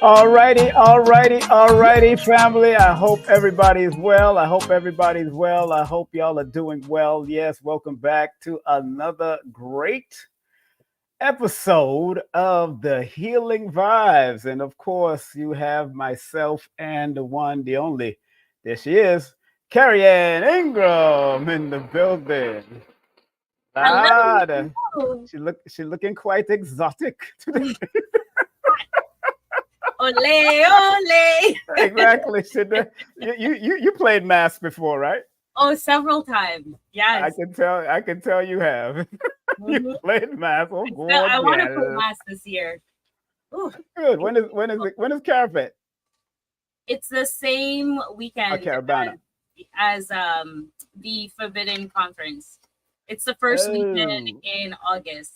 All righty, family. I hope everybody's well. I hope everybody's well. I hope y'all are doing well. Yes, welcome back to another great episode of the Healing Vibes. And of course, you have myself and the one, the only. There she is, Kerry-Ann Ingram in the building. Hello. She looking quite exotic today. Ole, ole. Exactly. You played mass before, right? Oh, several times. I Yes. can tell. I can tell you have. You Mhm. played mass. Oh, So I want to put gorgeous. mass this year. Ooh, Good. When is Caravan? it's the same Oh, weekend Caravana. as the Forbidden Conference. It's the first weekend Oh, in August.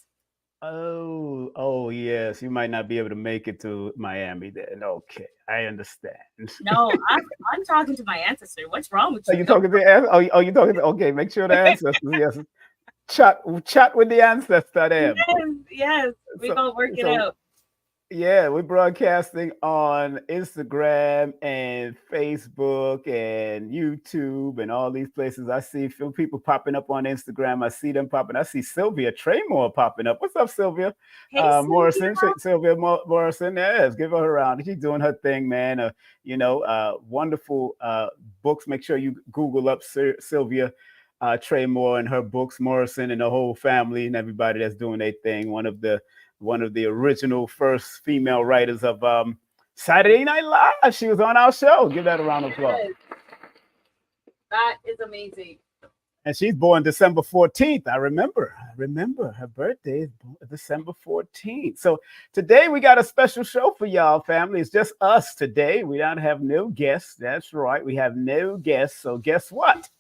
oh, yes. You might not be able to make it to Miami then. Okay, I understand. No, I'm talking to my ancestor. What's wrong with Are you? you Don't talking to you talking to? Okay, make sure the ancestors. Yes, chat with the ancestor. Them. yes, yes. We So gonna work it so out. Yeah, we're broadcasting on Instagram and Facebook and YouTube and all these places. I see a few people popping up on Instagram. I see them popping. I see Sylvia Traymore popping up. What's up, Sylvia? Hey, Cynthia. Morrison, Sylvia Morrison. Yes, give her a round. She's doing her thing, man. Wonderful books. Make sure you Google up Sylvia Traymore and her books, Morrison and the whole family and everybody that's doing their thing. One of the original first female writers of Saturday Night Live. She was on our show. Give that a round of applause. Yes, that is amazing. And she's born December 14th. I remember her birthday is December 14th. So today we got a special show for y'all, family. It's just us today. We don't have no guests. That's right. We have no guests. So guess what?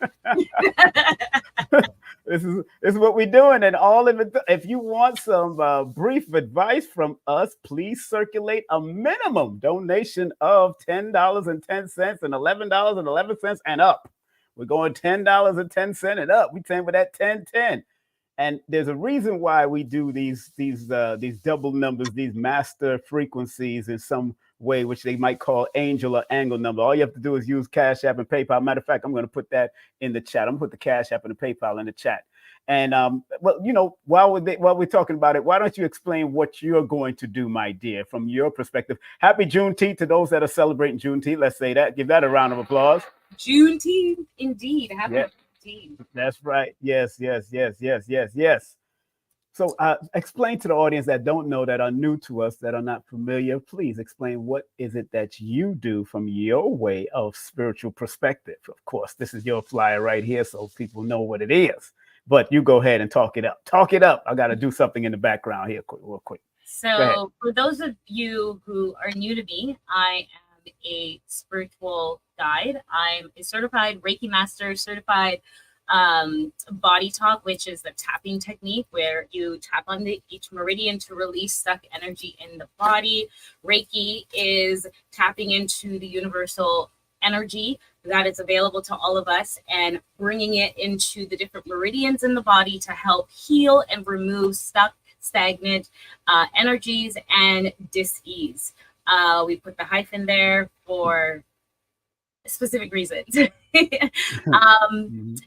This is what we're doing, and all of it. If you want some brief advice from us, please circulate a minimum donation of $10.10 and $11.11 and up. We're going $10.10 and up. We saying with that 1010. And there's a reason why we do these double numbers, these master frequencies in some way, which they might call angel or angle number. All you have to do is use Cash App and PayPal. Matter of fact, I'm going to put that in the chat. I'm going to put the Cash App and the PayPal in the chat. And while we're talking about it, why don't you explain what you're going to do, my dear, from your perspective? Happy Juneteenth to those that are celebrating Juneteenth. Let's say that. Give that a round of applause. Juneteenth, indeed. Yeah, Happy Juneteenth. that's right. Yes, yes, yes, yes, yes, yes. So explain to the audience that don't know, that are new to us, that are not familiar, please explain what is it that you do from your way of spiritual perspective. Of course, this is your flyer right here, so people know what it is. But you go ahead and talk it up. Talk it up. I got to do something in the background here real quick. Go ahead. So, for those of you who are new to me, I am a spiritual guide. I'm a certified Reiki master, certified body talk, which is the tapping technique where you tap on each meridian to release stuck energy in the body. Reiki is tapping into the universal energy that is available to all of us and bringing it into the different meridians in the body to help heal and remove stuck, stagnant energies and dis-ease. We put the hyphen there for specific reasons. Mhm.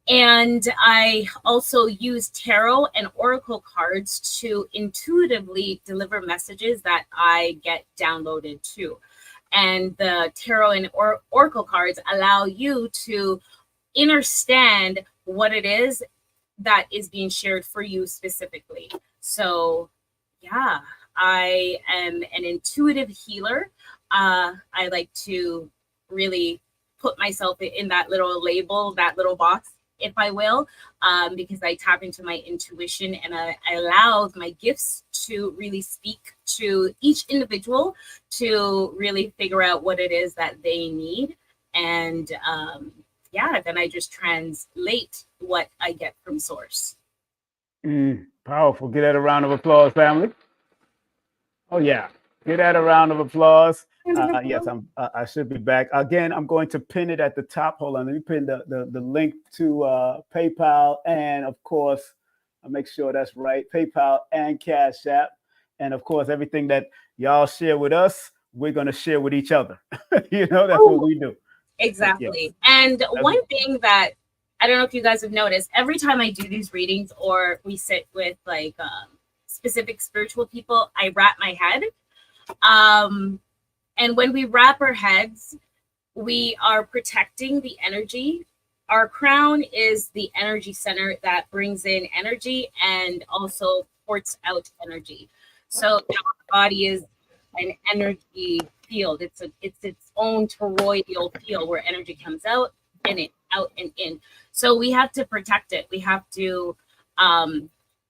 And I also use tarot and oracle cards to intuitively deliver messages that I get downloaded to. And the tarot and oracle cards allow you to understand what it is that is being shared for you specifically. So, yeah, I am an intuitive healer. I like to really put myself in that little label, that little box, if I will, because I tap into my intuition and I allow my gifts to really speak to each individual to really figure out what it is that they need. And then I just translate what I get from source. Powerful. Give that a round of applause, family. Oh yeah, give that a round of applause. Yes, I should be back again. I'm going to pin it at the top. Hold on, let me pin the link to PayPal, and of course, I'll make sure that's right. PayPal and Cash App, and of course, everything that y'all share with us we're going to share with each other. You know, that's what we do. Exactly. And one thing that I don't know if you guys have noticed, every time I do these readings or we sit with like specific spiritual people, I wrap my head. And when we wrap our heads, we are protecting the energy. Our crown is the energy center that brings in energy and also ports out energy. So our body is an energy field. It's its own toroidal field where energy comes out and in, out and in. So we have to protect it. We have to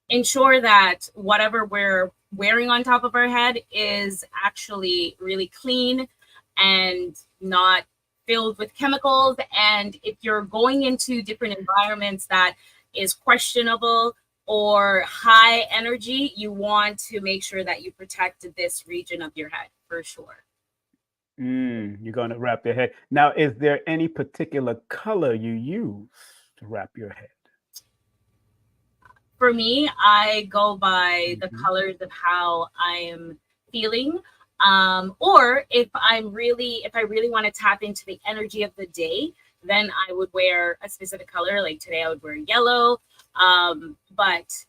ensure that whatever we're wearing on top of our head is actually really clean and not filled with chemicals. And if you're going into different environments that is questionable or high energy, you want to make sure that you protect this region of your head for sure. You're going to wrap your head. Now, is there any particular color you use to wrap your head? For me, I go by the colors of how I am feeling. Or if I really want to tap into the energy of the day, then I would wear a specific color. Like today I would wear yellow. But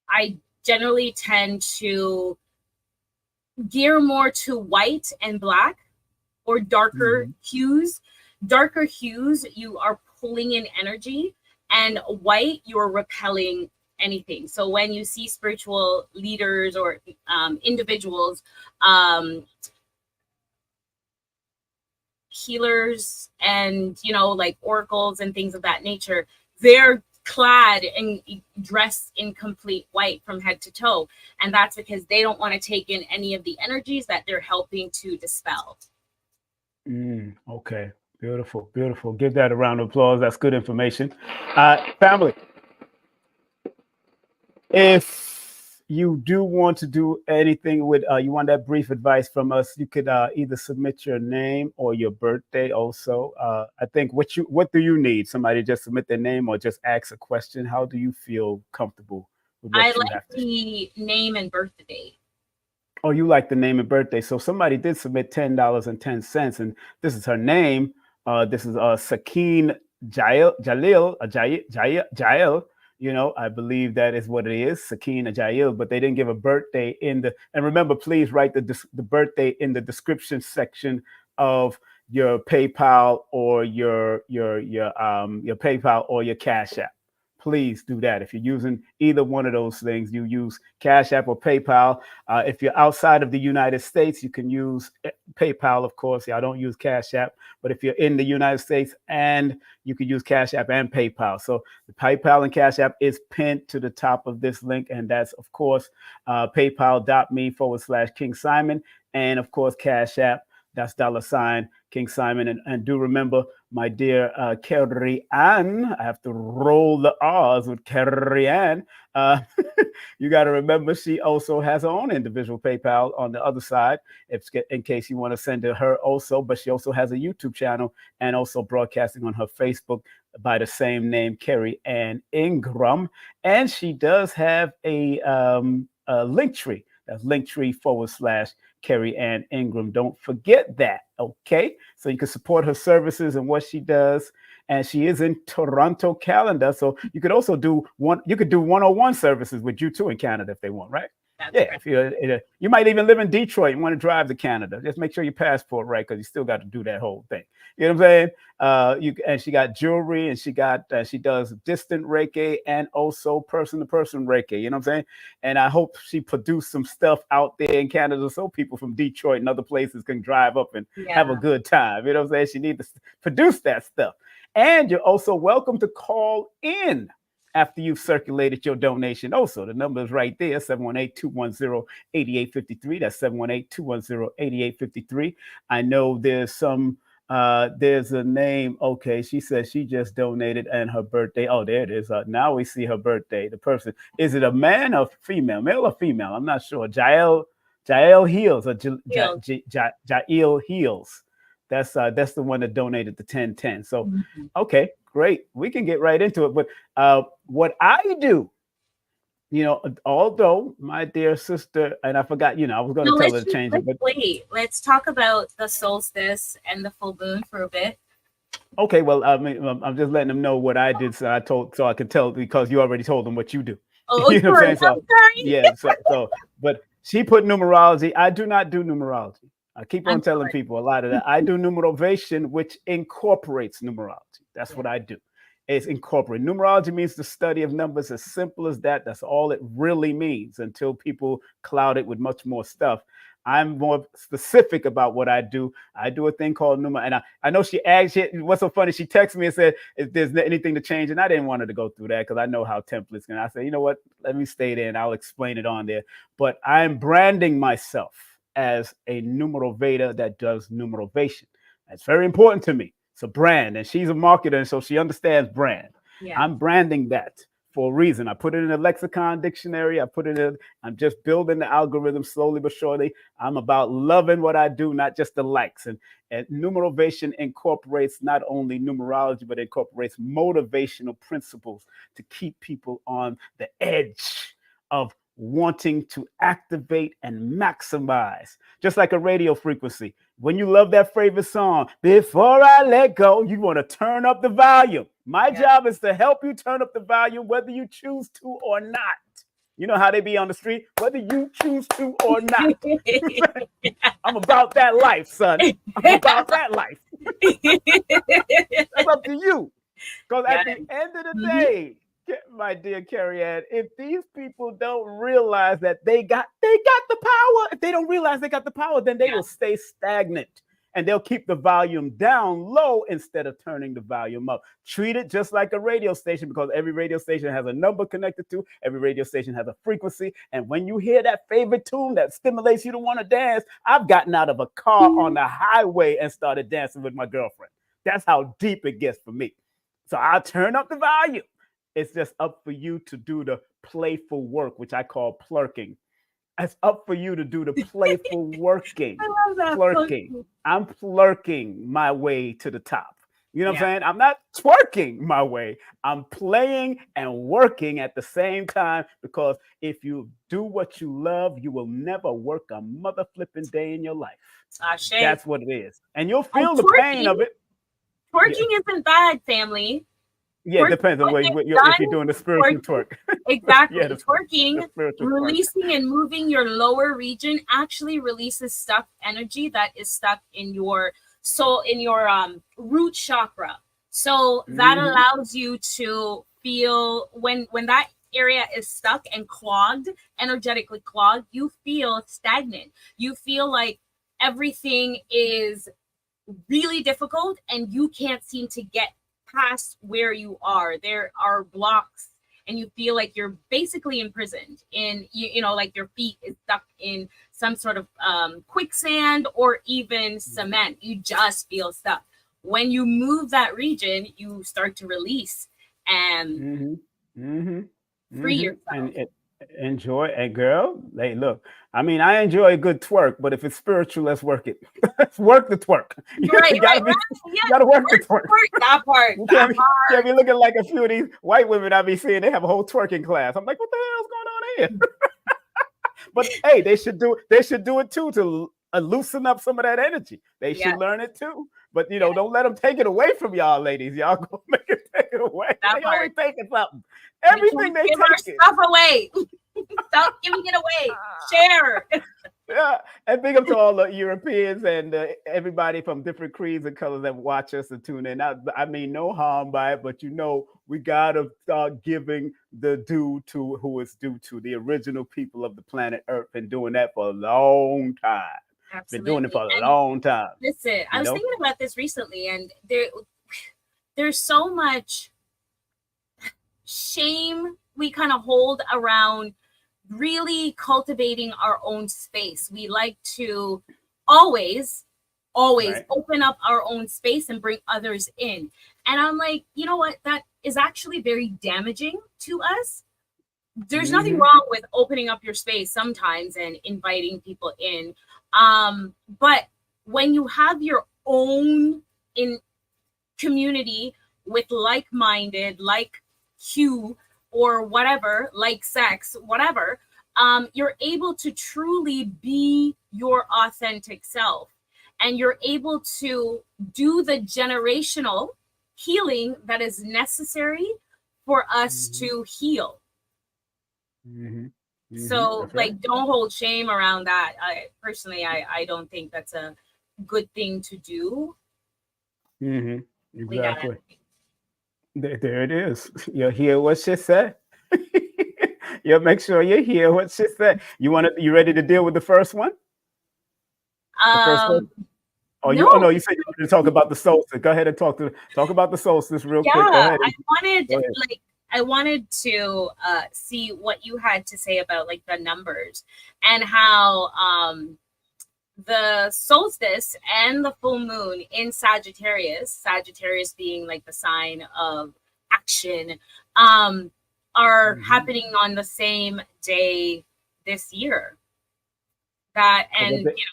I generally tend to gear more to white and black or darker hues. Darker hues, you are pulling in energy, and white, you are repelling anything. So when you see spiritual leaders or individuals, healers and, you know, like oracles and things of that nature, they're clad and dressed in complete white from head to toe. And that's because they don't want to take in any of the energies that they're helping to dispel. Okay. Beautiful. Beautiful. Give that a round of applause. That's good information. Family, if you do want to do anything with, you want that brief advice from us, you could either submit your name or your birthday also. I think what do you need? Somebody just submit their name or just ask a question? How do you feel comfortable with what I you like have to the name and birthday. Oh, you like the name and birthday. So somebody did submit $10.10, and this is her name. This is 𝐍𝐚𝐦𝐞 Jalil. You know, I believe that is what it is, 𝐍𝐚𝐦 Jalil. But they didn't give a birthday in the. And remember, please write the birthday in the description section of your PayPal or your PayPal or your Cash App. Please do that. If you're using either one of those things, you use Cash App or PayPal. If you're outside of the United States, you can use PayPal, of course. I don't use Cash App, but if you're in the United States, and you can use Cash App and PayPal. So the PayPal and Cash App is pinned to the top of this link, and that's, of course, paypal.me/King Simon, and of course, Cash App. That's $ King Simon. And do remember, my dear Kerry-Ann, I have to roll the R's with Kerry-Ann. You got to remember, she also has her own individual PayPal on the other side, in case you want to send to her also. But she also has a YouTube channel and also broadcasting on her Facebook by the same name, Kerry-Ann Ingram. And she does have a Linktree. That's Linktree/Kerry-Ann Ingram. Don't forget that. Okay. So you can support her services and what she does. And she is in Toronto, Canada. So you could also do one-on-one services with you too in Canada if they want, right? That's if you might even live in Detroit and want to drive to Canada. Just make sure your passport right, because you still got to do that whole thing. You know what I'm saying? And she got jewelry, and she does distant Reiki and also person-to-person Reiki. You know what I'm saying? And I hope she produced some stuff out there in Canada so people from Detroit and other places can drive up and have a good time. You know what I'm saying? She needs to produce that stuff. And you're also welcome to call in after you've circulated your donation. Also, the number is right there, 718-210-8853. That's 718-210-8853. I know there's a name. Okay, she says she just donated and her birthday. Oh, there it is. Now we see her birthday. The person, is it a man or female? Male or female? I'm not sure. Jael Heals or Jael Heals. That's the one that donated the 1010. So, okay, great. We can get right into it. But what I do although my dear sister, and I forgot, I was going No, to tell her to change it, let's but wait. Let's talk about the solstice and the full moon for a bit. okay, well, I mean, I'm just letting them know what I did, so I could tell, because you already told them what you do. Oh, You know what I'm sorry. saying? I'm So sorry. yeah, but she put numerology. I do not do numerology. I keep on I'm telling sorry. people a lot of that. I do numerovation, which incorporates numerology. That's what I do. It's incorporate. Numerology means the study of numbers. As simple as that. That's all it really means, until people cloud it with much more stuff. I'm more specific about what I do. I do a thing called numer, and I know she asked. What's so funny? She texted me and said, "If there's anything to change," and I didn't want her to go through that, because I know how templates can. I said, you know what? Let me stay there, and I'll explain it on there. But I'm branding myself as a numerovator that does numerovation. That's very important to me. It's a brand, and she's a marketer, and so she understands brand. Yeah. I'm branding that for a reason. I put it in a lexicon dictionary. I'm just building the algorithm slowly but surely. I'm about loving what I do, not just the likes. And numerovation incorporates not only numerology, but incorporates motivational principles to keep people on the edge of wanting to activate and maximize, just like a radio frequency. When you love that favorite song, Before I Let Go, you want to turn up the volume. My job is to help you turn up the volume, whether you choose to or not. You know how they be on the street, whether you choose to or not. I'm about that life, son. I'm about that life. That's up to you. Because at the end of the day, my dear Kerry-Ann, if these people don't realize that they got the power, if they don't realize they got the power, then they will stay stagnant, and they'll keep the volume down low instead of turning the volume up. Treat it just like a radio station, because every radio station has a number connected to, every radio station has a frequency. And when you hear that favorite tune that stimulates you to want to dance, I've gotten out of a car on the highway and started dancing with my girlfriend. That's how deep it gets for me. So I'll turn up the volume. It's just up for you to do the playful work, which I call plurking. It's up for you to do the playful working. I love that. Plurking. I'm plurking my way to the top. You know what I'm saying? I'm not twerking my way. I'm playing and working at the same time, because if you do what you love, you will never work a mother flipping day in your life. That's what it is. And you'll feel the pain of it. Twerking isn't bad, family. Yeah, it depends on if you're doing the spiritual twerk. Exactly. Twerking, releasing and moving your lower region actually releases stuck energy that is stuck in your soul, in your root chakra. So that allows you to feel, when that area is stuck and clogged, energetically clogged, you feel stagnant. You feel like everything is really difficult and you can't seem to get past where you are. There are blocks and you feel like you're basically imprisoned in, like your feet is stuck in some sort of quicksand or even cement. You just feel stuck. When you move that region, you start to release and free yourself. And enjoy. And girl, hey, look, I mean, I enjoy a good twerk, but if it's spiritual, let's work it. Let's work the twerk. You gotta work the twerk. That part. You can't be looking like a few of these white women I be seeing. They have a whole twerking class. I'm like, what the hell's going on here? But hey, they should do it too, to loosen up some of that energy. They should learn it too. But don't let them take it away from y'all, ladies. Y'all gonna make it take it away. They always taking something. Everything they take it. Stuff away. Stop giving it away. Share. Yeah, and big up to all the Europeans and everybody from different creeds and colors that watch us and tune in. I mean, no harm by it, but we gotta start giving the due to who it's due to. The original people of the planet Earth been doing that for a long time. Absolutely. Been doing it for a long time. Listen, I was thinking about this recently, and there's so much shame we kind of hold around really cultivating our own space. We like to always open up our own space and bring others in. And I'm like, you know what? That is actually very damaging to us. There's nothing wrong with opening up your space sometimes and inviting people in. But when you have your own in community with like-minded, like Q or whatever, like sex, whatever, you're able to truly be your authentic self. And you're able to do the generational healing that is necessary for us to heal. So like, don't hold shame around that. I personally, I don't think that's a good thing to do. Exactly. There it is. You'll hear what she said. You'll make sure you hear what she said. You ready to deal with the first one? The first one? Oh, no. You said you wanted to talk about the solstice. Go ahead and talk about the solstice real quick. Go ahead. I wanted to see what you had to say about like the numbers and how the solstice and the full moon in Sagittarius being like the sign of action, are happening on the same day this year.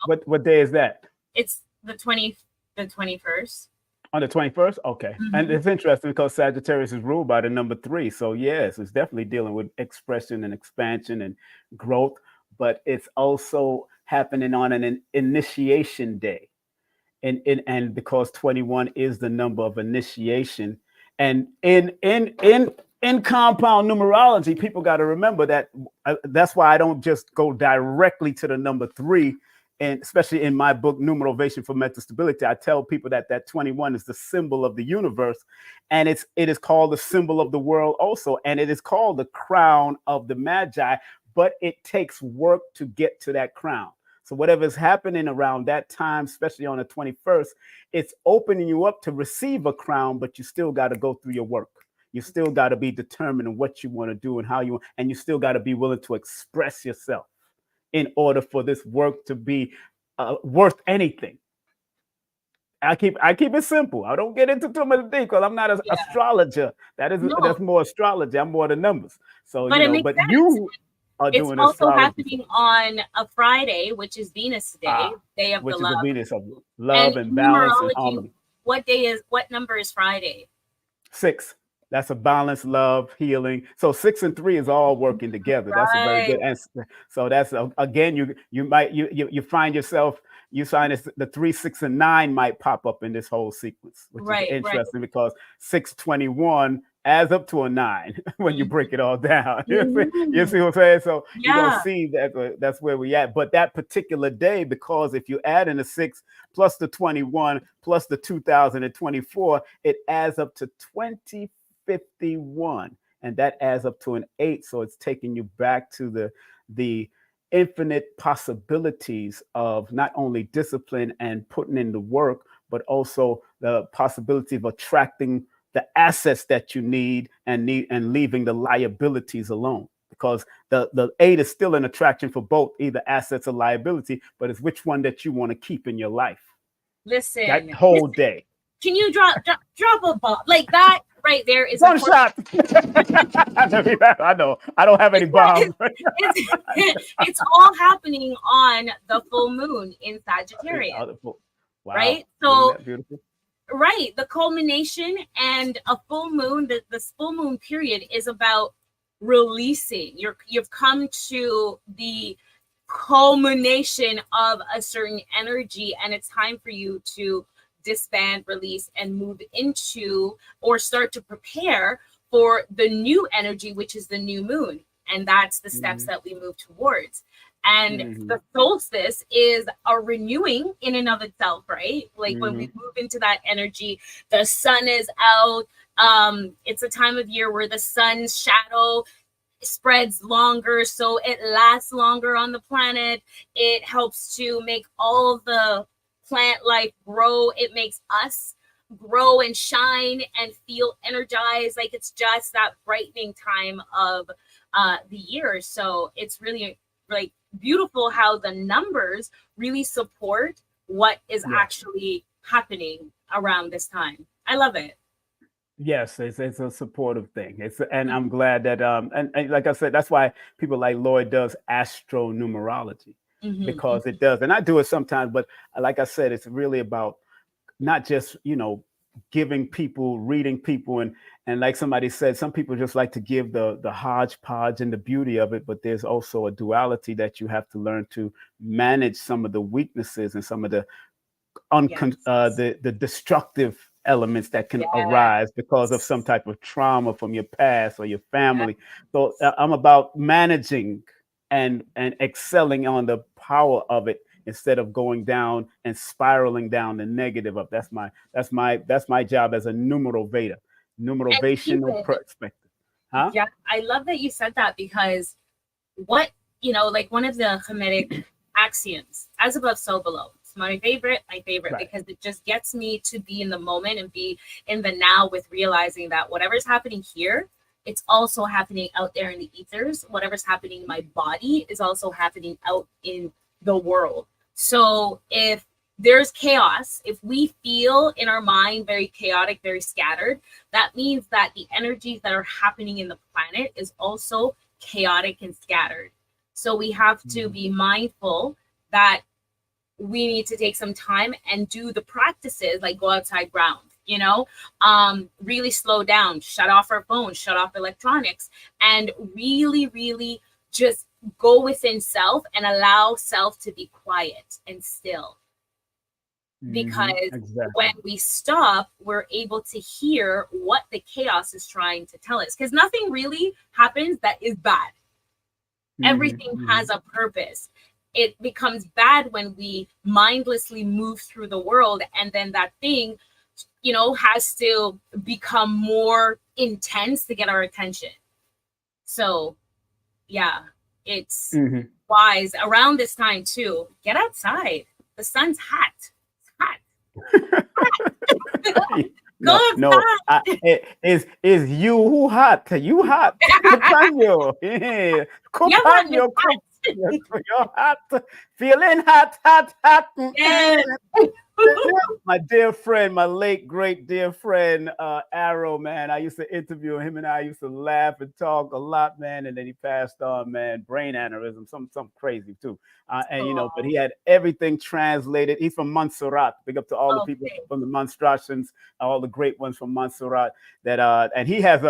What day is that? It's the 21st. On the 21st? Okay. And it's interesting because Sagittarius is ruled by the number 3. So yes, it's definitely dealing with expression and expansion and growth, but it's also happening on an initiation day. And because 21 is the number of initiation. And in compound numerology, people got to remember that that's why I don't just go directly to the number 3. And especially in my book, Numerovation for Mental Stability, I tell people that 21 is the symbol of the universe. And it is called the symbol of the world also. And it is called the crown of the Magi. But it takes work to get to that crown. So whatever is happening around that time, especially on the 21st, it's opening you up to receive a crown, but you still got to go through your work. You still got to be determined in what you want to do and how you want, and you still got to be willing to express yourself in order for this work to be worth anything. I keep it simple. I don't get into too much things because I'm not an astrologer. That's more astrology. I'm more the numbers. So but you are doing it's also astrology. happening on a Friday, which is Venus Day, day of which the love. Is the Venus of love and balance and harmony. What number is Friday? 6. That's a balance, love, healing. So 6 and 3 is all working together. That's a very good answer. So that's again, you find yourself, the 3, 6, and 9 might pop up in this whole sequence, which is interesting because 621 adds up to a 9 when you break it all down. You see what I'm saying? So you're gonna see that that's where we at. But that particular day, because if you add in the 6 plus the 21 plus the 2024, it adds up to 2051, and that adds up to an 8. So it's taking you back to the infinite possibilities of not only discipline and putting in the work, but also the possibility of attracting the assets that you need and leaving the liabilities alone. Because the 8 is still an attraction for both, either assets or liability, but it's which one that you want to keep in your life. Listen, that whole day. Can you drop a bomb like that? Right there is one shot. I know. I don't have any bombs. It's all happening on the full moon in Sagittarius. Wow. Right? So beautiful. Right. The culmination and a full moon, this full moon period is about releasing. You've come to the culmination of a certain energy, and it's time for you to disband, release, and move into or start to prepare for the new energy, which is the new moon. And that's the steps that we move towards. And the solstice is a renewing in and of itself, right? Like when we move into that energy, the sun is out. It's a time of year where the sun's shadow spreads longer, so it lasts longer on the planet. It helps to make all the plant life grow. It makes us grow and shine and feel energized. Like it's just that brightening time of the year. So it's really like beautiful how the numbers really support what is actually happening around this time. I love it. Yes, it's a supportive thing. And I'm glad that and like I said, that's why people like Lloyd does astronumerology. Because it does, and I do it sometimes, but like I said, it's really about not just giving people, reading people, and like somebody said, some people just like to give the hodgepodge and the beauty of it, but there's also a duality that you have to learn to manage some of the weaknesses and some of the the destructive elements that can arise because of some type of trauma from your past or your family. So I'm about managing and excelling on the power of it instead of going down and spiraling down the negative of. That's my job as a numero veda, numerational perspective. Huh? Yeah, I love that you said that, because what, like one of the Hermetic axioms, as above, so below. It's my favorite, right. Because it just gets me to be in the moment and be in the now, with realizing that whatever's happening here, it's also happening out there in the ethers. Whatever's happening in my body is also happening out in the world. So if there's chaos, if we feel in our mind very chaotic, very scattered, that means that the energies that are happening in the planet is also chaotic and scattered. So we have to be mindful that we need to take some time and do the practices, like go outside, ground, really slow down, shut off our phones, shut off electronics, and really, really just go within self and allow self to be quiet and still. Because when we stop, we're able to hear what the chaos is trying to tell us, because nothing really happens that is bad. Everything has a purpose. It becomes bad when we mindlessly move through the world, and then that thing, has to become more intense to get our attention. So, yeah, it's wise around this time too. Get outside. The sun's hot. It's hot. No, is you who hot? You hot? Q-Año, yeah. Q-Año, you're hot. Feeling hot. Yeah. My dear friend, my late great dear friend, Arrow, man. I used to interview him, and I used to laugh and talk a lot, man. And then he passed on, man. Brain aneurysm, something crazy too. But he had everything translated. He's from Montserrat. Big up to all the people from the Monstrations, all the great ones from Montserrat. That and he has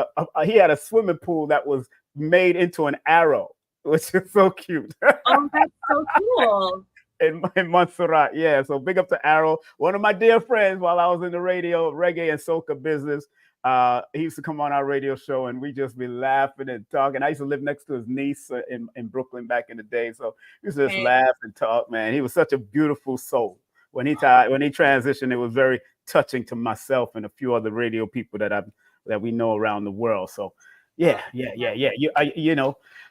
he had a swimming pool that was made into an arrow, which is so cute. Oh, that's so cool. In Montserrat, yeah. So big up to Arrow, one of my dear friends while I was in the radio, reggae and soca business. He used to come on our radio show, and we just be laughing and talking. I used to live next to his niece in Brooklyn back in the day, so we used to just laugh and talk. Man, he was such a beautiful soul. When he transitioned, it was very touching to myself and a few other radio people that we know around the world. So yeah.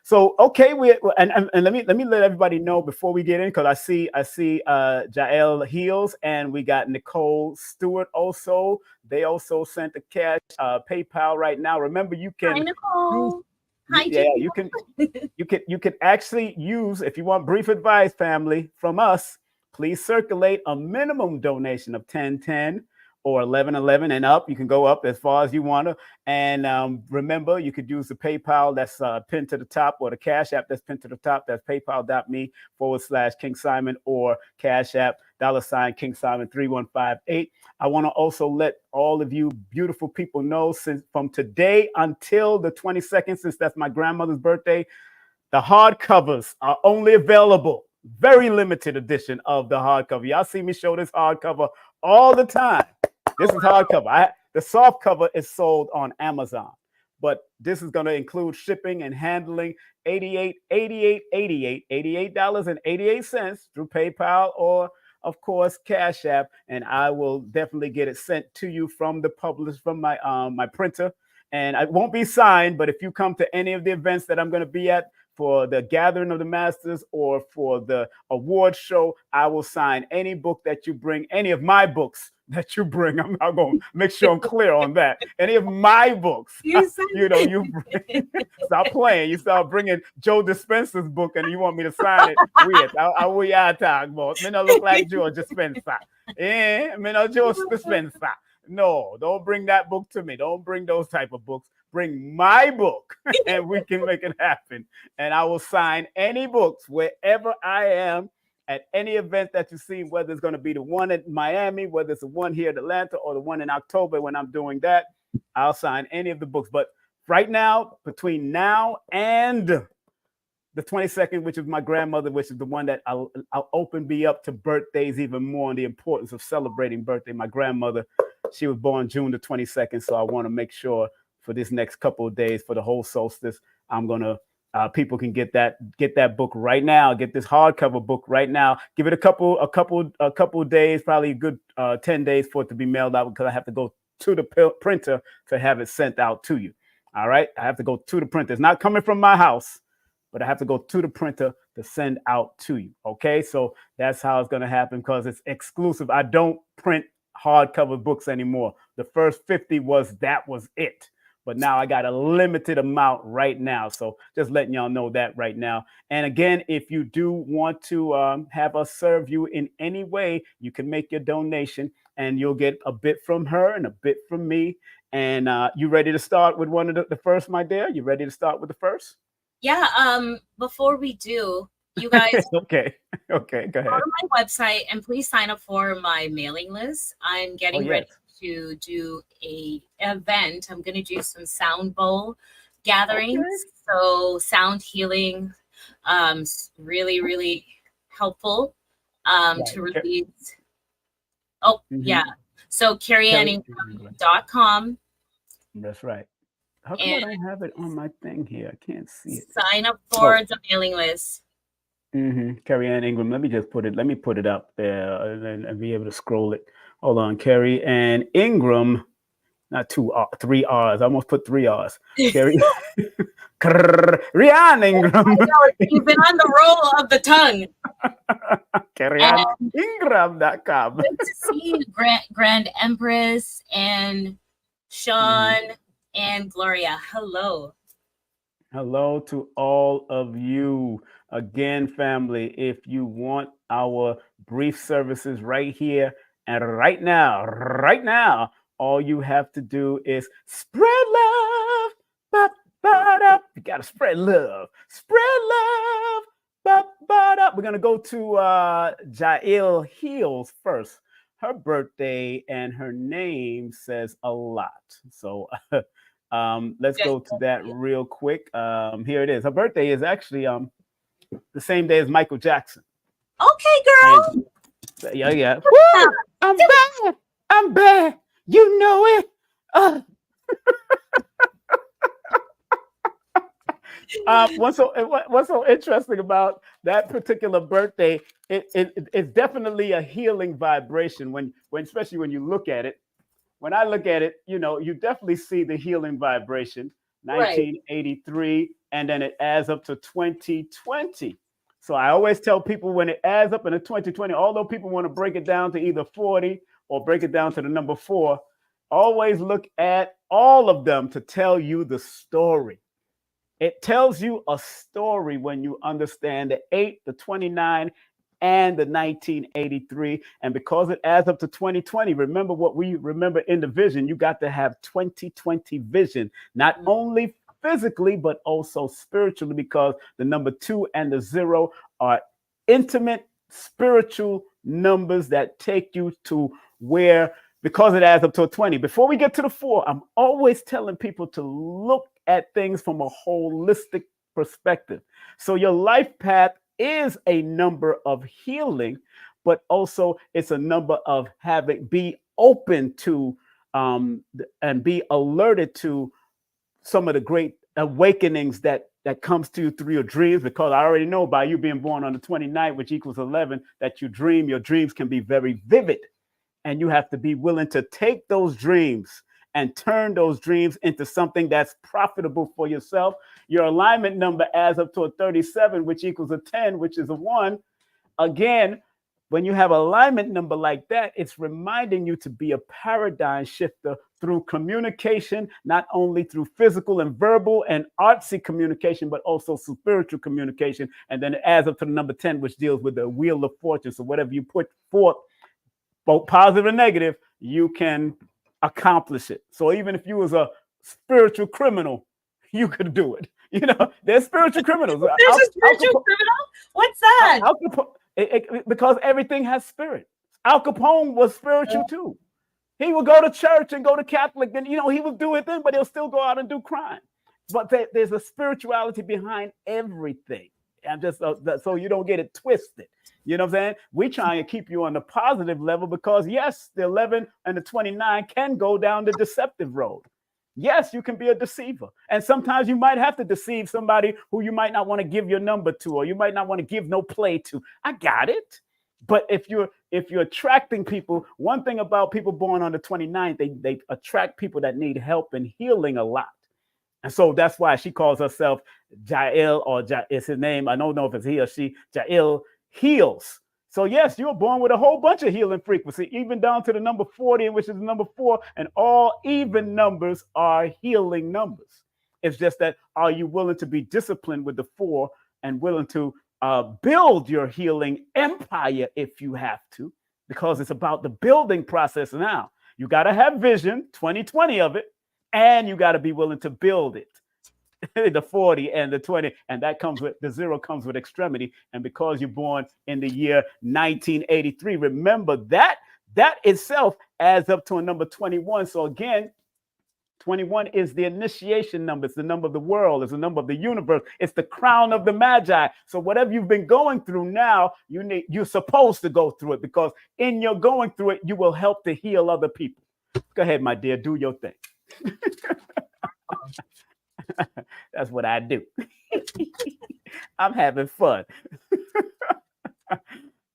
So okay, and let me let everybody know before we get in, because I see Jael Heels, and we got Nicole Stewart also. They also sent the cash PayPal right now. Remember, you can. Hi, Nicole. Hi, you can actually use, if you want brief advice, family, from us. Please circulate a minimum donation of $10.10 or $11.11 and up. You can go up as far as you want to. And remember, you could use the PayPal that's pinned to the top, or the Cash App that's pinned to the top. That's paypal.me/King Simon, or Cash App $King Simon 3158. I want to also let all of you beautiful people know, since from today until the 22nd, since that's my grandmother's birthday, the hardcovers are only available. Very limited edition of the hardcover. Y'all see me show this hardcover all the time. This is hardcover. The soft cover is sold on Amazon, but this is going to include shipping and handling. $88.88 through PayPal, or of course Cash App, and I will definitely get it sent to you from my printer. And it won't be signed, but if you come to any of the events that I'm going to be at, for the Gathering of the Masters or for the award show, I will sign any book that you bring, any of my books that you bring. I'm not going to make sure I'm clear on that. Any of my books, you bring, stop playing. You start bringing Joe Dispenza's book and you want me to sign it. Weird. We are talking about. Me not look like Joe Dispenza. Me not Joe Dispenza. No, don't bring that book to me. Don't bring those type of books. Bring my book and we can make it happen. And I will sign any books wherever I am at any event that you see, whether it's going to be the one at Miami, whether it's the one here at Atlanta, or the one in October when I'm doing that, I'll sign any of the books. But right now, between now and the 22nd, which is my grandmother, which is the one that I'll open me up to birthdays even more, and the importance of celebrating birthday. My grandmother, she was born June the 22nd, so I want to make sure for this next couple of days, for the whole solstice, I'm gonna people can get that book right now. Get this hardcover book right now. Give it a couple days, probably a good 10 days for it to be mailed out, because I have to go to the printer to have it sent out to you. All right, I have to go to the printer. It's not coming from my house, but I have to go to the printer to send out to you. Okay, so that's how it's going to happen, because it's exclusive. I don't print hardcover books anymore. The first 50 was it. But now I got a limited amount right now. So just letting y'all know that right now. And again, if you do want to have us serve you in any way, you can make your donation and you'll get a bit from her and a bit from me. And you ready to start with one of the first, my dear? You ready to start with the first? Yeah. Before we do, you guys okay, go ahead. Go to my website and please sign up for my mailing list. I'm getting ready to do a event. I'm going to do some sound bowl gatherings. Okay. So sound healing, really, really helpful to release. Oh, yeah. So Kerry-Ann.com. That's right. How come I don't have it on my thing here? I can't see it. Sign up for the mailing list. Kerry-Ann Ingram. Let me put it up there and be able to scroll it. Hold on, Kerry-Ann Ingram. Not 3 R's. I almost put 3 R's. Kerry-Ann Ingram. You've been on the roll of the tongue. Kerry-Ann-Ingram.com. Good to see you, Grand Empress and Sean and Gloria. Hello. Hello to all of you. Again, family, if you want our brief services right here and right now, all you have to do is spread love. You got to spread love. Spread love. We're going to go to Jael Hills first. Her birthday and her name says a lot. So let's go to that real quick. Here it is. Her birthday is actually the same day as Michael Jackson. Okay, girl. And, yeah. Woo! I'm bad. You know it. What's so interesting about that particular birthday? It's definitely a healing vibration when especially when you look at it. When I look at it, you definitely see the healing vibration. 1983, and then it adds up to 2020. So I always tell people when it adds up into 2020, although people want to break it down to either 40 or break it down to the number 4, always look at all of them to tell you the story. It tells you a story when you understand the 8, the 29, and the 1983. And because it adds up to 2020, remember what we remember in the vision, you got to have 2020 vision, not only physically, but also spiritually, because the number 2 and the 0 are intimate spiritual numbers that take you to where, because it adds up to a 20. Before we get to the 4, I'm always telling people to look at things from a holistic perspective. So your life path is a number of healing, but also it's a number of be open to and be alerted to some of the great awakenings that comes to you through your dreams, because I already know by you being born on the 29th, which equals 11, that your dreams can be very vivid, and you have to be willing to take those dreams and turn those dreams into something that's profitable for yourself. Your alignment number adds up to a 37, which equals a 10, which is a 1. Again, when you have an alignment number like that, it's reminding you to be a paradigm shifter through communication, not only through physical and verbal and artsy communication, but also spiritual communication. And then it adds up to the number 10, which deals with the wheel of fortune. So whatever you put forth, both positive and negative, you can accomplish it. So even if you was a spiritual criminal, you could do it. There's spiritual criminals. There's a spiritual criminal? What's that? because everything has spirit. Al Capone was spiritual too. He would go to church and go to Catholic, and he would do it then, but he'll still go out and do crime. But there's a spirituality behind everything. And just so you don't get it twisted. You know what I'm saying? We try and keep you on the positive level because yes, the 11 and the 29 can go down the deceptive road. Yes, you can be a deceiver. And sometimes you might have to deceive somebody who you might not want to give your number to, or you might not want to give no play to. I got it. But if you're attracting people, one thing about people born on the 29th, they attract people that need help and healing a lot. And so that's why she calls herself Jael, or is his name. I don't know if it's he or she. Jael heals. So yes, you're born with a whole bunch of healing frequency, even down to the number 40, which is the number 4. And all even numbers are healing numbers. It's just that, are you willing to be disciplined with the 4 and willing to build your healing empire if you have to, because it's about the building process now. You got to have vision, 20/20 of it, and you got to be willing to build it. The 40 and the 20, and that comes with the 0 comes with extremity. And because you're born in the year 1983, remember that itself adds up to a number 21. So again, 21 is the initiation number. It's the number of the world. It's the number of the universe. It's the crown of the magi. So whatever you've been going through now, you're supposed to go through it, because in your going through it, you will help to heal other people. Go ahead, my dear, do your thing. That's what I do. I'm having fun.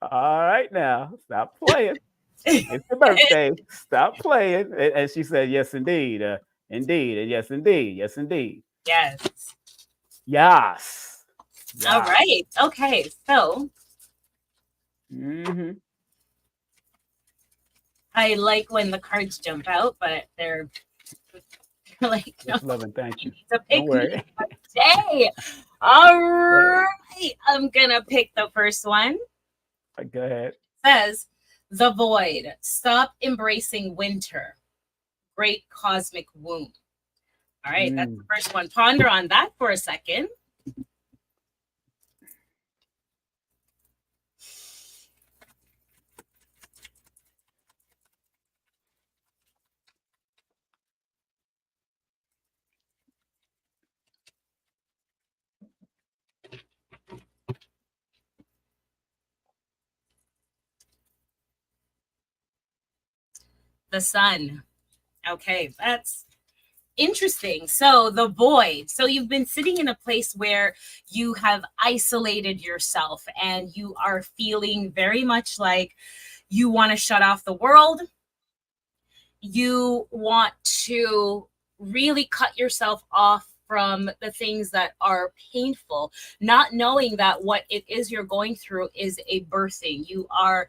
All right, now stop playing. It's your birthday. Stop playing. And she said, "Yes, indeed, indeed, and yes, indeed, yes, indeed." Yes. Yes. All right. Okay. So. I like when the cards jump out, but they're like, no, love and thank you. Don't worry. Day. All right. I'm gonna pick the first one. Go ahead. It says, "The void. Stop embracing winter. Great cosmic womb." All right, that's the first one. Ponder on that for a second. The sun. Okay, that's interesting. So the void. So you've been sitting in a place where you have isolated yourself and you are feeling very much like you want to shut off the world. You want to really cut yourself off from the things that are painful, not knowing that what it is you're going through is a birthing. You are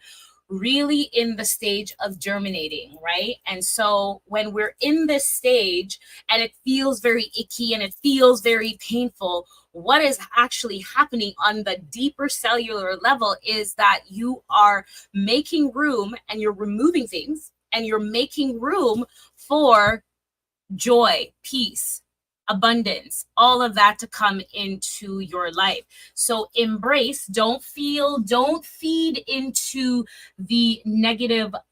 really in the stage of germinating, right? And so when we're in this stage and it feels very icky and it feels very painful, what is actually happening on the deeper cellular level is that you are making room and you're removing things and you're making room for joy, peace, abundance, all of that to come into your life. So embrace, don't feed into the negativity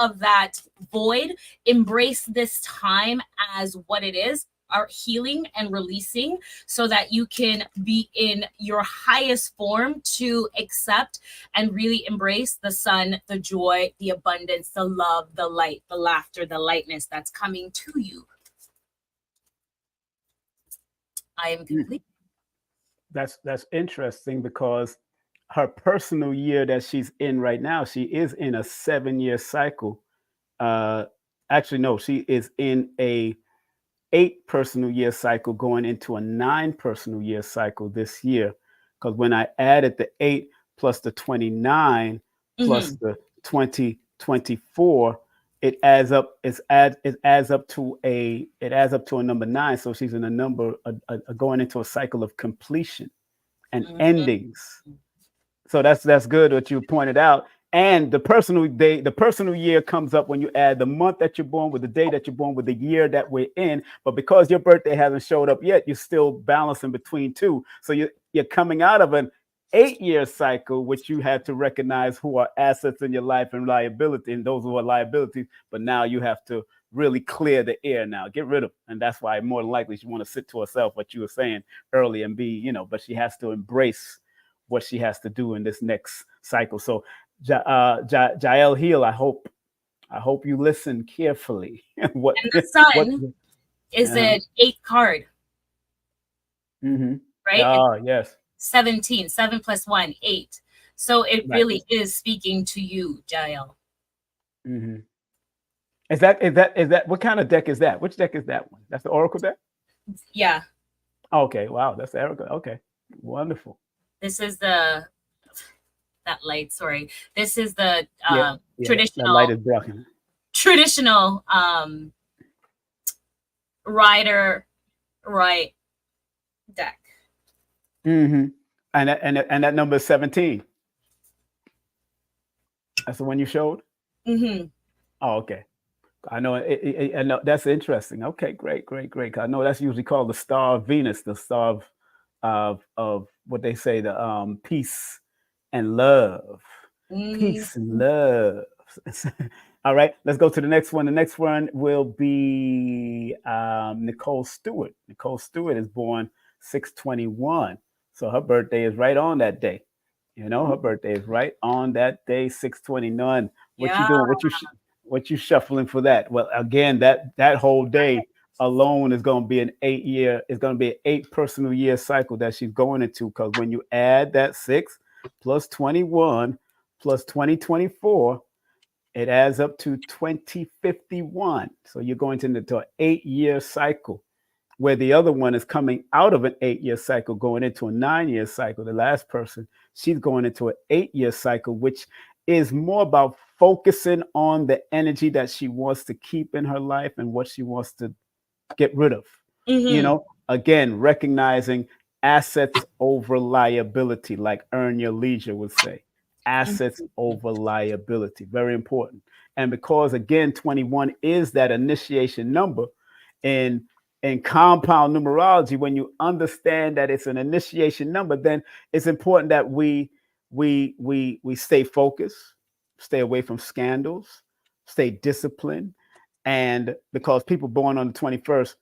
of that void. Embrace this time as what it is, are healing and releasing, so that you can be in your highest form to accept and really embrace the sun, the joy, the abundance, the love, the light, the laughter, the lightness that's coming to you. I am complete. That's interesting, because her personal year that she's in right now, she is in a 7-year cycle. Actually, no, she is in a 8 personal year cycle going into a 9 personal year cycle this year. Because when I added the 8 plus the 29 plus the 2024, it adds up. It adds up to a number 9. So she's in a number going into a cycle of completion and endings. So that's good what you pointed out. And the personal year comes up when you add the month that you're born with, the day that you're born with, the year that we're in. But because your birthday hasn't showed up yet, you're still balancing between two. So you're coming out of 8-year cycle, which you had to recognize who are assets in your life and liability, and those who are liabilities. But now you have to really clear the air now, get rid of them. And that's why more than likely she want to sit to herself, what you were saying early, and be, but she has to embrace what she has to do in this next cycle. So Jael Heal, I hope you listen carefully. And the sun is an 8th card. Mm-hmm. Right? Oh, yes. 17, 7 plus 1, 8. So it really is speaking to you, Jael. Mm-hmm. Is that what kind of deck is that? Which deck is that one? That's the Oracle deck? Yeah. Okay. Wow. That's the Oracle. Okay. Wonderful. This is that light. Sorry. This is the traditional. The light is blocking. Traditional Rider Write deck. Mm-hmm. And that number is 17. That's the one you showed? Mm-hmm. Oh, okay. I know. I know that's interesting. Okay, great. I know that's usually called the star of Venus, the star of what they say, the peace and love. Mm-hmm. Peace and love. All right, let's go to the next one. The next one will be Nicole Stewart. Nicole Stewart is born 6/21, so her birthday is right on that day. Her birthday is right on that day, 6/29. What you doing? What you shuffling for that? Well, again, that whole day alone is going to be an 8-year. It's going to be an 8 personal year cycle that she's going into. Because when you add that 6 plus 21 plus 2024, it adds up to 2051. So you're going into an 8-year cycle, where the other one is coming out of an 8-year cycle, going into a 9-year cycle. The last person, she's going into an 8-year cycle, which is more about focusing on the energy that she wants to keep in her life and what she wants to get rid of. Mm-hmm. Again, recognizing assets over liability, like Earn Your Leisure would say. Assets over liability, very important. And because, again, 21 is that initiation number, in compound numerology, when you understand that it's an initiation number, then it's important that we stay focused, stay away from scandals, stay disciplined. And because people born on the 21st,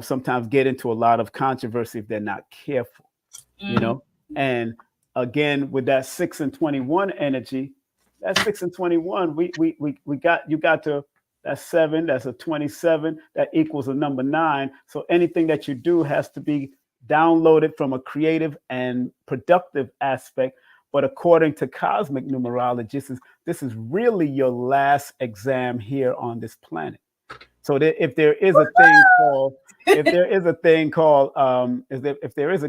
sometimes get into a lot of controversy if they're not careful, and again, with that 6 and 21 energy, that 6 and 21, you got to, that's 7, that's a 27, that equals a number 9. So anything that you do has to be downloaded from a creative and productive aspect. But according to cosmic numerology, this is really your last exam here on this planet. So that if there is a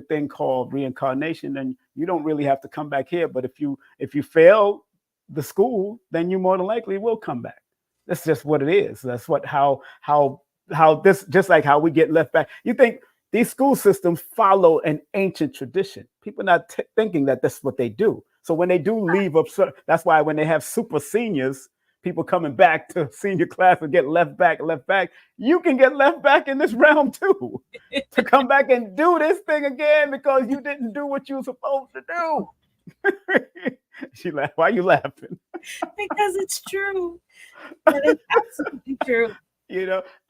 thing called reincarnation, then you don't really have to come back here. But if you fail the school, then you more than likely will come back. That's just what it is. That's how this, just like how we get left back. You think these school systems follow an ancient tradition. People not thinking that that's what they do. So when they do leave up, that's why when they have super seniors, people coming back to senior class and get left back, you can get left back in this realm too, to come back and do this thing again because you didn't do what you were supposed to do. She laughed. Why are you laughing? Because it's true. That is absolutely true.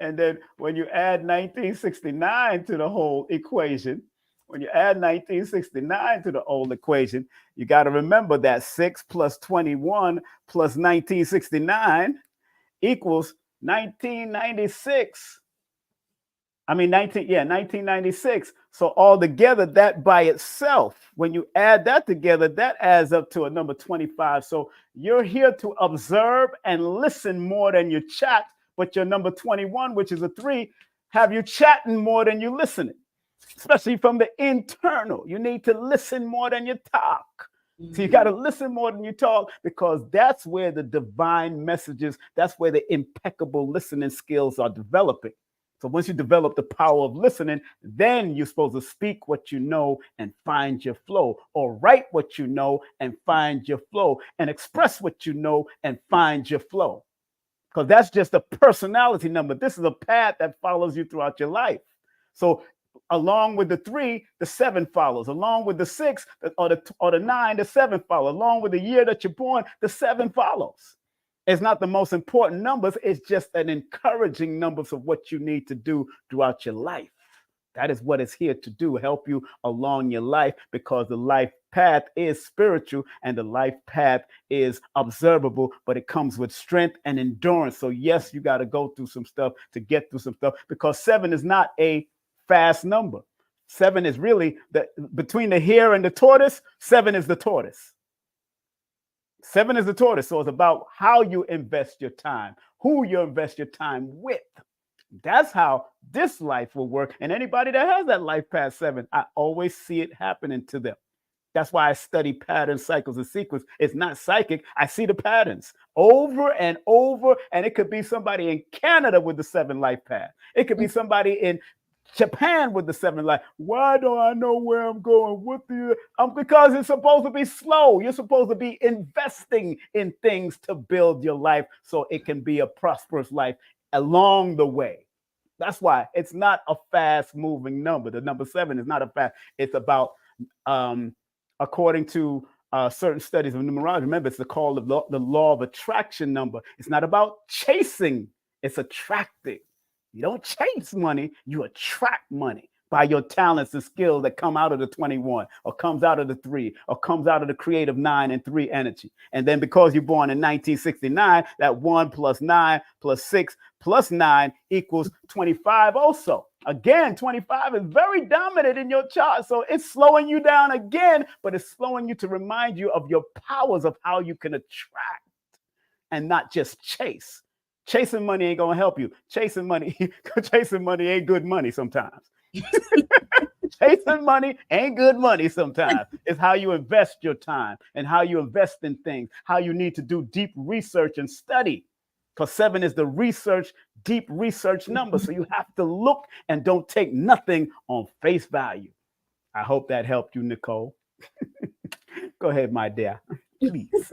And then when you add 1969 to the whole equation, you got to remember that 6 plus 21 plus 1969 equals 1996. 1996. So altogether, that by itself, when you add that together, that adds up to a number 25. So you're here to observe and listen more than you chat, but your number 21, which is a 3, have you chatting more than you listening, especially from the internal. You need to listen more than you talk. So you got to listen more than you talk, because that's where the divine messages, that's where the impeccable listening skills are developing. So once you develop the power of listening, then you're supposed to speak what you know and find your flow, or write what you know and find your flow, and express what you know and find your flow. Because that's just a personality number. This is a path that follows you throughout your life. So Along with the 3, the 7 follows. Along with the 6 or the 9, the 7 follows. Along with the year that you're born, the 7 follows. It's not the most important numbers. It's just an encouraging numbers of what you need to do throughout your life. That is what it's here to do, help you along your life, because the life path is spiritual and the life path is observable, but it comes with strength and endurance. So yes, you got to go through some stuff to get through some stuff, because 7 is not a fast number. 7 is really between the hare and the tortoise. 7 is the tortoise. 7 is the tortoise. So it's about how you invest your time, who you invest your time with. That's how this life will work. And anybody that has that life past 7, I always see it happening to them. That's why I study patterns, cycles, and sequence. It's not psychic. I see the patterns over and over. And it could be somebody in Canada with the 7 life path. It could be somebody in Japan with the 7 life. Why don't I know where I'm going? Because it's supposed to be slow. You're supposed to be investing in things to build your life so it can be a prosperous life along the way. That's why it's not a fast moving number. The number 7 is not a fast. It's about, according to certain studies of numerology, remember, it's called the law of attraction number. It's not about chasing, it's attracting. You don't chase money, you attract money by your talents and skills that come out of the 21 or comes out of the 3 or comes out of the creative 9 and 3 energy. And then because you're born in 1969, that 1 plus 9 plus 6 plus 9 equals 25 also. Again, 25 is very dominant in your chart. So it's slowing you down again, but it's slowing you to remind you of your powers of how you can attract and not just chase. Chasing money ain't gonna help you. Chasing money ain't good money sometimes. Chasing money ain't good money sometimes. It's how you invest your time and how you invest in things, how you need to do deep research and study. Because 7 is the deep research number. So you have to look and don't take nothing on face value. I hope that helped you, Nicole. Go ahead, my dear, please.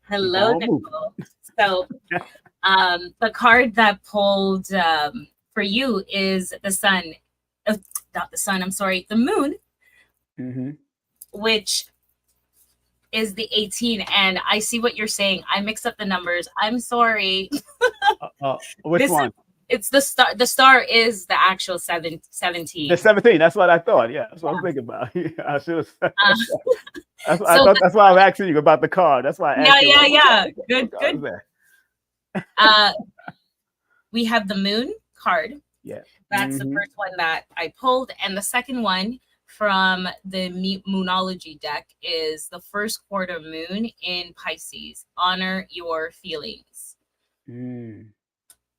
Hello, Nicole. So the card that pulled for you is the sun. Not the sun, I'm sorry, the moon, which is the 18. And I see what you're saying. I mixed up the numbers. I'm sorry. Which one? It's the star. The star is the actual 17. The 17. That's what I thought. Yeah, that's what I'm thinking about. Yeah, I should have. That's why I was asking you about the card. That's why I asked you. Yeah. Good. We have the moon card. Yeah. That's the first one that I pulled. And the second one from the Moonology deck is the first quarter moon in Pisces. Honor your feelings.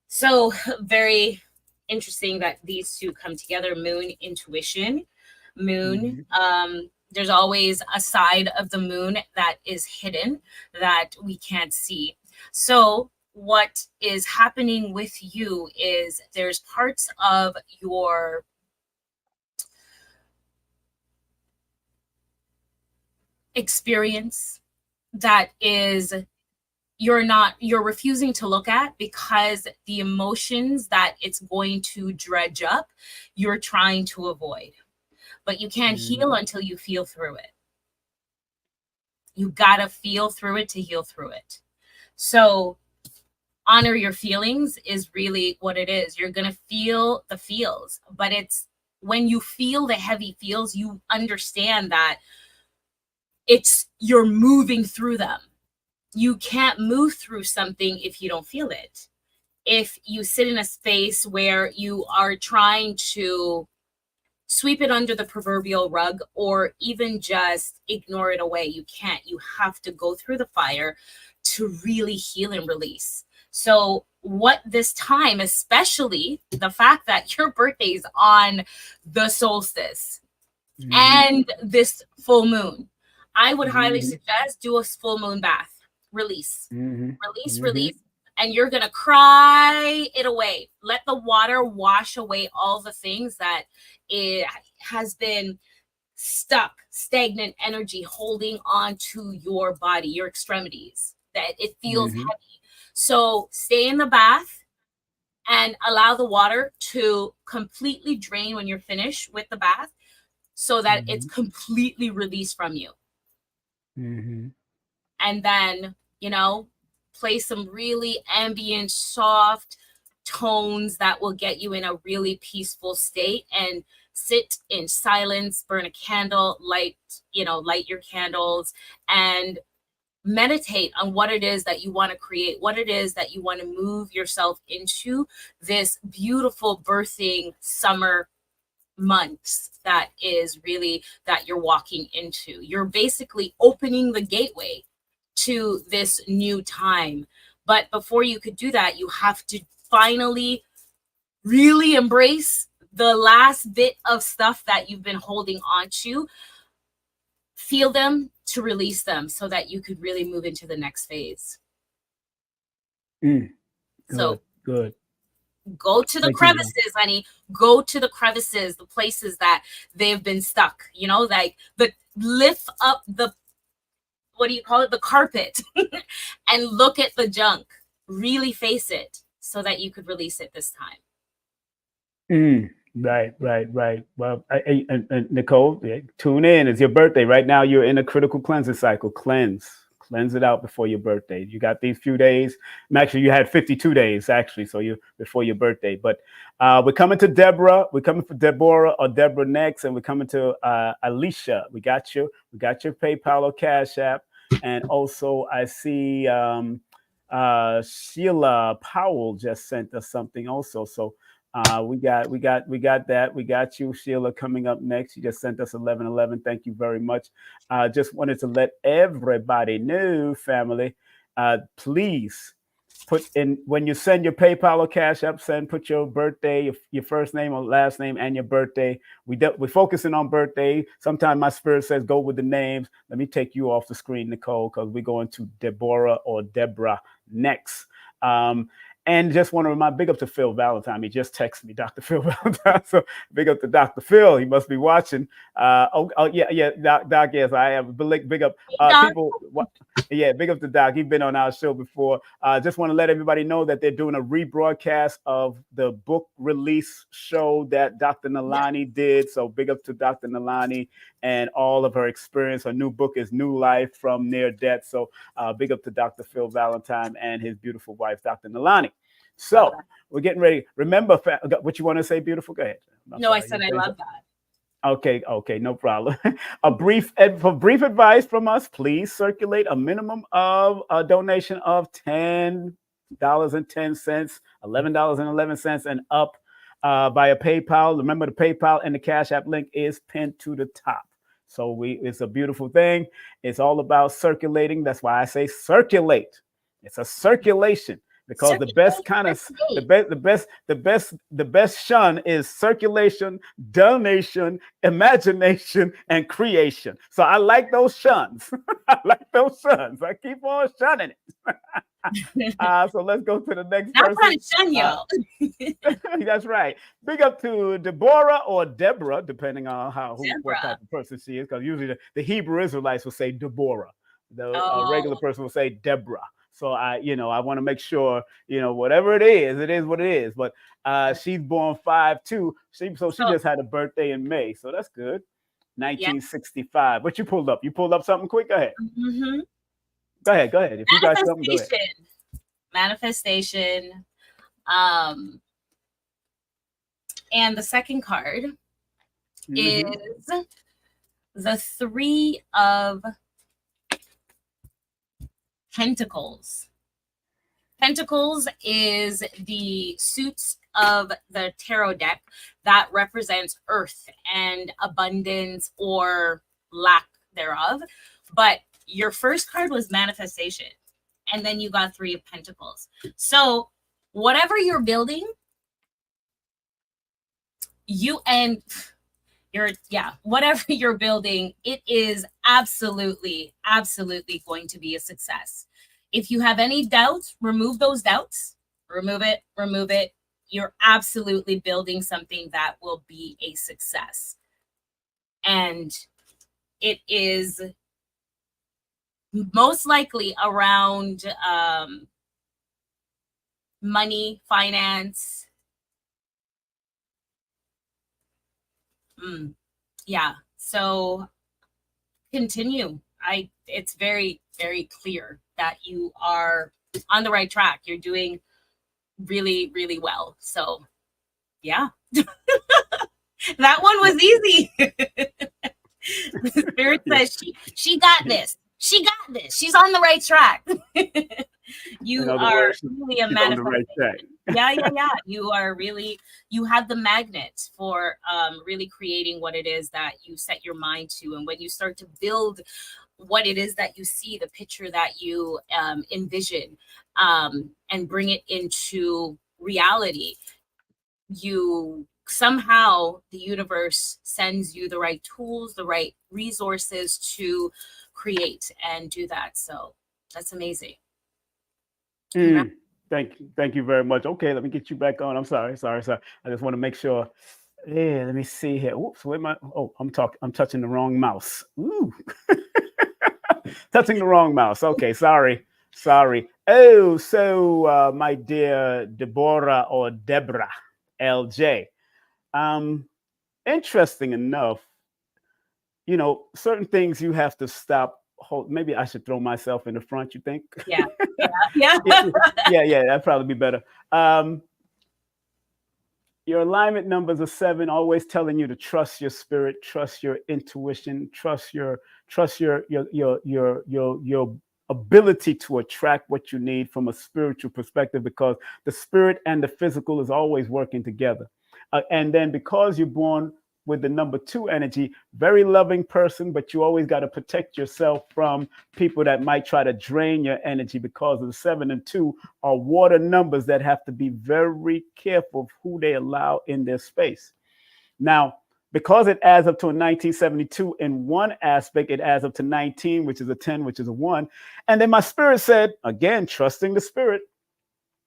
So very interesting that these two come together. Moon, intuition. Moon, there's always a side of the moon that is hidden that we can't see. So what is happening with you is there's parts of your experience that is you're refusing to look at, because the emotions that it's going to dredge up, you're trying to avoid. But you can't heal until you feel through it. You gotta feel through it to heal through it. So honor your feelings is really what it is. You're going to feel the feels, but it's when you feel the heavy feels, you understand that you're moving through them. You can't move through something if you don't feel it. If you sit in a space where you are trying to sweep it under the proverbial rug or even just ignore it away, you can't. You have to go through the fire to really heal and release. So what this time, especially the fact that your birthday is on the solstice and this full moon, I would highly suggest do a full moon bath. Release, release, and you're going to cry it away. Let the water wash away all the things that it has been stuck, stagnant energy holding on to your body, your extremities, that it feels heavy. So stay in the bath and allow the water to completely drain when you're finished with the bath so that it's completely released from you. And then, you know, play some really ambient, soft tones that will get you in a really peaceful state, and sit in silence, burn a candle, light your candles, and meditate on what it is that you want to create, what it is that you want to move yourself into this beautiful birthing summer months that you're walking into. You're basically opening the gateway to this new time. But before you could do that, you have to finally really embrace the last bit of stuff that you've been holding on to, feel them to release them so that you could really move into the next phase. Good, so good. Go to the crevices, honey. Go to the crevices, the places that they've been stuck, you know, like lift up the, what do you call it? The carpet and look at the junk, really face it so that you could release it this time. Right. Well, and Nicole, tune in. It's your birthday. Right now, you're in a critical cleansing cycle. Cleanse it out before your birthday. You got these few days. Actually, you had 52 days, actually, so you before your birthday. But we're coming to Deborah. We're coming for Deborah or Deborah next, and we're coming to Alicia. We got you. We got your PayPal or Cash App. And also, I see Sheila Powell just sent us something also. So we got that. We got you, Sheila, coming up next. You just sent us 1111. Thank you very much. Just wanted to let everybody know, family, please put in, when you send your PayPal or Cash App, put your birthday, your first name or last name, and your birthday. We're focusing on birthday. Sometimes my spirit says go with the names. Let me take you off the screen, Nicole, because we're going to Deborah or Deborah next. And just want to remind, big up to Phil Valentine. He just texted me, Dr. Phil Valentine. So big up to Dr. Phil. He must be watching. Yeah, Doc, yes, I am. Big up people. Yeah, big up to Doc. He's been on our show before. Just want to let everybody know that they're doing a rebroadcast of the book release show that Dr. Nalani did. So big up to Dr. Nalani and all of her experience. Her new book is New Life from Near Death. So big up to Dr. Phil Valentine and his beautiful wife, Dr. Nalani. So we're getting ready. Remember what you want to say, beautiful? Go ahead. I said I love that. Okay, no problem. brief advice from us, please circulate a minimum of a donation of $10.10, $11.11 and up via PayPal. Remember, the PayPal and the Cash App link is pinned to the top. So it's a beautiful thing. It's all about circulating. That's why I say circulate. It's a circulation. Because the best shun is circulation, donation, imagination, and creation. So I like those shuns. I keep on shunning it. So let's go to the next person. I'm trying to shun y'all. That's right. Big up to Deborah or Deborah, depending on what type of person she is. Because usually the Hebrew Israelites will say Deborah. The regular person will say Deborah. So I want to make sure, whatever it is what it is. But she's born 5/2. She just had a birthday in May. So that's good. 1965. Yeah. What you pulled up? You pulled up something quick? Go ahead. Mm-hmm. Go ahead. If you got something, go ahead. Manifestation. And the second card is the 3 of Pentacles. Pentacles is the suits of the tarot deck that represents earth and abundance or lack thereof. But your first card was manifestation, and then you got 3 of Pentacles. So whatever you're building, whatever you're building, it is absolutely going to be a success. If you have any doubts, remove those doubts. Remove it. You're absolutely building something that will be a success. And it is most likely around money, finance. Yeah. So continue. It's very, very clear that you are on the right track. You're doing really, really well. So yeah. That one was easy. The spirit says she got this. She got this. She's on the right track. You are really a manifestation. Yeah. You are really, you have the magnet for really creating what it is that you set your mind to. And when you start to build what it is that you see, the picture that you envision, and bring it into reality, you somehow, the universe sends you the right tools, the right resources to create and do that. So that's amazing. Thank you very much. Okay, let me get you back on. I'm sorry. I just want to make sure. Yeah, let me see here. Oops, where my? Oh, I'm touching the wrong mouse. Ooh, touching the wrong mouse. Okay, sorry. Oh, so my dear Deborah or Deborah, LJ. Interesting enough, certain things you have to stop. Maybe I should throw myself in the front, you think? Yeah. That'd probably be better. Your alignment numbers are 7, always telling you to trust your spirit, trust your intuition, trust your ability to attract what you need from a spiritual perspective, because the spirit and the physical is always working together. And then because you're born with the number 2 energy, very loving person, but you always got to protect yourself from people that might try to drain your energy, because of the 7 and 2 are water numbers that have to be very careful of who they allow in their space. Now, because it adds up to a 1972 in one aspect, it adds up to 19, which is a 10, which is a 1. And then my spirit said, again, trusting the spirit,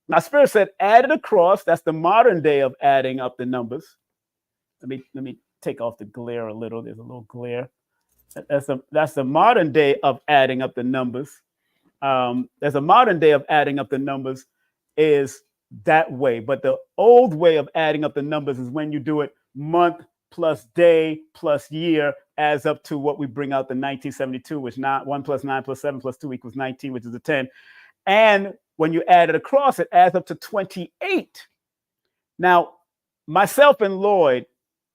my spirit said, add it across. That's the modern day of adding up the numbers. Let me take off the glare a little. There's a little glare. That's the modern day of adding up the numbers. There's a modern day of adding up the numbers is that way. But the old way of adding up the numbers is when you do it month plus day plus year adds up to what we bring out the 1972, which 1 plus 9 plus 7 plus 2 equals 19, which is a 10. And when you add it across, it adds up to 28. Now, myself and Lloyd,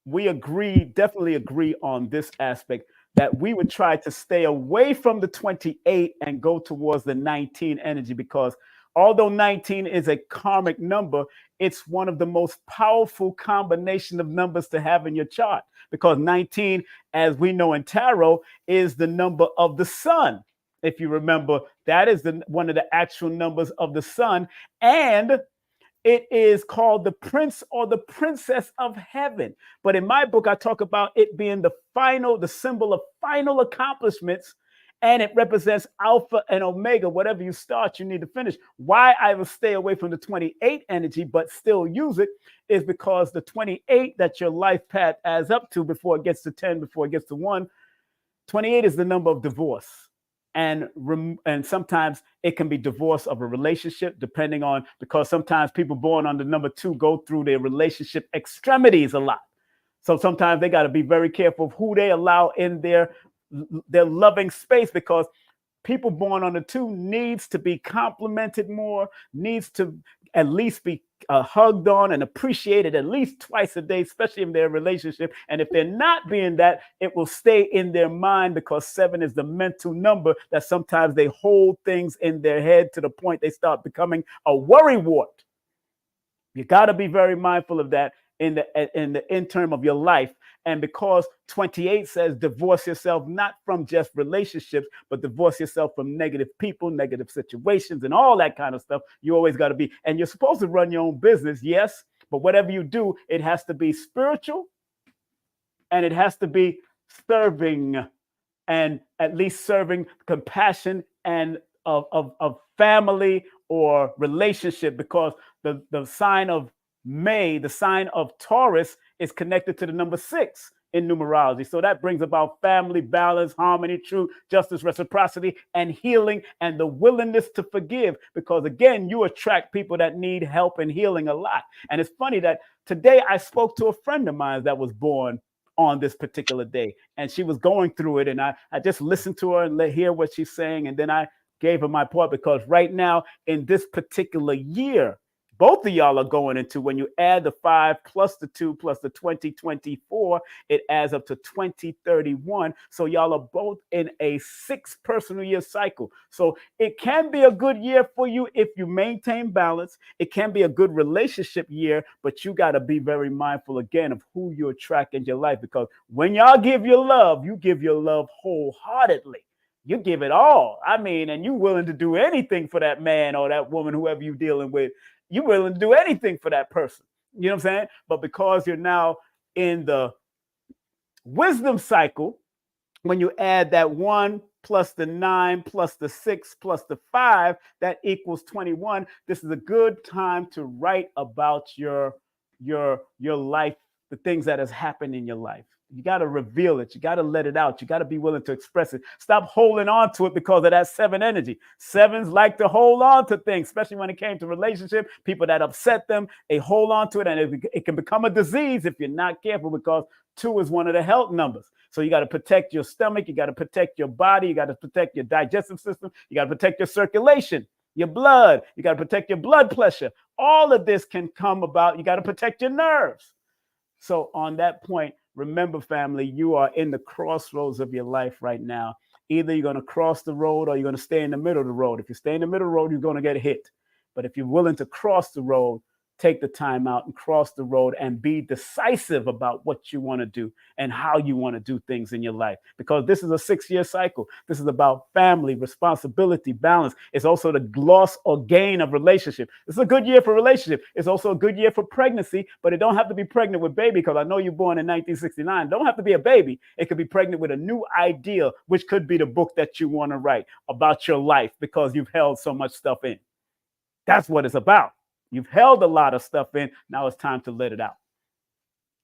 we definitely agree on this aspect, that we would try to stay away from the 28 and go towards the 19 energy, because although 19 is a karmic number, it's one of the most powerful combination of numbers to have in your chart, because 19, as we know in tarot, is the number of the sun. If you remember, that is one of the actual numbers of the sun. And it is called the prince or the princess of heaven. But in my book, I talk about it being the symbol of final accomplishments. And it represents Alpha and Omega. Whatever you start, you need to finish. Why I will stay away from the 28 energy, but still use it, is because the 28 that your life path adds up to before it gets to 10, before it gets to 1, 28 is the number of divorce. And sometimes it can be divorce of a relationship, depending on, because sometimes people born on the number 2 go through their relationship extremities a lot. So sometimes they got to be very careful of who they allow in their loving space, because people born on the 2 needs to be complimented more, needs to at least be hugged on and appreciated at least twice a day, especially in their relationship. And if they're not being that, it will stay in their mind, because 7 is the mental number that sometimes they hold things in their head to the point they start becoming a worrywart. You got to be very mindful of that in the end term of your life. And because 28 says divorce yourself, not from just relationships, but divorce yourself from negative people, negative situations, and all that kind of stuff. You always got to be, and you're supposed to run your own business, yes, but whatever you do, it has to be spiritual, and it has to be serving, and at least serving compassion and of family or relationship, because the sign of May, the sign of Taurus, is connected to the number 6 in numerology. So that brings about family, balance, harmony, truth, justice, reciprocity, and healing, and the willingness to forgive. Because again, you attract people that need help and healing a lot. And it's funny that today I spoke to a friend of mine that was born on this particular day, and she was going through it, and I just listened to her and hear what she's saying, and then I gave her my part, because right now in this particular year, both of y'all are going into, when you add the 5 plus the 2 plus the 2024, it adds up to 2031. So y'all are both in a 6 personal year cycle. So it can be a good year for you if you maintain balance. It can be a good relationship year, but you got to be very mindful again of who you attract in your life, because when y'all give your love, you give your love wholeheartedly. You give it all. I mean, and you're willing to do anything for that man or that woman, whoever you're dealing with. You're willing to do anything for that person. You know what I'm saying? But because you're now in the wisdom cycle, when you add that 1 plus the 9 plus the 6 plus the 5, that equals 21. This is a good time to write about your life, the things that has happened in your life. You got to reveal it. You got to let it out. You got to be willing to express it. Stop holding on to it because of that 7 energy. 7s like to hold on to things, especially when it came to relationship. People that upset them, they hold on to it, and it can become a disease if you're not careful, because 2 is one of the health numbers. So you got to protect your stomach. You got to protect your body. You got to protect your digestive system. You got to protect your circulation, your blood. You got to protect your blood pressure. All of this can come about. You got to protect your nerves. So on that point, remember, family, you are in the crossroads of your life right now. Either you're going to cross the road or you're going to stay in the middle of the road. If you stay in the middle of the road, you're going to get hit. But if you're willing to cross the road, take the time out and cross the road and be decisive about what you want to do and how you want to do things in your life. Because this is a 6-year cycle. This is about family, responsibility, balance. It's also the loss or gain of relationship. It's a good year for relationship. It's also a good year for pregnancy, but it don't have to be pregnant with baby, because I know you're born in 1969. Don't have to be a baby. It could be pregnant with a new idea, which could be the book that you want to write about your life, because you've held so much stuff in. That's what it's about. You've held a lot of stuff in. Now it's time to let it out.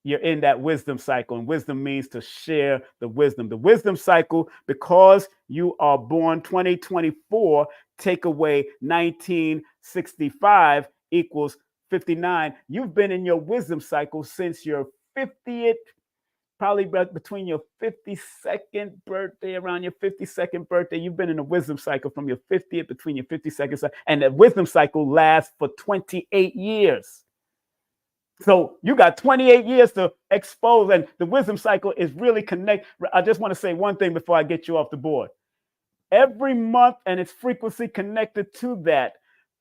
You're in that wisdom cycle, and wisdom means to share the wisdom. The wisdom cycle, because you are born 2024, take away 1965 equals 59. You've been in your wisdom cycle since your 50th, probably between your 52nd birthday, around your 52nd birthday. You've been in a wisdom cycle from your 50th, between your 52nd, and the wisdom cycle lasts for 28 years. So you got 28 years to expose, and the wisdom cycle is really connect. I just want to say one thing before I get you off the board. Every month and its frequency connected to that,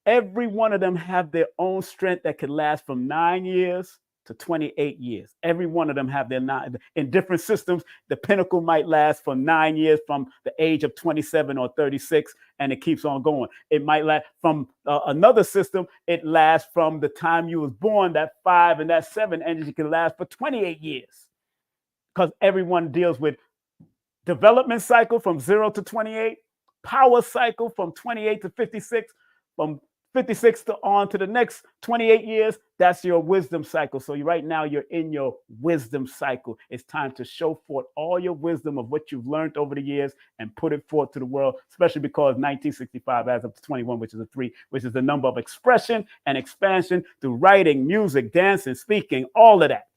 every one of them have their own strength that could last from 9 years to 28 years. Every one of them have their 9 in different systems. The pinnacle might last for 9 years from the age of 27 or 36, and it keeps on going. It might last from another system. It lasts from the time you was born. That 5 and that 7 energy can last for 28 years, because everyone deals with development cycle from 0 to 28, power cycle from 28 to 56, from 56 to on to the next 28 years. That's your wisdom cycle. So right now you're in your wisdom cycle. It's time to show forth all your wisdom of what you've learned over the years and put it forth to the world, especially because 1965 adds up to 21, which is a 3, which is the number of expression and expansion through writing, music, dancing, speaking, all of that.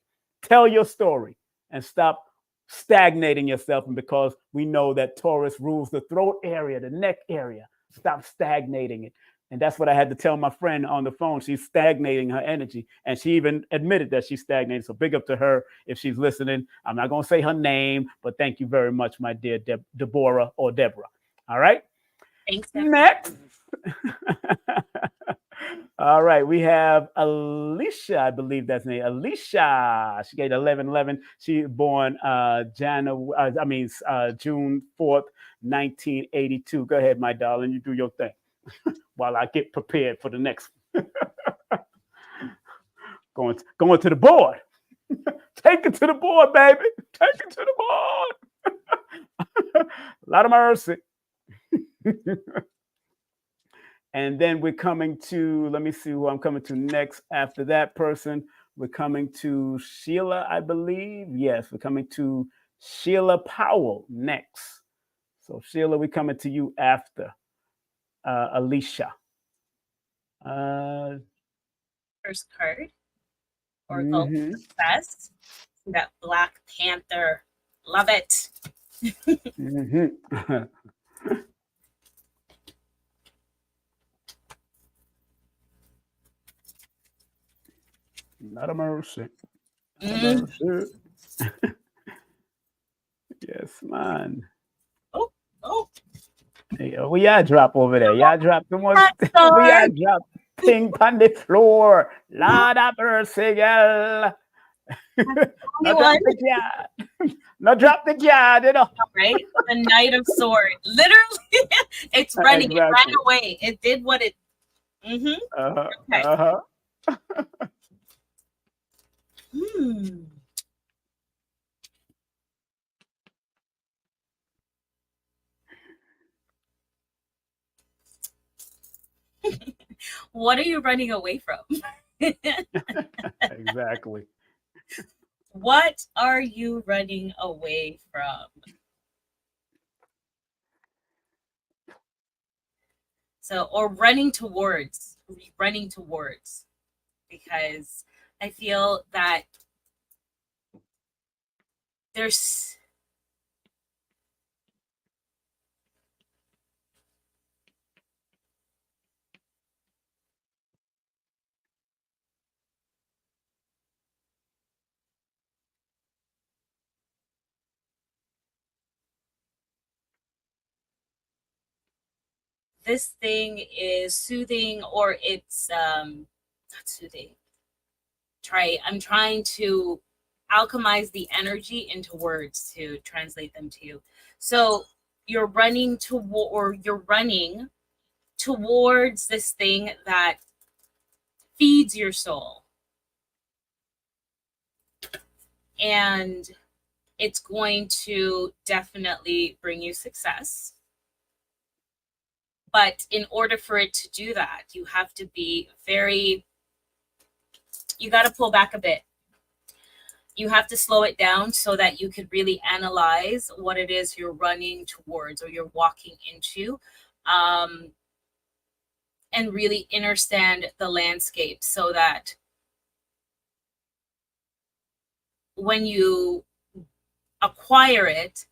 Tell your story and stop stagnating yourself. And because we know that Taurus rules the throat area, the neck area, stop stagnating it. And that's what I had to tell my friend on the phone. She's stagnating her energy, and she even admitted that she's stagnating. So big up to her if she's listening. I'm not going to say her name, but thank you very much, my dear Deborah or Deborah. All right. Thanks. Next. All right, we have Alicia, I believe that's name. Alicia, she got 11/11. She born June 4th, 1982. Go ahead, my darling, you do your thing while I get prepared for the next one. Going to the board. Take it to the board, baby. Take it to the board. A lot of mercy. And then we're coming to, let me see who I'm coming to next after that person. We're coming to Sheila, I believe. Yes, we're coming to Sheila Powell next. So Sheila, we're coming to you after Alicia. First card, Oracle Mm-hmm. Success. That Black Panther. Love it. Mm-hmm. Not a mercy. Not a mercy. Yes, man. Oh. Hey, we y'all drop over there. Y'all drop the one. That's We y'all hard. drop ping on the floor. Lord have mercy, girl. Not drop the card. Not drop the card, you know. Right? The Knight of Swords. Literally, it's running. Exactly. It ran away. It did what it. Mm-hmm. Okay. What are you running away from? Exactly. What are you running away from? So, or running towards, because I feel that there's this thing is soothing, or it's not soothing. I'm trying to alchemize the energy into words to translate them to you. So you're running towards this thing that feeds your soul, and it's going to definitely bring you success. But in order for it to do that, you have to be you got to pull back a bit. You have to slow it down so that you could really analyze what it is you're running towards or you're walking into, and really understand the landscape, so that when you acquire it,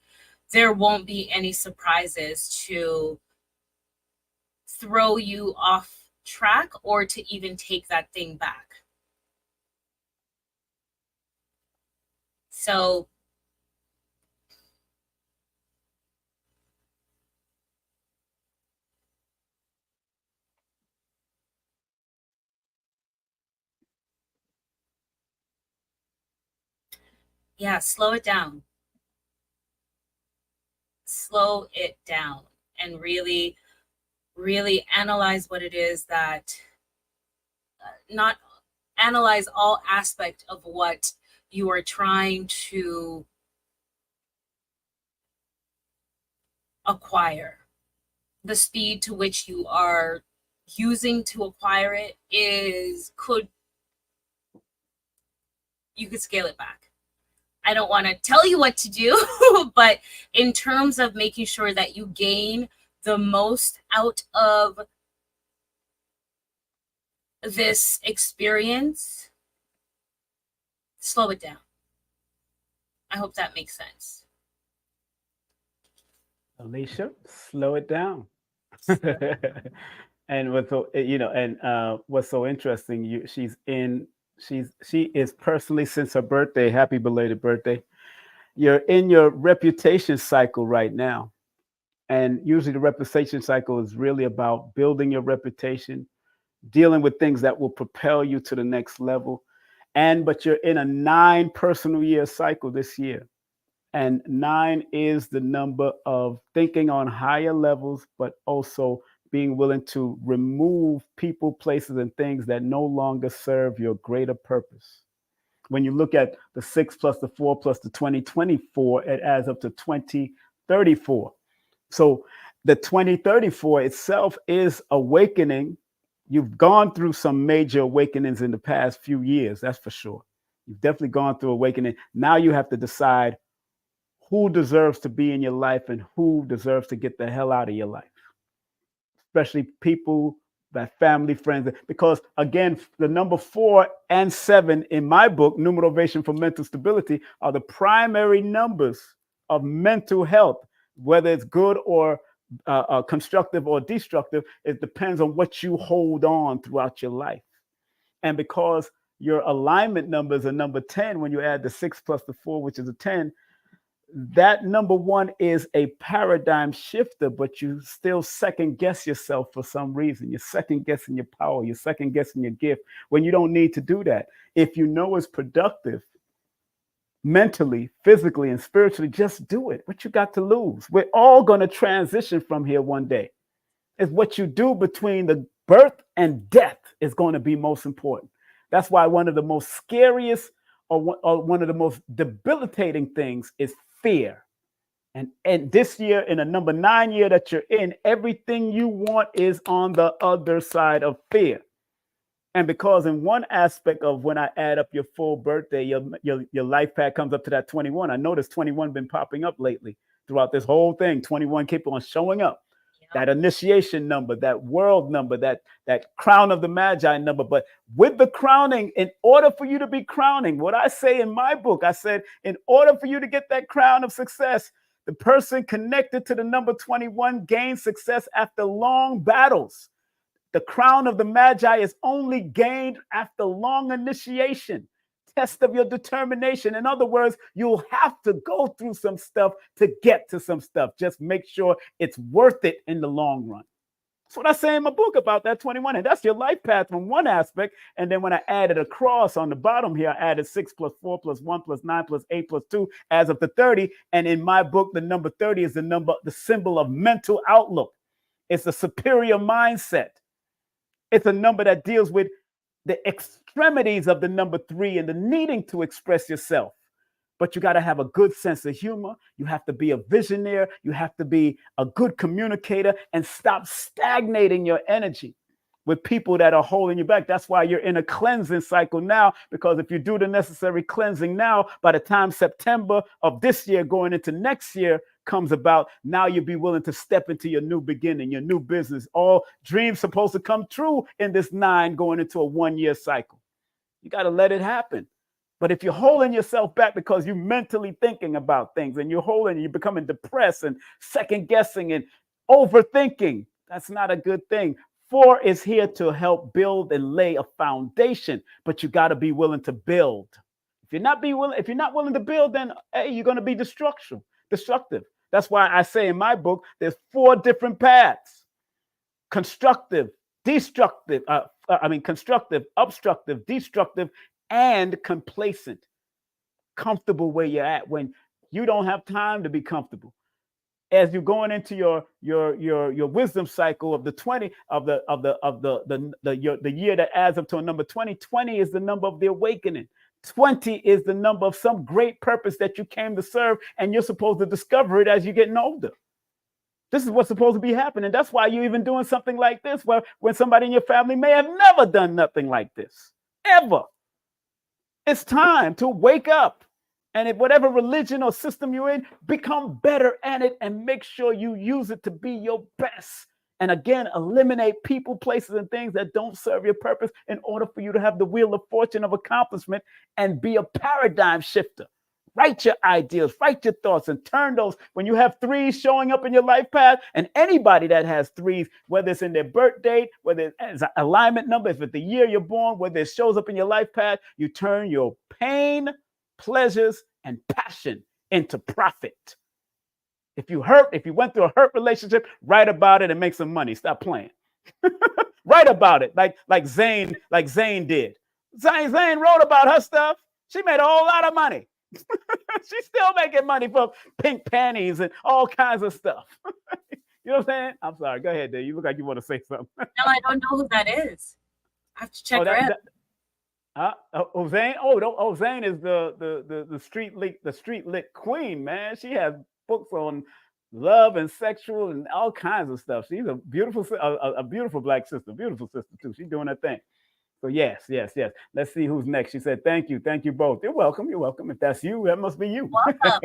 there won't be any surprises to throw you off track or to even take that thing back. So yeah, slow it down. Slow it down and really, really analyze what it is that, not analyze all aspect of what you are trying to acquire. The speed to which you are using to acquire it you could scale it back. I don't want to tell you what to do, but in terms of making sure that you gain the most out of this experience, slow it down. I hope that makes sense. Alicia, slow it down. And what's so, what's so interesting, she is personally, since her birthday, happy belated birthday, you're in your reputation cycle right now. And usually the reputation cycle is really about building your reputation, dealing with things that will propel you to the next level. But you're in a 9 personal year cycle this year. And 9 is the number of thinking on higher levels, but also being willing to remove people, places, and things that no longer serve your greater purpose. When you look at the 6 plus the 4 plus the 2024, it adds up to 2034. So the 2034 itself is awakening you've gone through some major awakenings in the past few years. That's for sure. You've definitely gone through awakening. Now you have to decide who deserves to be in your life and who deserves to get the hell out of your life, especially people, that family, friends. Because again, the number 4 and 7 in my book, New Motivation for Mental Stability, are the primary numbers of mental health, whether it's good or constructive or destructive. It depends on what you hold on throughout your life. And because your alignment numbers are number 10, when you add the 6 plus the 4, which is a 10, that number 1 is a paradigm shifter, but you still second guess yourself for some reason. You're second guessing your power. You're second guessing your gift when you don't need to do that. If you know it's productive mentally, physically, and spiritually, just do it. What you got to lose? We're all going to transition from here one day. It's what you do between the birth and death is going to be most important. That's why one of the most scariest or one of the most debilitating things is fear. And this year, in a number 9 year that you're in, everything you want is on the other side of fear. And because in one aspect of when I add up your full birthday, your life path comes up to that 21. I noticed 21 been popping up lately throughout this whole thing. 21 keep on showing up. That initiation number, that world number, that crown of the Magi number. But with the crowning, in order for you to be crowning, what I say in my book, I said, in order for you to get that crown of success, the person connected to the number 21 gains success after long battles. The crown of the Magi is only gained after long initiation. Test of your determination. In other words, you'll have to go through some stuff to get to some stuff. Just make sure it's worth it in the long run. That's what I say in my book about that 21. And that's your life path from one aspect. And then when I added a cross on the bottom here, I added 6 plus 4 plus 1 plus 9 plus 8 plus 2 adds up to 30. And in my book, the number 30 is the symbol of mental outlook. It's a superior mindset. It's a number that deals with the extremities of the number 3 and the needing to express yourself. But you got to have a good sense of humor. You have to be a visionary. You have to be a good communicator and stop stagnating your energy with people that are holding you back. That's why you're in a cleansing cycle now, because if you do the necessary cleansing now, by the time September of this year going into next year comes about, now you'll be willing to step into your new beginning, your new business. All dreams supposed to come true in this 9 going into a 1-year cycle. You got to let it happen. But if you're holding yourself back because you're mentally thinking about things and you're becoming depressed and second guessing and overthinking, that's not a good thing. 4 is here to help build and lay a foundation, but you got to be willing to build. If you're not willing to build, then hey, you're going to be destructive. That's why I say in my book, there's 4 different paths: constructive, constructive, obstructive, destructive, and complacent. Comfortable where you're at when you don't have time to be comfortable. As you're going into your wisdom cycle of the 20 of the year that adds up to a number 20. 20 is the number of the awakening. 20 is the number of some great purpose that you came to serve, and you're supposed to discover it as you're getting older. This is what's supposed to be happening. That's why you're even doing something like this, when somebody in your family may have never done nothing like this, ever. It's time to wake up. And if whatever religion or system you're in, become better at it and make sure you use it to be your best. And again, eliminate people, places, and things that don't serve your purpose in order for you to have the wheel of fortune of accomplishment and be a paradigm shifter. Write your ideas, write your thoughts, and turn those. When you have 3s showing up in your life path, and anybody that has 3s, whether it's in their birth date, whether it's an alignment number, if it's the year you're born, whether it shows up in your life path, you turn your pain, pleasures, and passion into profit. If you went through a hurt relationship, write about it and make some money. Stop playing. Write about it, like 𝐍𝐴𝐚 did. 𝐍𝐴𝐚 wrote about her stuff. She made a whole lot of money. She's still making money from pink panties and all kinds of stuff. You know what I'm saying? I'm sorry. Go ahead, Dave. You look like you want to say something. No, I don't know who that is. I have to check her out. 𝐍𝐴𝐚. 𝐍𝐴𝐚 is the street lit queen, man. She has books on love and sexual and all kinds of stuff. She's a beautiful, a beautiful black sister, beautiful sister too. She's doing her thing. So yes, yes, yes. Let's see who's next. She said, thank you both. You're welcome. You're welcome. If that's you, that must be you. Welcome.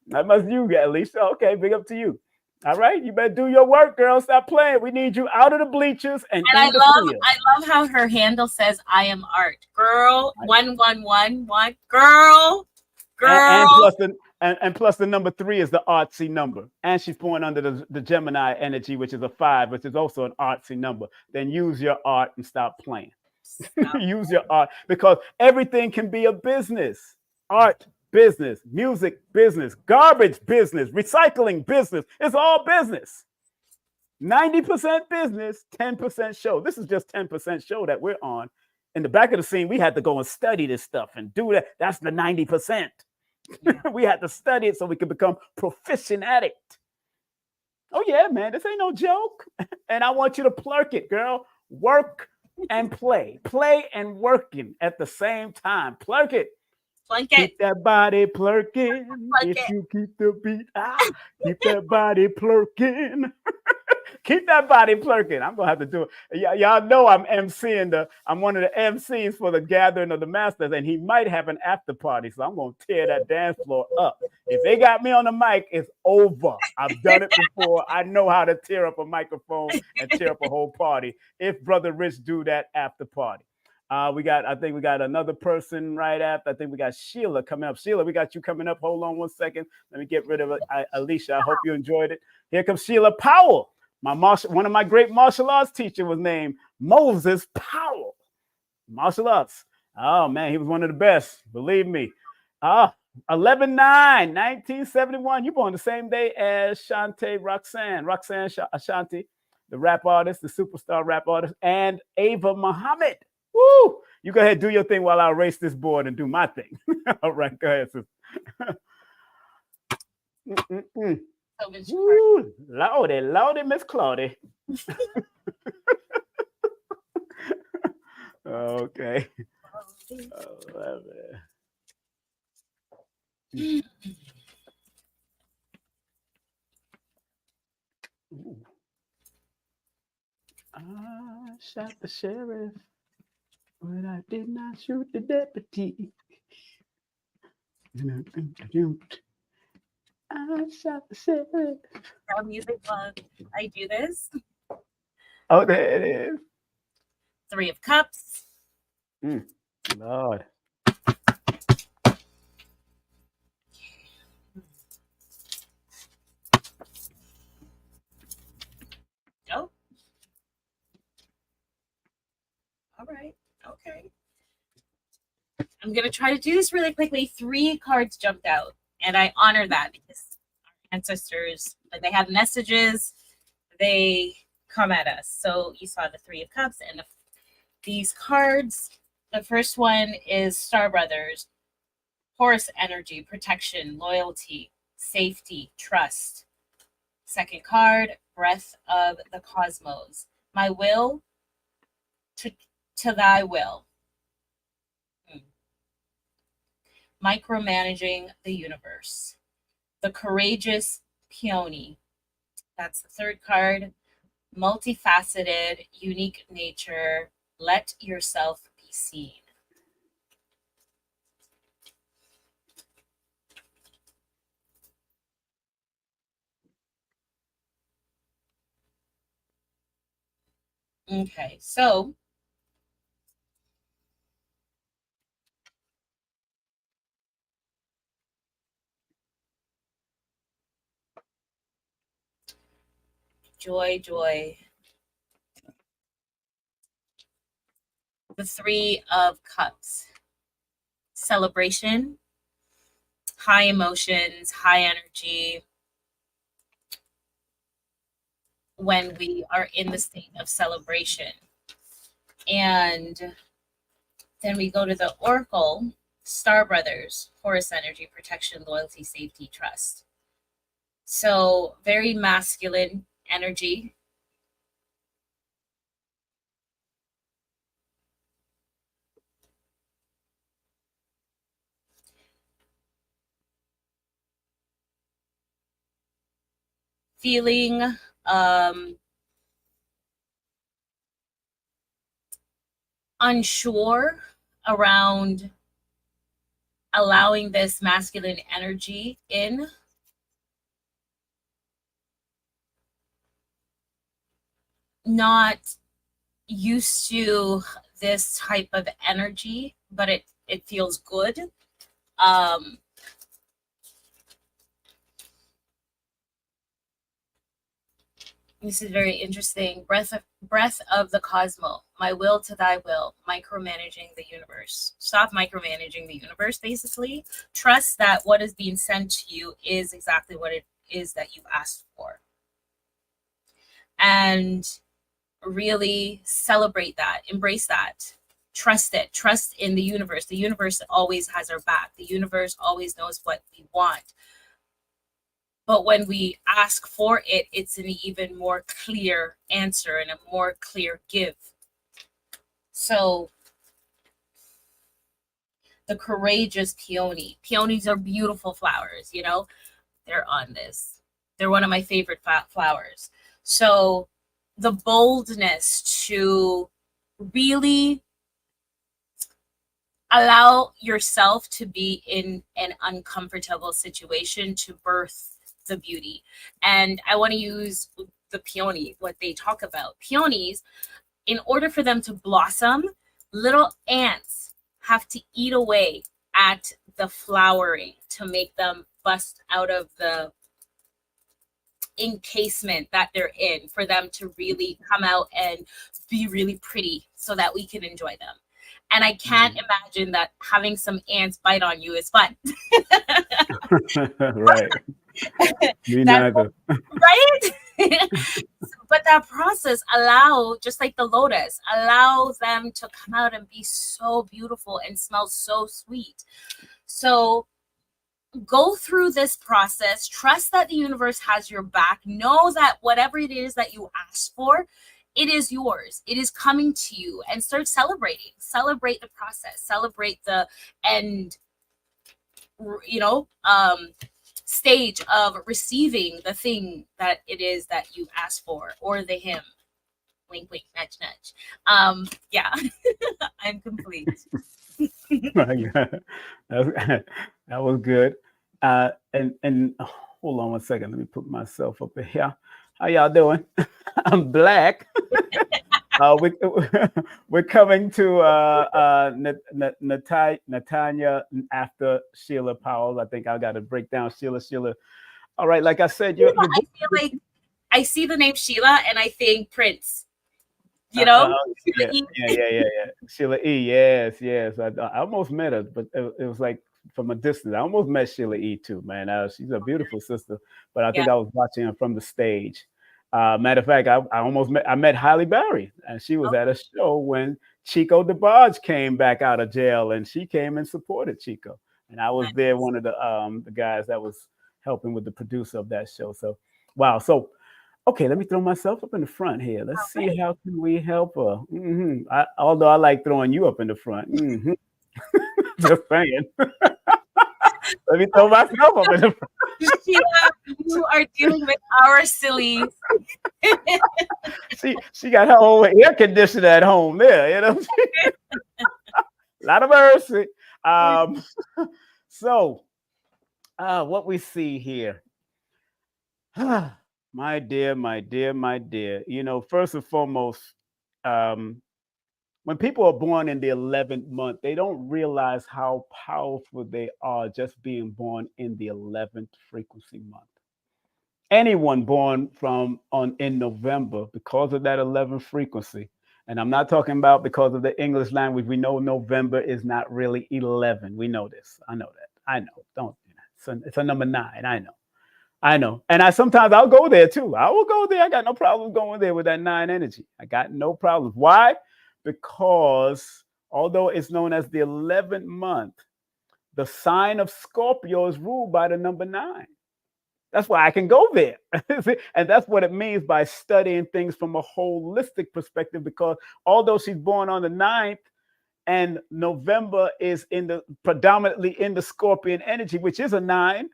That must you, Alicia. Okay, big up to you. All right, you better do your work, girl. Stop playing. We need you out of the bleachers and in the field. I love how her handle says I am art. Girl, 1111. Girl. And plus the number 3 is the artsy number. And she's born under the Gemini energy, which is a 5, which is also an artsy number. Then use your art and stop playing. Use your art, because everything can be a business. Art, business, music, business, garbage, business, recycling, business. It's all business. 90% business, 10% show. This is just 10% show that we're on. In the back of the scene, we had to go and study this stuff and do that. That's the 90%. We had to study it so we could become proficient at it. Oh yeah, man, this ain't no joke. And I want you to plurk it, girl. Work and play and working at the same time. Plurk it. Keep that body plurking. If you keep the beat, keep that body plurking. Keep that body plurking. I'm gonna have to do it. Y'all know I'm emceeing I'm one of the MCs for the Gathering of the Masters, and he might have an after party. So I'm gonna tear that dance floor up. If they got me on the mic, it's over. I've done it before. I know how to tear up a microphone and tear up a whole party. If Brother Rich do that after party. I think we got another person right after. I think we got Sheila coming up. Sheila, we got you coming up. Hold on one second. Let me get rid of Alicia. I hope you enjoyed it. Here comes Sheila Powell. One of my great martial arts teachers was named Moses Powell. Martial arts. Oh man, he was one of the best. Believe me. 11/9/1971. You born the same day as Roxanne Ashanti, the rap artist, the superstar rap artist, and Ava Muhammad. Woo! You go ahead, do your thing while I erase this board and do my thing. All right, go ahead, sis. Woo, Lordy, Miss Claudia. Okay. I shot the sheriff, but I did not shoot the deputy. I shot the sheriff. Our music love. I do this. Oh, there it is. 3 of Cups. Lord. Oh. All right. Okay. I'm going to try to do this really quickly. 3 cards jumped out, and I honor that because our ancestors, when they have messages, they come at us. So you saw the 3 of Cups and these cards. The first one is Star Brothers, Horse energy, protection, loyalty, safety, trust. Second card, Breath of the Cosmos. My will to thy will. Micromanaging the universe. The courageous peony. That's the third card. Multifaceted, unique nature. Let yourself be seen. Okay, so joy. The 3 of Cups. Celebration, high emotions, high energy. When we are in the state of celebration. And then we go to the Oracle, Star Brothers, Horus energy, protection, loyalty, safety, trust. So very masculine energy. feeling unsure around allowing this masculine energy in. Not used to this type of energy, but it feels good. This is very interesting. Breath of the cosmos. My will to thy will. Micromanaging the universe. Stop micromanaging the universe, basically. Trust that what is being sent to you is exactly what it is that you've asked for. And really celebrate that. Embrace that. Trust it. Trust in the universe. The universe always has our back. The universe always knows what we want. But when we ask for it, it's an even more clear answer and a more clear give. So the courageous peony. Peonies are beautiful flowers, you know. They're on this. They're one of my favorite flowers. So the boldness to really allow yourself to be in an uncomfortable situation to birth the beauty. And I want to use the peony, what they talk about. Peonies, in order for them to blossom, little ants have to eat away at the flowering to make them bust out of the encasement that they're in, for them to really come out and be really pretty so that we can enjoy them. And I can't imagine that having some ants bite on you is fun. Right. Me neither. Right? But that process just like the lotus, allow them to come out and be so beautiful and smell so sweet. So go through this process. Trust that the universe has your back. Know that whatever it is that you asked for, it is yours. It is coming to you, and start celebrating. Celebrate the process. Celebrate the end, stage of receiving the thing that it is that you asked for, or the him. Wink, wink, nudge, nudge. Yeah, I'm complete. That was good. And hold on one second. Let me put myself up here. How y'all doing? I'm Black. We're coming to Natanya after Sheila Powell. I think I got to break down Sheila. All right, like I said, I feel like I see the name Sheila and I think Prince. You know? Yeah. Sheila E. Yes. I almost met her, but it was like from a distance. I almost met Sheila E. too, man. She's a beautiful sister, but I think I was watching her from the stage. Matter of fact, I met Halle Berry, and she was at a show when 𝐊𝐞𝐫𝐲 came back out of jail, and she came and supported Chico. And I was there, one of the guys that was helping with the producer of that show. So, wow. So, okay, let me throw myself up in the front here. Let's see how can we help her. Although I like throwing you up in the front. Just saying. Let me throw myself up in the front. Sheila, you are dealing with our silly. She got her own air conditioner at home there, you know. A lot of mercy. So what we see here. My dear. You know, first and foremost, when people are born in the 11th month, they don't realize how powerful they are just being born in the 11th frequency month. Anyone born in November, because of that 11th frequency, and I'm not talking about because of the English language, we know November is not really 11. We know this. I know that. I know. Don't. It's a number 9. I know. And sometimes I'll go there too. I will go there. I got no problem going there with that 9 energy. I got no problem. Why? Because although it's known as the 11th month, the sign of Scorpio is ruled by the number 9. That's why I can go there. And that's what it means by studying things from a holistic perspective, because although she's born on the 9th and November is predominantly in the Scorpion energy, which is a 9,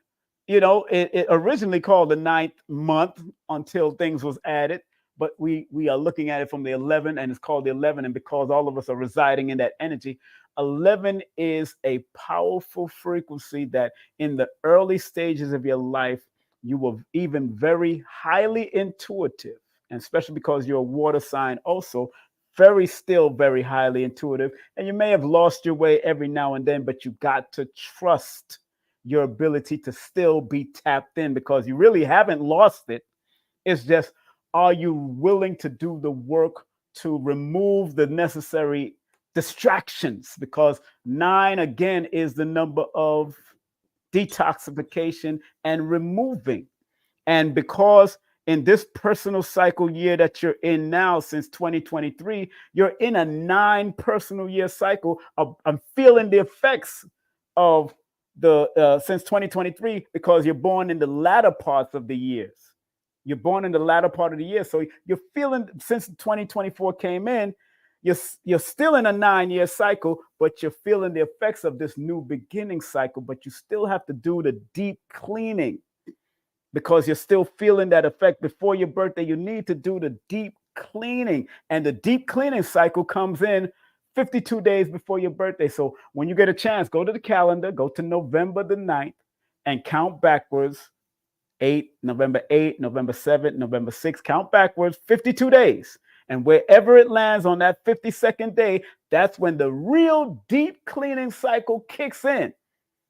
it originally called the 9th month until things was added, but we are looking at it from the 11, and it's called the 11. And because all of us are residing in that energy, 11 is a powerful frequency that in the early stages of your life, you were even very highly intuitive, and especially because you're a water sign also, still very highly intuitive. And you may have lost your way every now and then, but you got to trust your ability to still be tapped in, because you really haven't lost it. It's just, are you willing to do the work to remove the necessary distractions? Because 9, again, is the number of detoxification and removing. And because in this personal cycle year that you're in now, since 2023, you're in a 9 personal year cycle. I'm feeling the effects of the since 2023, because you're born in the latter parts of the years. You're born in the latter part of the year. So you're feeling, since 2024 came in, you're still in a 9-year cycle, but you're feeling the effects of this new beginning cycle. But you still have to do the deep cleaning, because you're still feeling that effect. Before your birthday, you need to do the deep cleaning. And the deep cleaning cycle comes in 52 days before your birthday. So when you get a chance, go to the calendar, go to November the 9th, and count backwards. November 8th, November 7th, November 6th, count backwards 52 days. And wherever it lands on that 52nd day, that's when the real deep cleaning cycle kicks in.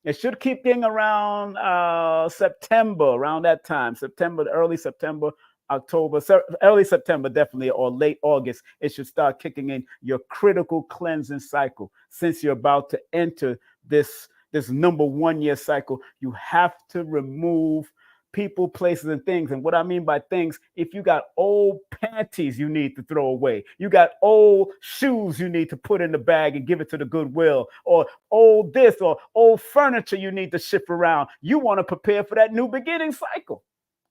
It should kick in around September, around that time, early September, October, early September, definitely, or late August. It should start kicking in your critical cleansing cycle. Since you're about to enter this number 1 year cycle, you have to remove people, places, and things. And what I mean by things, if you got old panties you need to throw away, you got old shoes you need to put in the bag and give it to the Goodwill, or old this, or old furniture you need to ship around, you want to prepare for that new beginning cycle.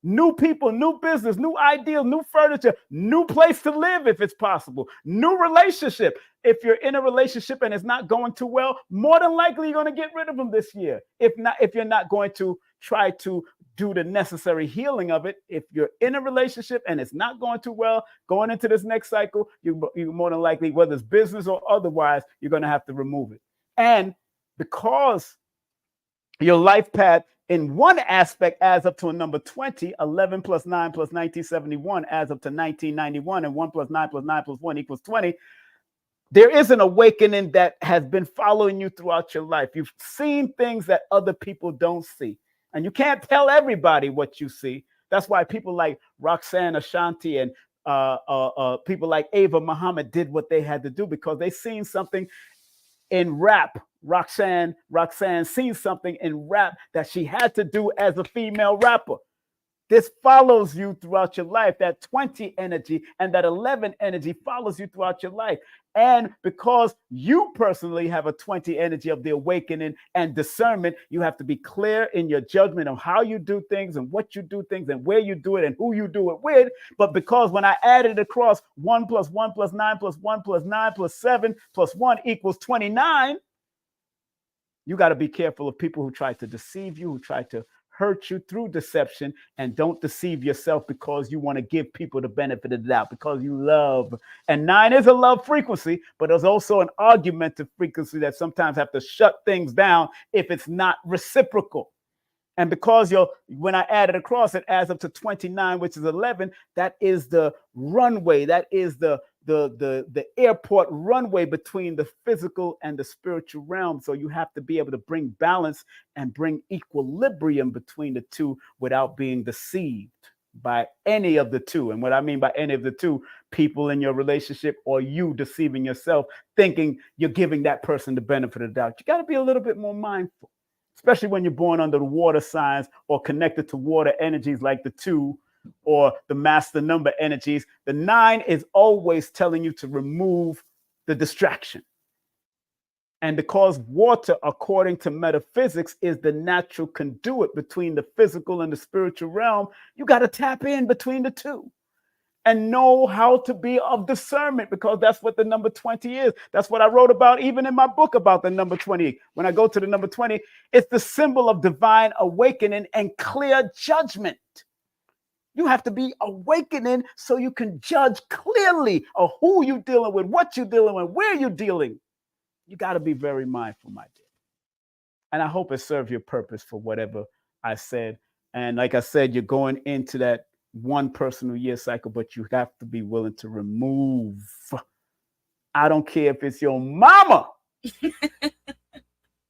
New people, new business, new ideal, new furniture, new place to live if it's possible, new relationship. If you're in a relationship and it's not going too well, more than likely you're going to get rid of them this year. If you're not going to try to do the necessary healing of it. If you're in a relationship and it's not going too well, going into this next cycle, you more than likely, whether it's business or otherwise, you're going to have to remove it. And because your life path in one aspect adds up to a number 20, 11 plus 9 plus 1971 adds up to 1991, and 1 plus 9 plus 9 plus 1 equals 20. There is an awakening that has been following you throughout your life. You've seen things that other people don't see. And you can't tell everybody what you see. That's why people like Roxanne Ashanti and people like Ava Muhammad did what they had to do, because they seen something in rap. Roxanne seen something in rap that she had to do as a female rapper. This follows you throughout your life. That 20 energy and that 11 energy follows you throughout your life. And because you personally have a 20 energy of the awakening and discernment, you have to be clear in your judgment of how you do things and what you do things and where you do it and who you do it with. But because when I added across 1 plus 1 plus 9 plus 1 plus 9 plus 7 plus 1 equals 29, you got to be careful of people who try to deceive you, who try to hurt you through deception, and don't deceive yourself because you want to give people the benefit of the doubt, because you love. And 9 is a love frequency, but there's also an argumentative frequency that sometimes have to shut things down if it's not reciprocal. And because when I add it across, it adds up to 29, which is 11. That is the runway. That is the airport runway between the physical and the spiritual realm. So you have to be able to bring balance and bring equilibrium between the two without being deceived by any of the two. And what I mean by any of the two, people in your relationship or you deceiving yourself, thinking you're giving that person the benefit of the doubt. You got to be a little bit more mindful, especially when you're born under the water signs or connected to water energies like the 2 or the master number energies. The 9 is always telling you to remove the distraction. And because water, according to metaphysics, is the natural conduit between the physical and the spiritual realm, you got to tap in between the two. and know how to be of discernment, because that's what the number 20 is. That's what I wrote about even in my book about the number 20. When I go to the number 20, it's the symbol of divine awakening and clear judgment. You have to be awakening so you can judge clearly of who you're dealing with, what you're dealing with, where you're dealing. You got to be very mindful, my dear. And I hope it served your purpose for whatever I said. And like I said, you're going into that one personal year cycle, but you have to be willing to remove. I don't care if it's your mama.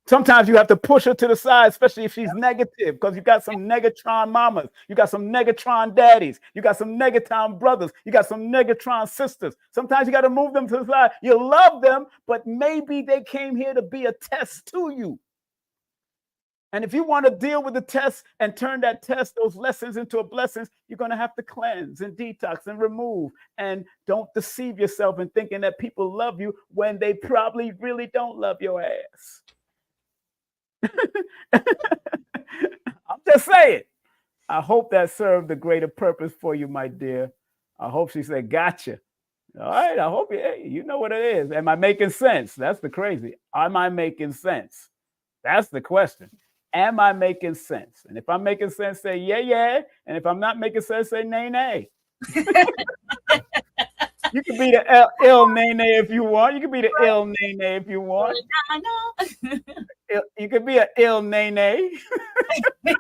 Sometimes you have to push her to the side, especially if she's negative, because you got some negatron mamas, you got some negatron daddies, you got some negatron brothers, you got some negatron sisters. Sometimes you got to move them to the side. You love them, but maybe they came here to be a test to you. And if you want to deal with the test and turn that test, those lessons into a blessing, you're going to have to cleanse and detox and remove. And don't deceive yourself in thinking that people love you when they probably really don't love your ass. I'm just saying. I hope that served a greater purpose for you, my dear. I hope she said, gotcha. All right. I hope you know what it is. Am I making sense? That's the crazy. Am I making sense? That's the question. Am I making sense? And if I'm making sense, say yeah, yeah. And if I'm not making sense, say nay, nay. You can be the ill nay, nay if you want. You can be the ill nay, nay if you want. You can be an ill nay, nay. She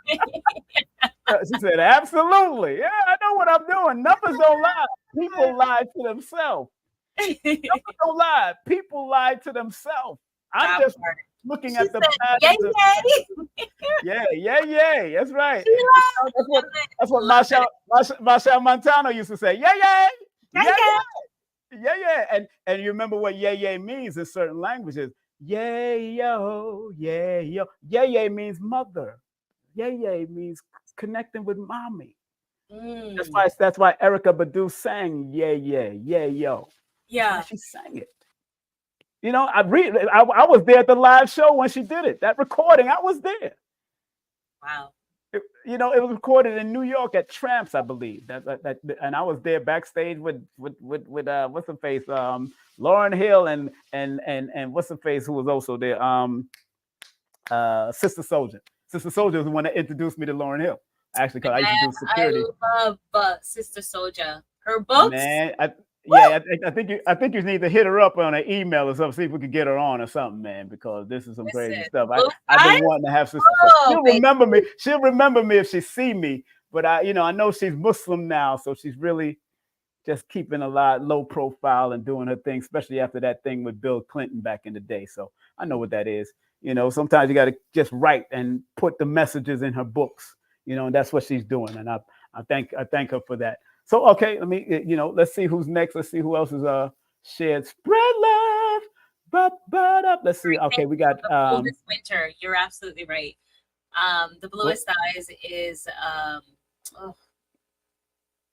said, absolutely. Yeah, I know what I'm doing. Numbers don't lie. People lie to themselves. Numbers don't lie. People lie to themselves. I'm just looking at the patterns. Yeah. That's right. That's what Marshall Montano used to say. Yeah. And you remember what yeah means in certain languages. Yeah-yo. Yeah means mother. Yeah means connecting with mommy. That's why Erykah Badu sang yeah-yo. Yeah. She sang it. You know, I was there at the live show when she did it. That recording, I was there. Wow. It was recorded in New York at Tramps, I believe. And I was there backstage with what's her face, Lauryn Hill and what's her face, who was also there, Sister Soldier. Sister Soldier was the one that introduced me to Lauryn Hill. Actually, because I used to do security. I love Sister Soldier. Her books. Man, I think you need to hit her up on an email or something, see if we could get her on or something, man, because this is some crazy stuff. I've been wanting to have Sister. She'll remember me. She'll remember me if she see me. But I know she's Muslim now, so she's really just keeping a lot low profile and doing her thing, especially after that thing with Bill Clinton back in the day. So I know what that is. Sometimes you got to just write and put the messages in her books. And that's what she's doing, and I thank her for that. So, okay, let me, let's see who's next. Let's see who else is shared. Spread love. Let's see. Okay, we got the coldest winter. You're absolutely right. The bluest eyes is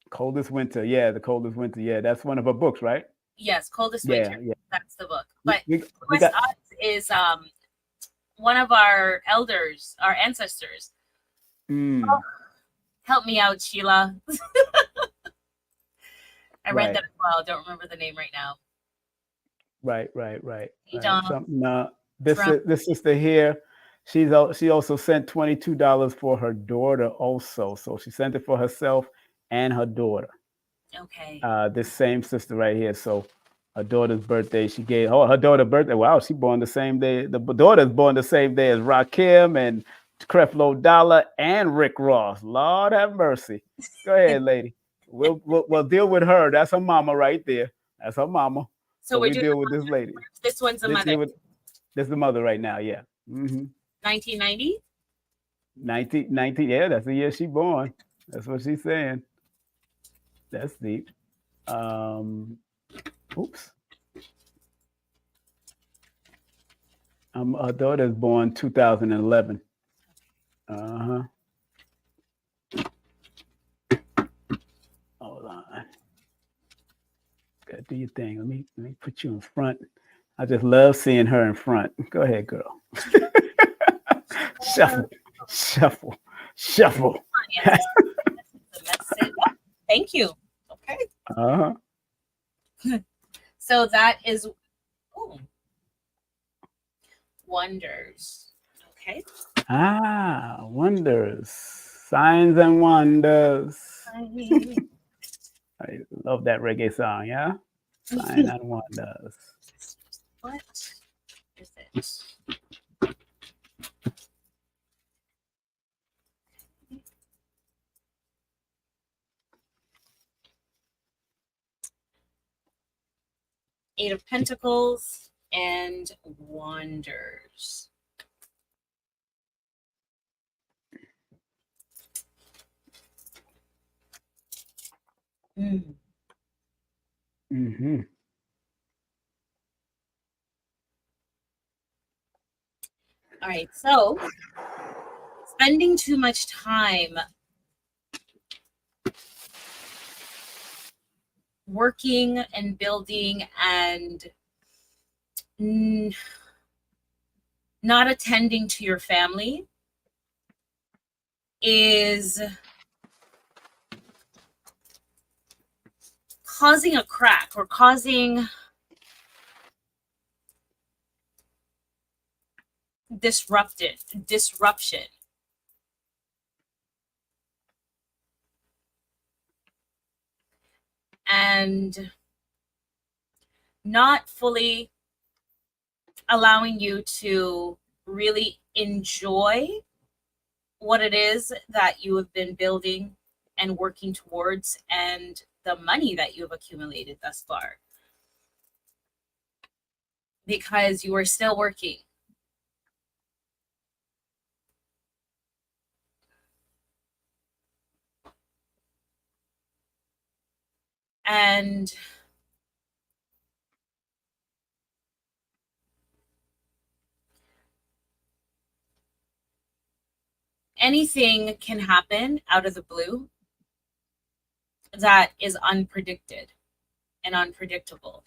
Coldest winter. Yeah, the coldest winter. Yeah, that's one of her books, right? Yes, coldest winter. Yeah. That's the book. But bluest eyes is one of our elders, our ancestors. Oh, help me out, Sheila. I read that as well. Don't remember the name right now. Right. This sister here, she also sent $22 for her daughter also. So she sent it for herself and her daughter. Okay. This same sister right here. So her daughter's birthday, she gave her daughter's birthday. Wow, she born the same day. The daughter's born the same day as Rakim and Creflo Dollar and Rick Ross. Lord have mercy. Go ahead, lady. We'll deal with her. That's her mama right there. That's her mama. So we deal with this lady. This one's the mother. This is the mother right now. Yeah. 1990. 19. Yeah, that's the year she born. That's what she's saying. That's deep. Oops. Her daughter's born 2011. Hold on. Gotta do your thing. Let me put you in front. I just love seeing her in front. Go ahead, girl. Shuffle. Yes. Thank you. Okay. Uh-huh. So that is wonders. Okay. Wonders. Signs and wonders. I love that reggae song, yeah? Sign and wonders. What is it? 8 of Pentacles and wonders. Mm-hmm. All right, so spending too much time working and building and not attending to your family is causing a crack or causing disruption. And not fully allowing you to really enjoy what it is that you have been building and working towards and the money that you've accumulated thus far. Because you are still working. And anything can happen out of the blue that is unpredicted and unpredictable.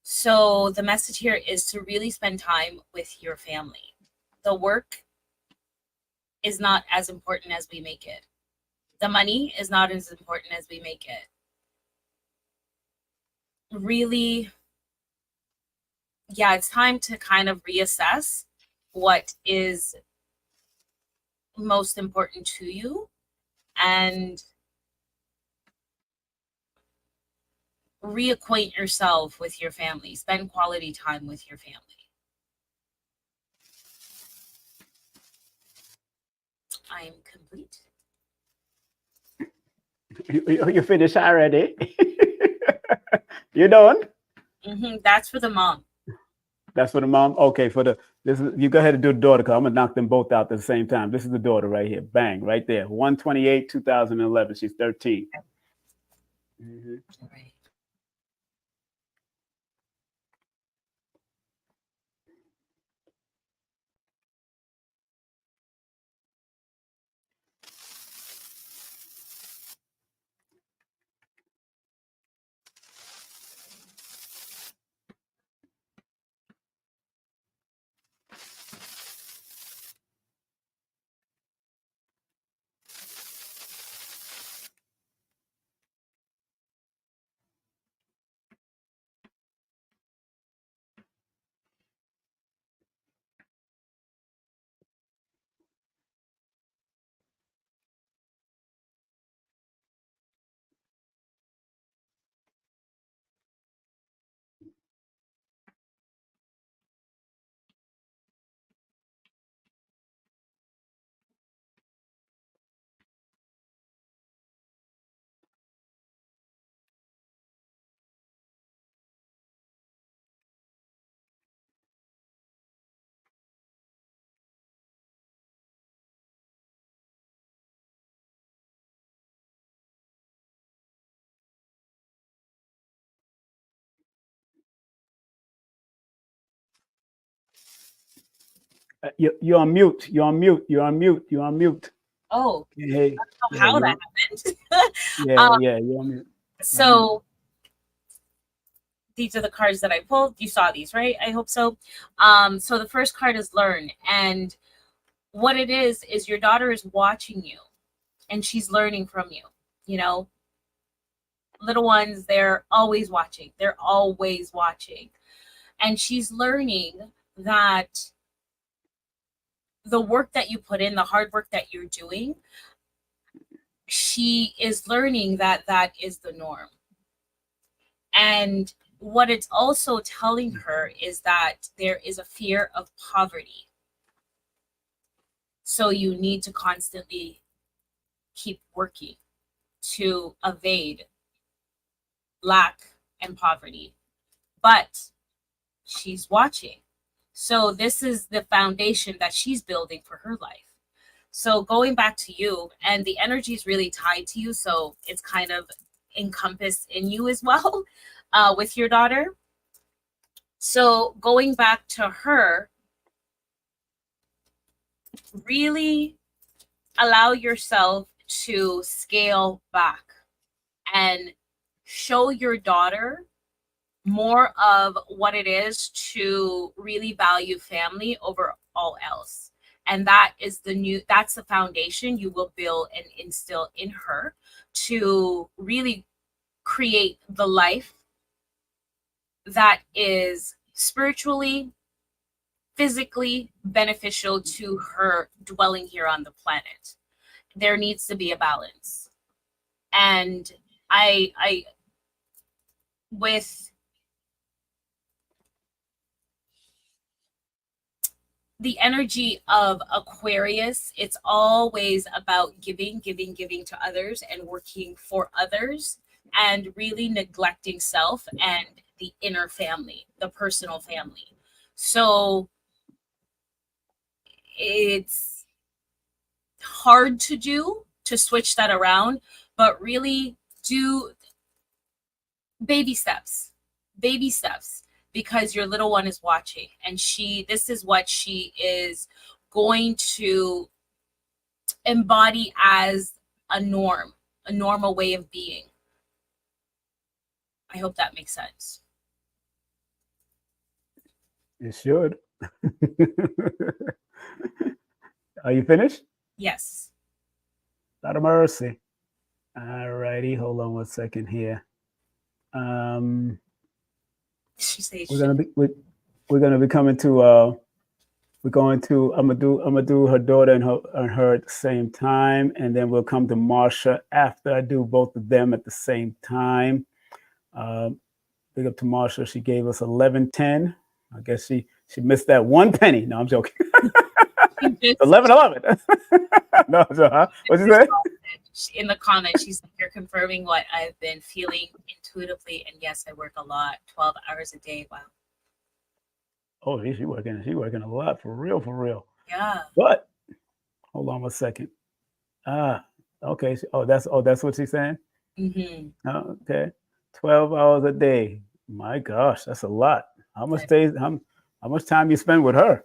So the message here is to really spend time with your family. The work is not as important as we make it. The money is not as important as we make it. Really, yeah, it's time to kind of reassess what is most important to you and reacquaint yourself with your family. Spend quality time with your family. I am complete. You finished already? You done? That's for the mom. That's for the mom? Okay, you go ahead and do the daughter, because I'm going to knock them both out at the same time. This is the daughter right here. Bang, right there. 1/28, 2011. She's 13. All right. You're on mute. You're on mute. You're on mute. You're on mute. Oh, hey, I don't know how that happened. Yeah, you're on mute. So these are the cards that I pulled. You saw these, right? I hope so. So the first card is learn. And what it is your daughter is watching you and she's learning from you, you know, little ones, they're always watching. They're always watching. And she's learning that the work that you put in, the hard work that you're doing, she is learning that that is the norm. And what it's also telling her is that there is a fear of poverty. So you need to constantly keep working to evade lack and poverty. But she's watching. So this is the foundation that she's building for her life. So going back to you, and the energy is really tied to you, so it's kind of encompassed in you as well with your daughter. So going back to her, really allow yourself to scale back and show your daughter more of what it is to really value family over all else. And that's the foundation you will build and instill in her to really create the life that is spiritually, physically beneficial to her dwelling here on the planet. There needs to be a balance. And I with the energy of Aquarius, it's always about giving to others and working for others, and really neglecting self and the inner family, the personal family. So it's hard to switch that around, but really do baby steps, because your little one is watching, and this is what she is going to embody as a normal way of being. I hope that makes sense. It should. Are you finished? Yes. Lot of mercy. All righty, hold on 1 second here. We're gonna be coming to I'm gonna do her daughter and her at the same time, and then we'll come to Marsha after I do both of them at the same time. Big up to Marsha. She gave us 1110. I guess she missed that 1 penny. No, I'm joking. 1111. No, so, huh? What'd you say? In the comments, she's like, "You're confirming what I've been feeling intuitively, and yes, I work a lot, 12 hours a day." Wow. Oh, she working a lot, for real. Yeah. But hold on 1 second. Okay. That's what she's saying. Mm-hmm. Okay, 12 hours a day. My gosh, that's a lot. How much time you spend with her?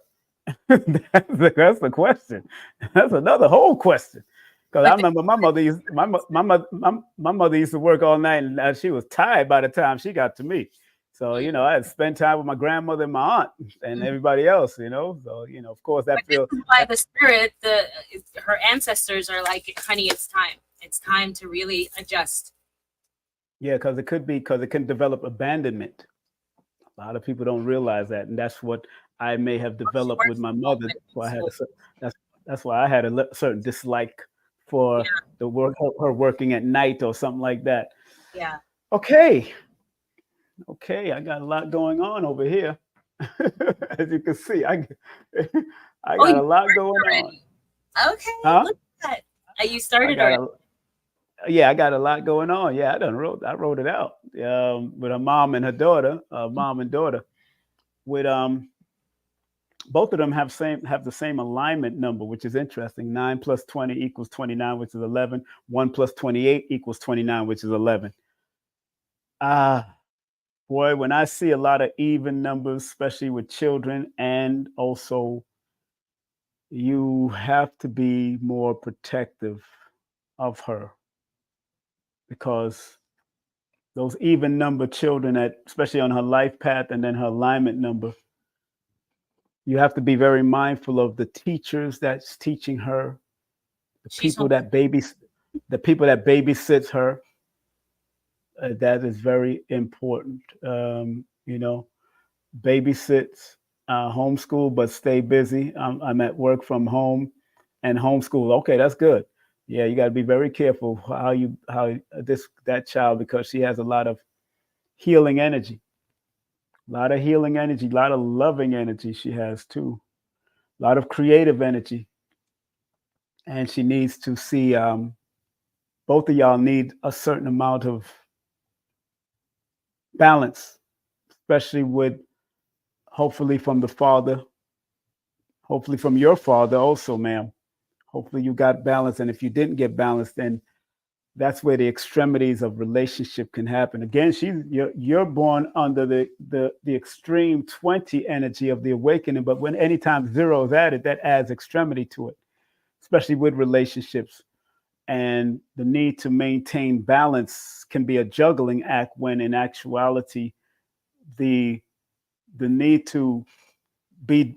That's the question. That's another whole question. Because I remember my mother used to work all night, and she was tired by the time she got to me. So, I had to spend time with my grandmother and my aunt and everybody else, So, of course, that feels. This is why the spirit, her ancestors are like, "Honey, it's time. It's time to really adjust." Yeah, because it can develop abandonment. A lot of people don't realize that, and that's what I may have developed with my mother. That's why I had a certain dislike for the work, her working at night or something like that. Yeah. Okay, I got a lot going on over here. As you can see, I got a lot going on. Okay, look at that. You started already. Yeah, I got a lot going on. Yeah, I wrote it out. With her mom and her daughter, mom and daughter. With both of them have the same alignment number, which is interesting. 9 plus 20 equals 29, which is 11. 1 plus 28 equals 29, which is 11. Boy, when I see a lot of even numbers, especially with children, and also you have to be more protective of her, because those even number children, especially on her life path and then her alignment number, you have to be very mindful of the teachers that's teaching her, the people that babysits her, That is very important. You know, babysits, homeschool, but stay busy. I'm at work from home and homeschool. Okay, that's good. Yeah, you got to be very careful how that child, because she has a lot of healing energy, a lot of healing energy, a lot of loving energy. She has too, a lot of creative energy, and she needs to see. Both of y'all need a certain amount of balance, especially with hopefully from the father, hopefully from your father also, ma'am. Hopefully you got balance, and if you didn't get balance, then that's where the extremities of relationship can happen. Again, you're born under the extreme 20 energy of the awakening, but when anytime 0 is added, that adds extremity to it, especially with relationships. And the need to maintain balance can be a juggling act, when in actuality the need to be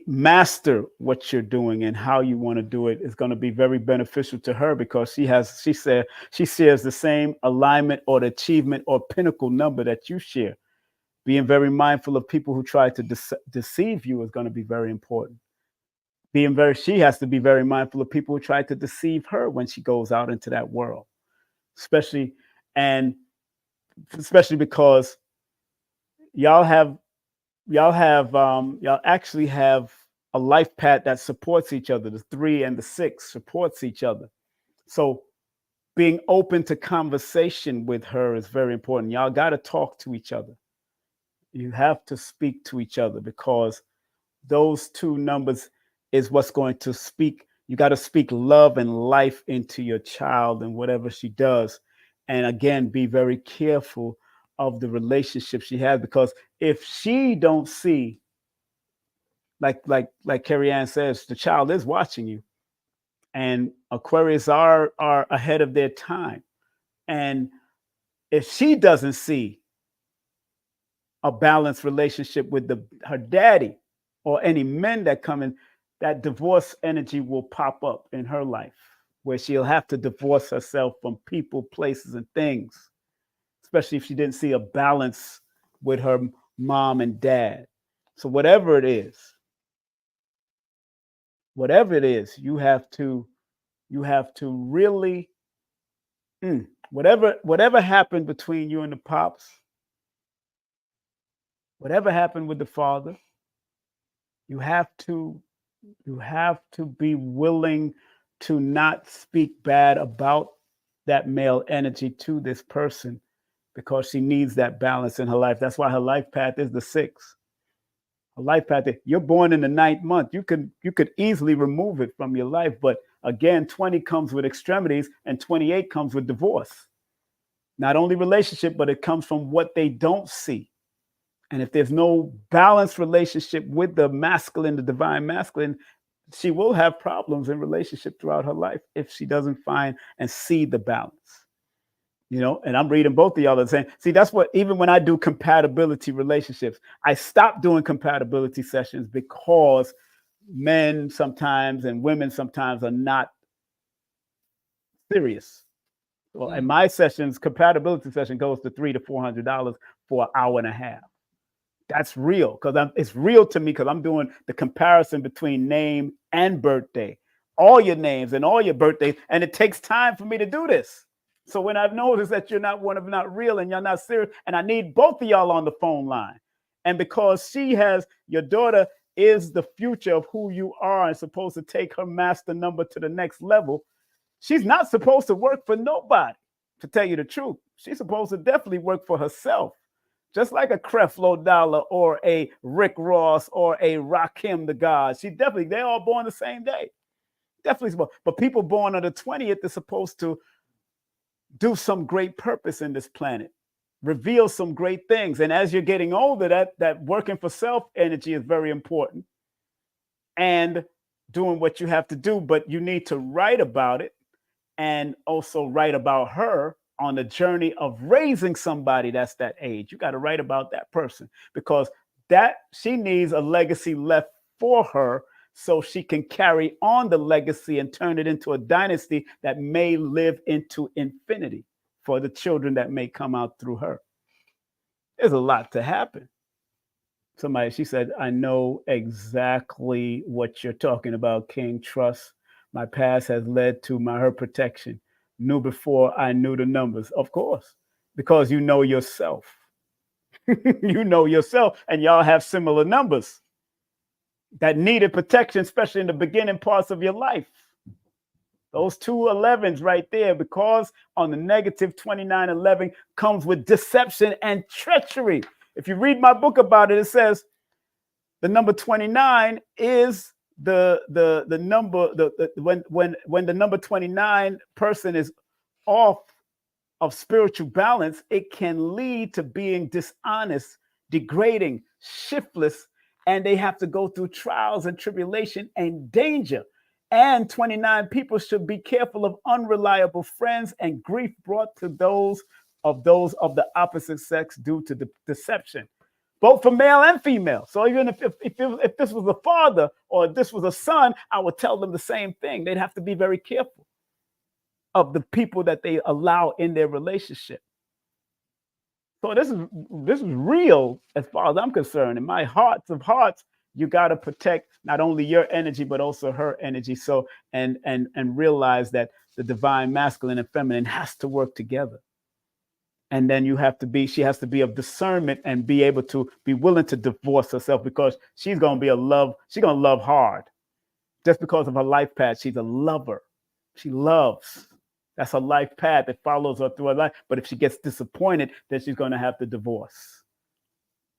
master what you're doing and how you want to do it is going to be very beneficial to her, because she shares the same alignment or the achievement or pinnacle number that you share. Being very mindful of people who try to deceive you is going to be very important. She has to be very mindful of people who try to deceive her when she goes out into that world, especially because y'all actually have a life path that supports each other. The 3 and the 6 supports each other. So being open to conversation with her is very important. Y'all got to talk to each other. You have to speak to each other, because those 2 numbers is what's going to speak. You got to speak love and life into your child and whatever she does. And again, be very careful of the relationship she has, because if she don't see, like Kerry-Ann says, the child is watching you, and Aquarius are ahead of their time. And if she doesn't see a balanced relationship with her daddy or any men that come in, that divorce energy will pop up in her life, where she'll have to divorce herself from people, places, and things, especially if she didn't see a balance with her mom and dad. So whatever it is, you have to really, whatever happened between you and the pops, whatever happened with the father, you have to be willing to not speak bad about that male energy to this person, because she needs that balance in her life. That's why her life path is the 6. A life path. You're born in the 9th month. You could easily remove it from your life, but again, 20 comes with extremities, and 28 comes with divorce. Not only relationship, but it comes from what they don't see. And if there's no balanced relationship with the masculine, the divine masculine, she will have problems in relationship throughout her life if she doesn't find and see the balance. And I'm reading both of y'all and saying, see, that's what, even when I do compatibility relationships, I stop doing compatibility sessions, because men sometimes and women sometimes are not serious. Well, in my sessions, compatibility session goes to $300 to $400 for an hour and a half. That's real, because it's real to me, because I'm doing the comparison between name and birthday, all your names and all your birthdays, and it takes time for me to do this. So when I've noticed that you're not real and you're not serious, and I need both of y'all on the phone line, and because your daughter is the future of who you are and supposed to take her master number to the next level, she's not supposed to work for nobody, to tell you the truth. She's supposed to definitely work for herself. Just like a Creflo Dollar or a Rick Ross or a Rakim the God. They're all born the same day. Definitely. But people born on the 20th are supposed to do some great purpose in this planet, reveal some great things. And as you're getting older, that working for self energy is very important, and doing what you have to do, but you need to write about it, and also write about her on the journey of raising somebody that's that age. You got to write about that person, because she needs a legacy left for her, so she can carry on the legacy and turn it into a dynasty that may live into infinity for the children that may come out through her. There's a lot to happen. She said, I know exactly what you're talking about, King. Trust. My past has led to her protection. Knew before I knew the numbers. Of course, because you know yourself. You know yourself, and y'all have similar numbers that needed protection, especially in the beginning parts of your life. Those 2 11s right there, because on the negative 2911 comes with deception and treachery. If you read my book about it, it says the number 29 is the number when the number 29 person is off of spiritual balance, it can lead to being dishonest, degrading, shiftless, and they have to go through trials and tribulation and danger. And 29 people should be careful of unreliable friends and grief brought to those of the opposite sex due to the deception, both for male and female. So even if this was a father or if this was a son, I would tell them the same thing. They'd have to be very careful of the people that they allow in their relationship. So this is real as far as I'm concerned. In my hearts of hearts, you got to protect not only your energy but also her energy. So and realize that the divine masculine and feminine has to work together. And then she has to be of discernment and be able to be willing to divorce herself, because she's going to love hard. Just because of her life path, she's a lover. She loves. That's her life path that follows her through her life. But if she gets disappointed, then she's going to have to divorce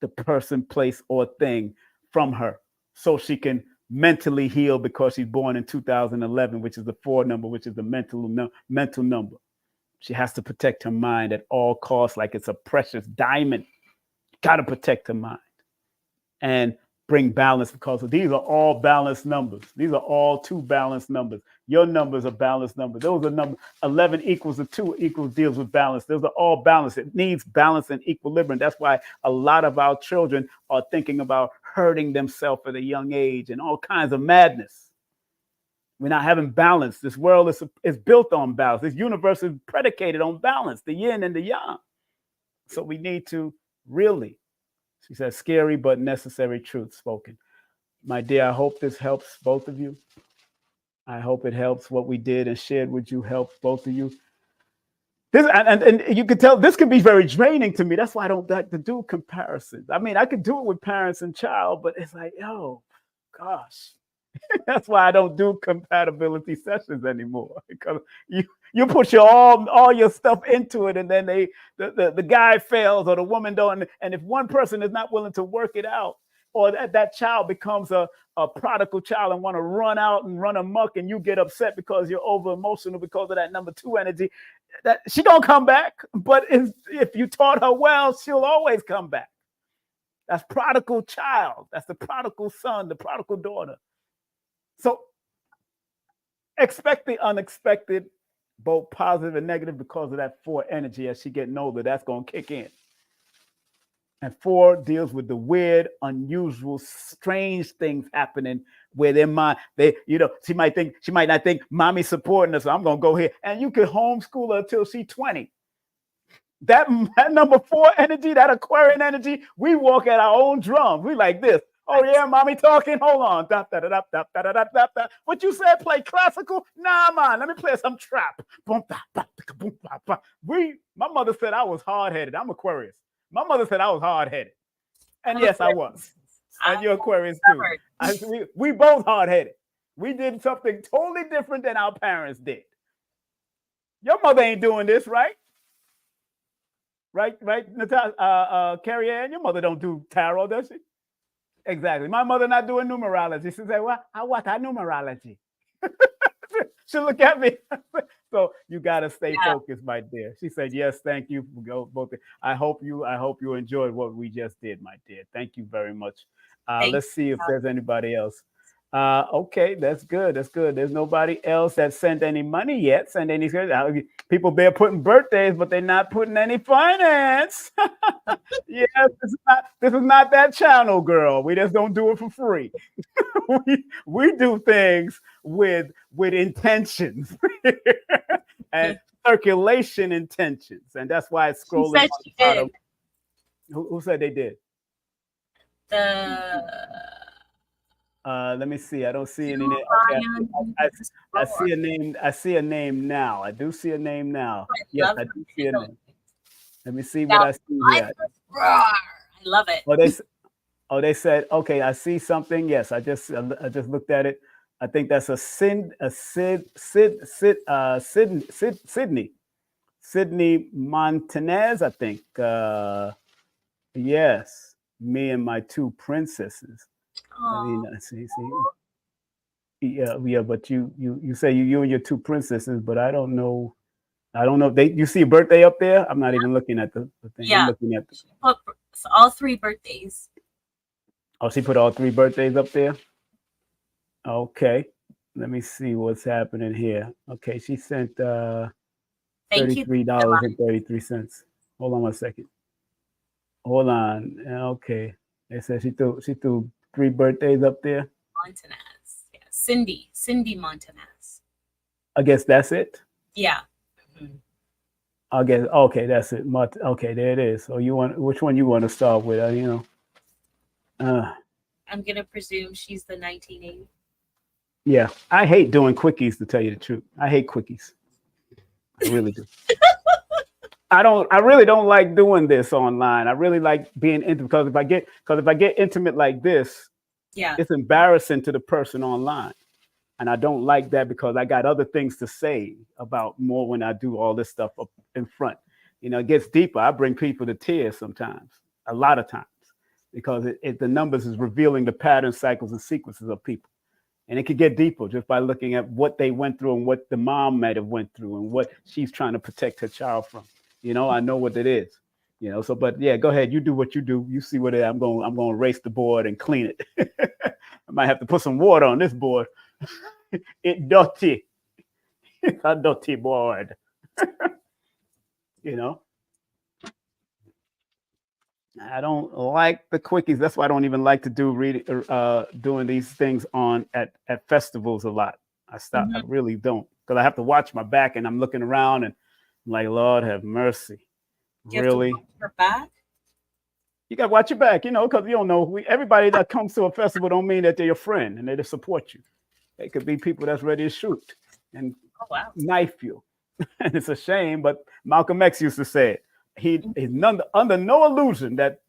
the person, place, or thing from her so she can mentally heal, because she's born in 2011, which is the 4 number, which is the mental number. She has to protect her mind at all costs, like it's a precious diamond. Got to protect her mind and bring balance, because these are all balanced numbers. These are all 2 balanced numbers. Your numbers are balanced numbers. Those are numbers. 11 equals a 2 deals with balance. Those are all balanced. It needs balance and equilibrium. That's why a lot of our children are thinking about hurting themselves at a young age and all kinds of madness. We're not having balance. This world is built on balance. This universe is predicated on balance, the yin and the yang. So we need to really, she says, scary but necessary truth spoken. My dear, I hope this helps both of you. I hope it helps. What we did and shared with you helps both of you. This and you can tell this can be very draining to me. That's why I don't like to do comparisons. I mean, I could do it with parents and child, but it's like, oh, gosh. That's why I don't do compatibility sessions anymore, because you put all your stuff into it, and then the guy fails or the woman don't. And if one person is not willing to work it out, or that child becomes a prodigal child and want to run out and run amok, and you get upset because you're over emotional because of that number 2 energy, that she gonna come back. But if you taught her well, she'll always come back. That's prodigal child. That's the prodigal son, the prodigal daughter. So expect the unexpected, both positive and negative, because of that 4 energy. As she getting older, that's going to kick in. And 4 deals with the weird, unusual, strange things happening where their mind, she might not think mommy's supporting us, so I'm going to go here. And you could homeschool her until she's 20. That number 4 energy, that Aquarian energy, we walk at our own drum. We like this. Oh, yeah, mommy talking. Hold on. What you said, play classical? Nah, man, let me play some trap. My mother said I was hard-headed. I'm Aquarius. My mother said I was hard-headed. And yes, I was. And you're Aquarius, too. We both hard-headed. We did something totally different than our parents did. Your mother ain't doing this, right? Right, Kerry-Ann, your mother don't do tarot, does she? Exactly. My mother not doing numerology. She said, well, what are numerology? She look at me. So you gotta stay focused, my dear. She said, yes, thank you. Both. I hope you enjoyed what we just did, my dear. Thank you very much. Let's see if there's anybody else. Okay, that's good. That's good. There's nobody else that sent any money yet. People they're putting birthdays, but they're not putting any finance. Yes, this is not that channel, girl. We just don't do it for free. we do things with intentions. And circulation intentions, and that's why it's She scrolling said on she the bottom. did. Who said they did? The Let me see. I don't see any name. two Okay, lions I see roar. a name. I see a name now. I do see a name now. I Yes, love I her. do see a name. Let me see Now, what I see here. roar. I love it. They said, okay, I see something. Yes, I just looked at it. I think that's a Sydney Montanez, I think. Yes, me and my two princesses. I mean, see. Yeah, but you say you and your two princesses, but I don't know. If you see a birthday up there. I'm not even looking at the thing. Yeah. I'm looking at all 3 birthdays. Oh, she put all 3 birthdays up there. Okay, let me see what's happening here. Okay, she sent $33.33. Hold on 1 second. Hold on. Okay, they said she threw 3 birthdays up there. Montanez, yeah, Cindy Montanez. I guess that's it. Yeah. I guess okay, that's it. Okay, there it is. So which one you want to start with? I'm gonna presume she's the 1980. Yeah, I hate doing quickies, to tell you the truth. I hate quickies. I really do. I really don't like doing this online. I really like being intimate, because if I get intimate like this, yeah, it's embarrassing to the person online. And I don't like that, because I got other things to say about more when I do all this stuff up in front. It gets deeper. I bring people to tears sometimes, a lot of times, because the numbers is revealing the patterns, cycles, and sequences of people. And it could get deeper just by looking at what they went through and what the mom might have went through and what she's trying to protect her child from. I know what it is. So, but yeah, go ahead. You do what you do. You see what it is. I'm going to erase the board and clean it. I might have to put some water on this board. It's dirty. It's a dirty board. I don't like the quickies. That's why I don't even like to doing these things at festivals a lot. I really don't, because I have to watch my back, and I'm looking around and I'm like, Lord have mercy. Really? You have to watch your back? You got to watch your back, because you don't know. Everybody that comes to a festival don't mean that they're your friend and they just support you. They could be people that's ready to shoot and knife you. And it's a shame, but Malcolm X used to say it. He's under no illusion that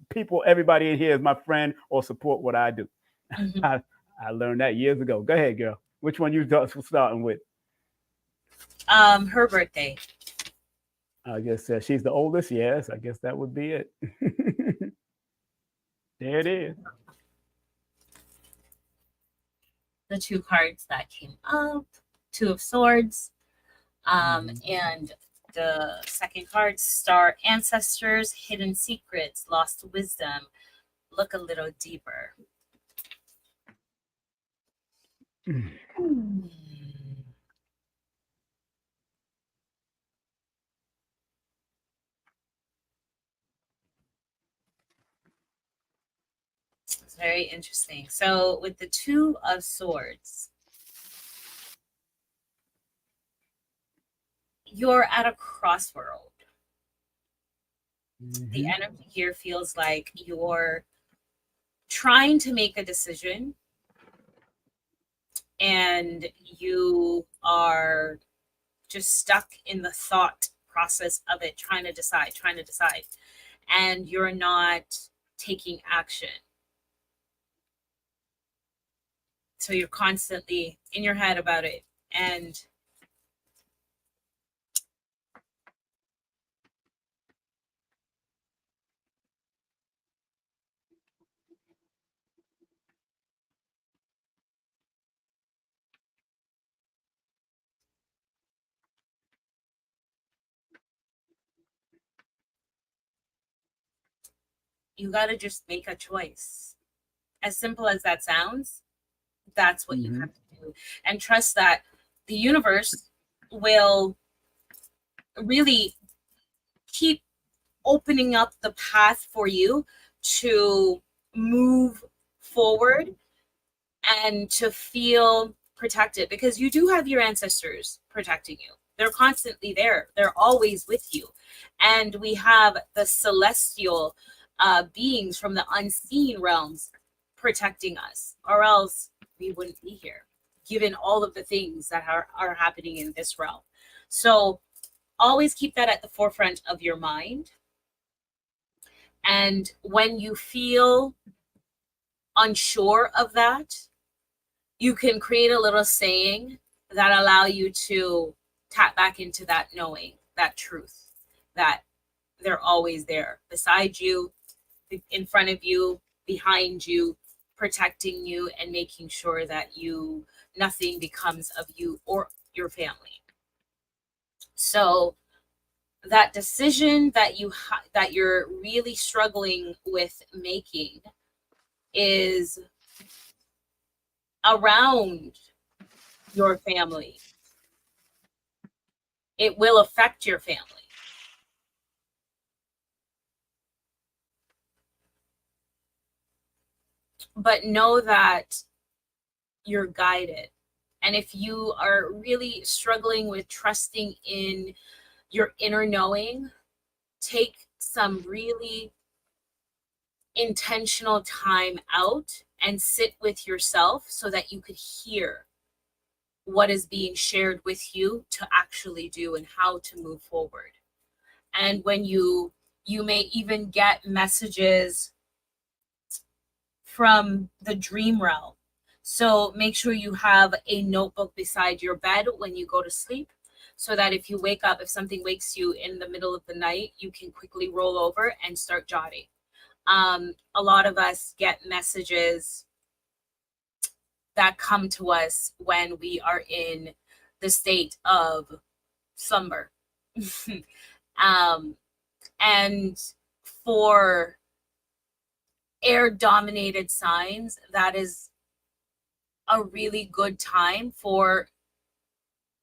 everybody in here is my friend or support what I do. Mm-hmm. I learned that years ago. Go ahead, girl. Which one you starting with? Her birthday. I guess she's the oldest. Yes, I guess that would be it. There it is. The 2 cards that came up, 2 of Swords, and the second card, Star Ancestors, Hidden Secrets, Lost Wisdom, Look a Little Deeper. It's very interesting. So with the 2 of Swords, you're at a crossroad. Mm-hmm. The energy here feels like you're trying to make a decision and you are just stuck in the thought process of it, trying to decide, and you're not taking action. So you're constantly in your head about it, and you got to just make a choice. As simple as that sounds, that's what you have to do. And trust that the universe will really keep opening up the path for you to move forward and to feel protected, because you do have your ancestors protecting you. They're constantly there. They're always with you. And we have the celestial beings from the unseen realms protecting us, or else we wouldn't be here, given all of the things that are happening in this realm. So always keep that at the forefront of your mind. And when you feel unsure of that, you can create a little saying that allow you to tap back into that knowing, that truth, that they're always there beside you, in front of you, behind you, protecting you, and making sure that nothing becomes of you or your family. So that decision that that you're really struggling with making is around your family. It will affect your family. But know that you're guided. And if you are really struggling with trusting in your inner knowing, take some really intentional time out and sit with yourself so that you could hear what is being shared with you to actually do and how to move forward. And when you may even get messages from the dream realm. So make sure you have a notebook beside your bed when you go to sleep, so that if you wake up, if something wakes you in the middle of the night, you can quickly roll over and start jotting. A lot of us get messages that come to us when we are in the state of slumber. And for air dominated signs, that is a really good time for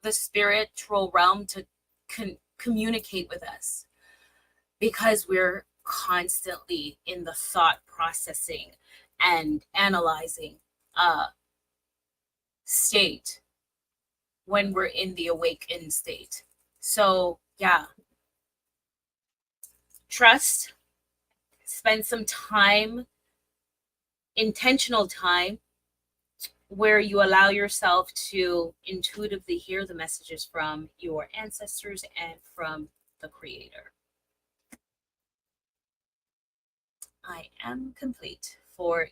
the spiritual realm to communicate with us, because we're constantly in the thought processing and analyzing state when we're in the awakened state. So yeah, trust, spend some time, intentional time, where you allow yourself to intuitively hear the messages from your ancestors and from the Creator. I am complete for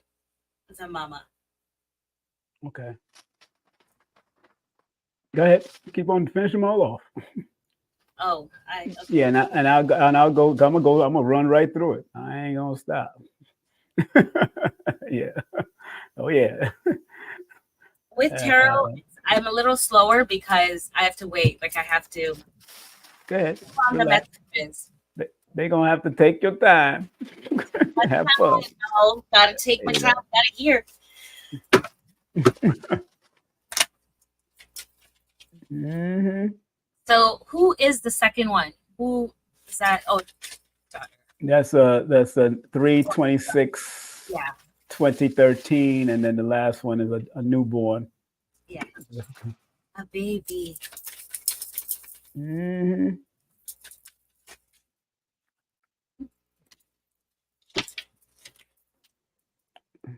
the mama. Okay. Go ahead. Keep on, finish them all off. Oh, okay. Yeah, and I'll go. I'm gonna run right through it. I ain't gonna stop. Yeah. Oh yeah. With tarot, I'm a little slower because I have to wait. Like I have to. Go ahead. On the messages. They're gonna have to take your time. Have fun. Gotta take my time. Gotta hear. Mm-hmm. So who is the second one? Who is that? Oh, daughter. That's a 3/26. Yeah. 2013, and then the last one is a newborn. Yeah. A baby. Mm-hmm.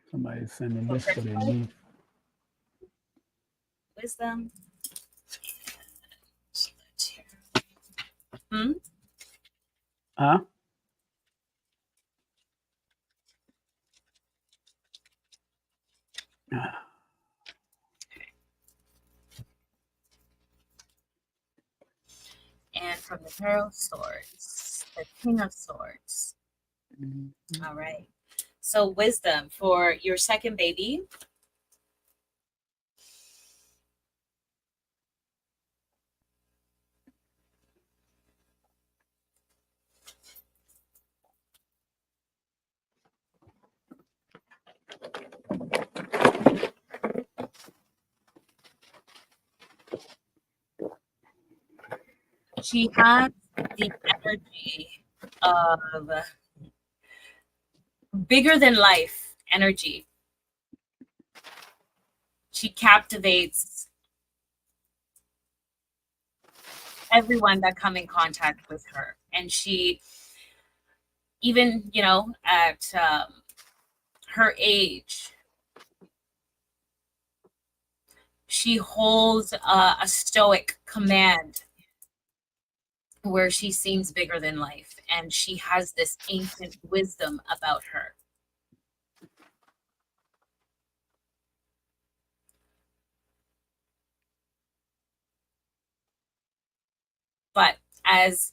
Somebody's sending this for their niece. Wisdom. Huh? And from the Hero of Swords, the King of Swords. Mm-hmm. All right. So wisdom for your second baby. She has the energy of bigger than life energy. She captivates everyone that come in contact with her. And she, even, you know, at her age, she holds a stoic command where she seems bigger than life, and she has this ancient wisdom about her. But as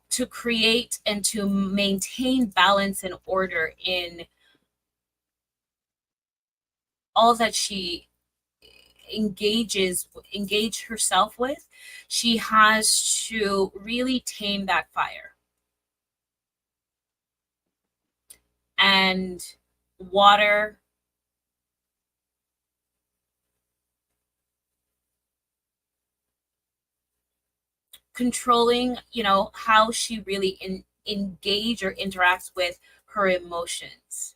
to create and to maintain balance and order in all that she engage herself with, she has to really tame that fire. And water, controlling, you know, how she really engage or interacts with her emotions.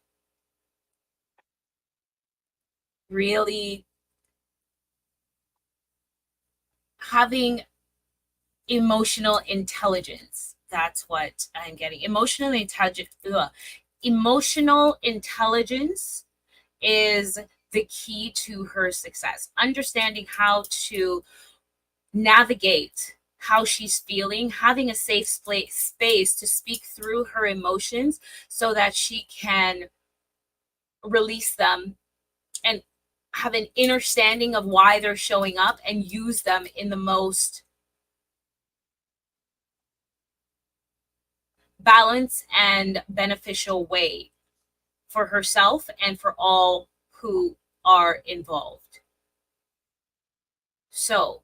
Really having emotional intelligence. That's what I'm getting. Emotional intelligence is the key to her success. Understanding how to navigate how she's feeling, having a safe space to speak through her emotions so that she can release them and have an understanding of why they're showing up and use them in the most balanced and beneficial way for herself and for all who are involved. So,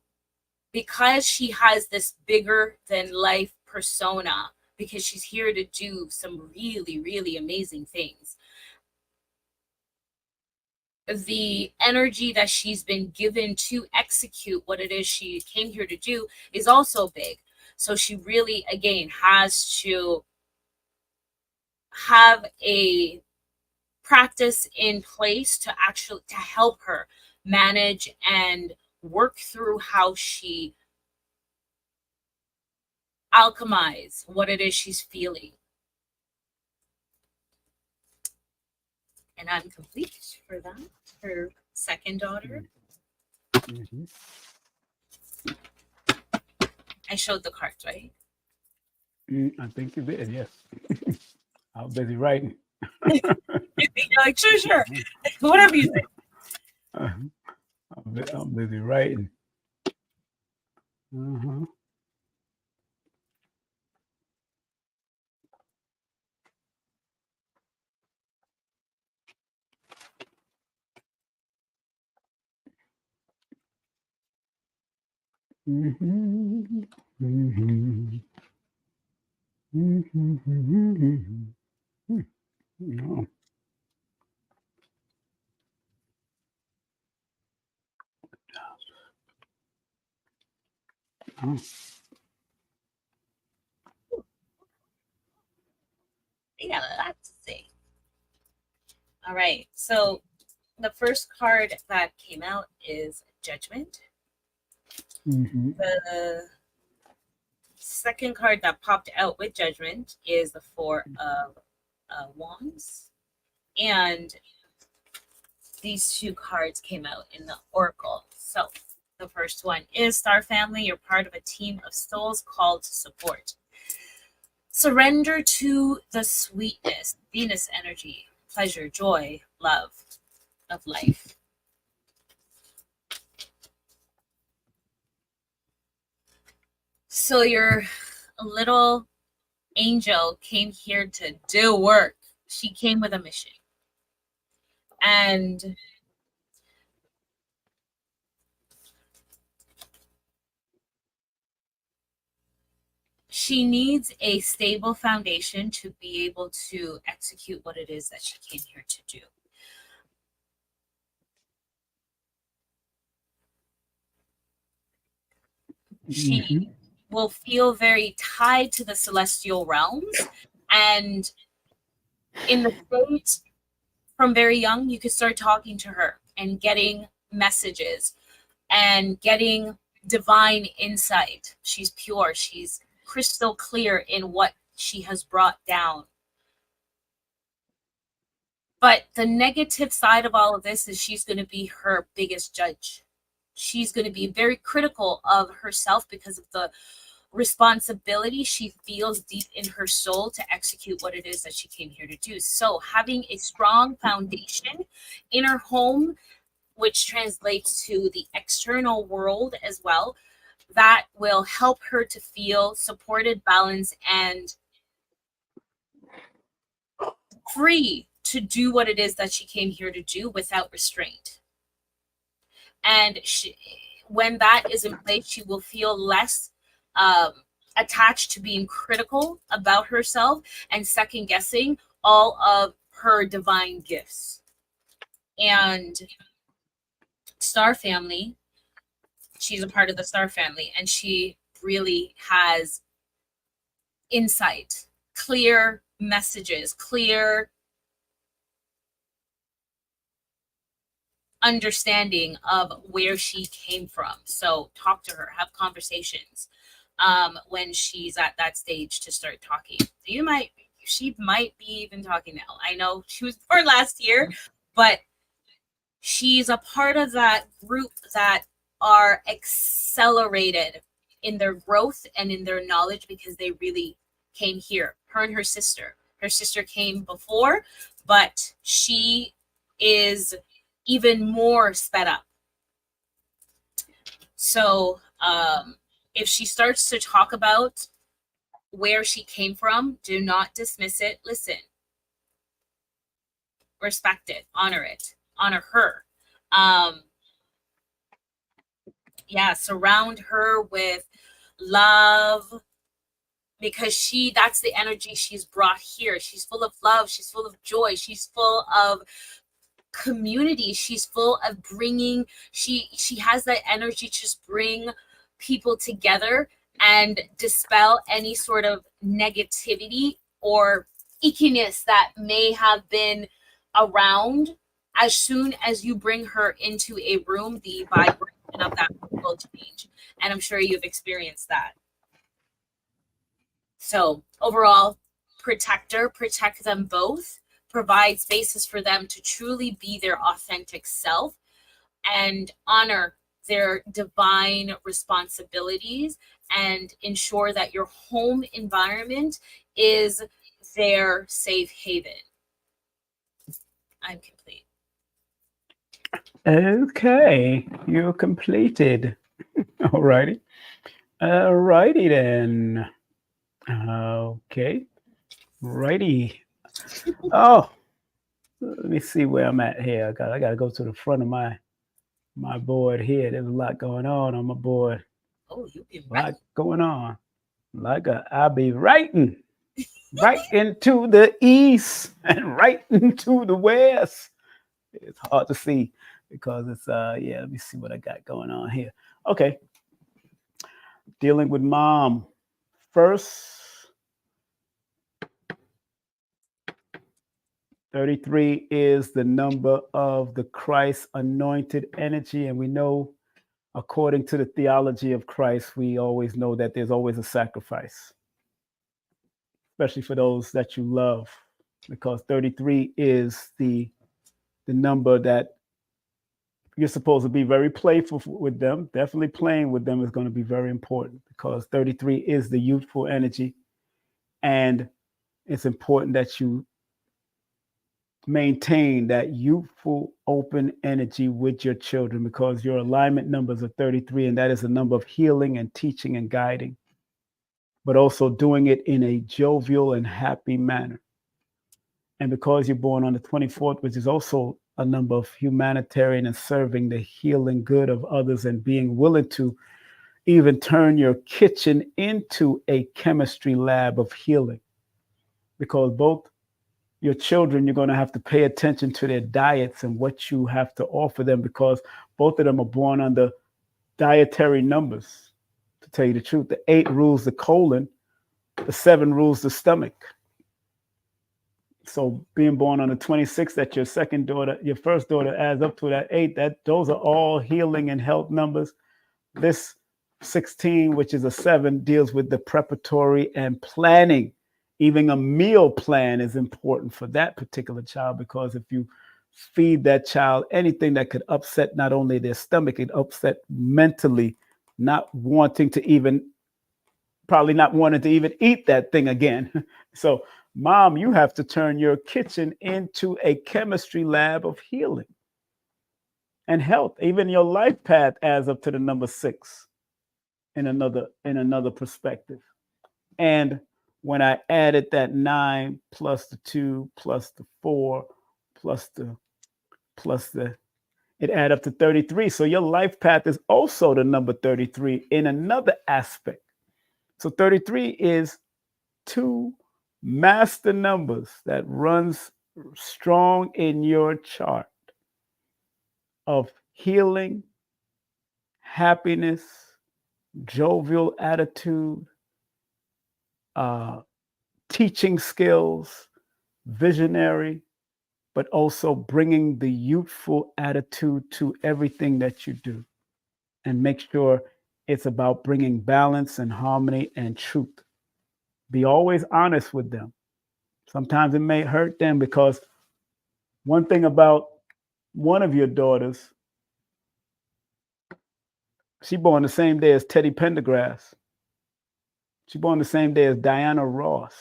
because she has this bigger than life persona, because she's here to do some really, really amazing things, the energy that she's been given to execute what it is she came here to do is also big. So she really, again, has to have a practice in place to help her manage and work through how she alchemize what it is she's feeling. And I'm complete for that. Her second daughter. Mm-hmm. I showed the cards, right? I think you did, yes. I was busy writing. You're like, sure. Whatever you think. I'm busy writing. Uh-huh. Mm-hmm. Mm-hmm. Mm-hmm. No. Oh. You got a lot to say. All right. So the first card that came out is Judgment. Mm-hmm. The second card that popped out with Judgment is the Four of Wands. And these two cards came out in the Oracle. So the first one is Star Family. You're part of a team of souls called to support. Surrender to the sweetness, Venus energy, pleasure, joy, love of life. So your little angel came here to do work. She came with a mission. And she needs a stable foundation to be able to execute what it is that she came here to do. She will feel very tied to the celestial realms. And in the States, from very young, you could start talking to her and getting messages and getting divine insight. She's pure. She's crystal clear in what she has brought down. But the negative side of all of this is she's going to be her biggest judge. She's going to be very critical of herself because of the responsibility she feels deep in her soul to execute what it is that she came here to do. So having a strong foundation in her home, which translates to the external world as well, that will help her to feel supported, balanced, and free to do what it is that she came here to do without restraint. And when that is in place, she will feel less attached to being critical about herself and second guessing all of her divine gifts. And Star family, she's a part of the Star family, and she really has insight, clear messages, clear understanding of where she came from. So talk to her, have conversations when she's at that stage to start talking. She might be even talking now. I know she was born last year, but she's a part of that group that are accelerated in their growth and in their knowledge because they really came here. Her and her sister. Her sister came before, but she is even more sped up. So if she starts to talk about where she came from, do not dismiss it. Listen. Respect it. Honor it. Honor her. Surround her with love, because that's the energy she's brought here. She's full of love. She's full of joy. She's full of community. She's full of bringing, she has that energy to just bring people together and dispel any sort of negativity or ickiness that may have been around. As soon as you bring her into a room, the vibration of that will change. And I'm sure you've experienced that. So overall, protect them both, provide spaces for them to truly be their authentic self and honor their divine responsibilities, and ensure that your home environment is their safe haven. I'm complete. Okay, you're completed. All righty. All righty then. Okay. Righty. Oh, let me see where I'm at here. I got to go to the front of my board here. There's a lot going on my board. Oh, you be right. A lot going on. I'll be writing right into the east and right into the west. It's hard to see because it's let me see what I got going on here. Okay. Dealing with mom first. 33 is the number of the Christ anointed energy. And we know, according to the theology of Christ, we always know that there's always a sacrifice, especially for those that you love, because 33 is the number that you're supposed to be very playful with them. Definitely playing with them is going to be very important, because 33 is the youthful energy. And it's important that you maintain that youthful, open energy with your children, because your alignment numbers are 33, and that is a number of healing and teaching and guiding, but also doing it in a jovial and happy manner. And because you're born on the 24th, which is also a number of humanitarian and serving the healing good of others, and being willing to even turn your kitchen into a chemistry lab of healing, because both your children, you're going to have to pay attention to their diets and what you have to offer them, because both of them are born under dietary numbers. To tell you the truth, the 8 rules the colon, the 7 rules the stomach. So being born on the 26th, that your second daughter, your first daughter adds up to that 8. Those are all healing and health numbers. This 16, which is a 7, deals with the preparatory and planning. Even a meal plan is important for that particular child, because if you feed that child anything that could upset not only their stomach, it upset mentally, not wanting to even eat that thing again. So, Mom, you have to turn your kitchen into a chemistry lab of healing and health. Even your life path adds up to the number 6 in another perspective. And when I added that 9 plus the 2 plus the 4 plus the it added up to 33. So your life path is also the number 33 in another aspect. So 33 is 2 master numbers that runs strong in your chart of healing, happiness, jovial attitude, teaching skills, visionary, but also bringing the youthful attitude to everything that you do. And make sure it's about bringing balance and harmony and truth. Be always honest with them. Sometimes it may hurt them, because one thing about one of your daughters, she born the same day as Teddy Pendergrass. She born the same day as Diana Ross.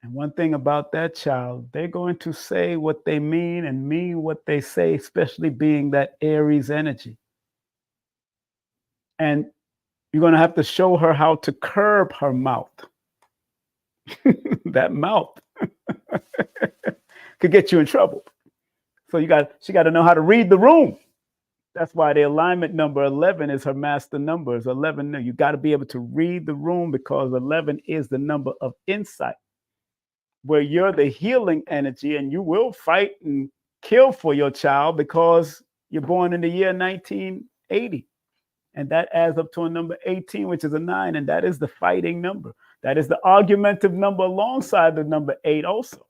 And one thing about that child, they're going to say what they mean and mean what they say, especially being that Aries energy. And you're going to have to show her how to curb her mouth. That mouth could get you in trouble. So she got to know how to read the room. That's why the alignment number 11 is her master number. Is 11. You got to be able to read the room, because 11 is the number of insight, where you're the healing energy, and you will fight and kill for your child because you're born in the year 1980. And that adds up to a number 18, which is a 9. And that is the fighting number. That is the argumentative number alongside the number 8 also.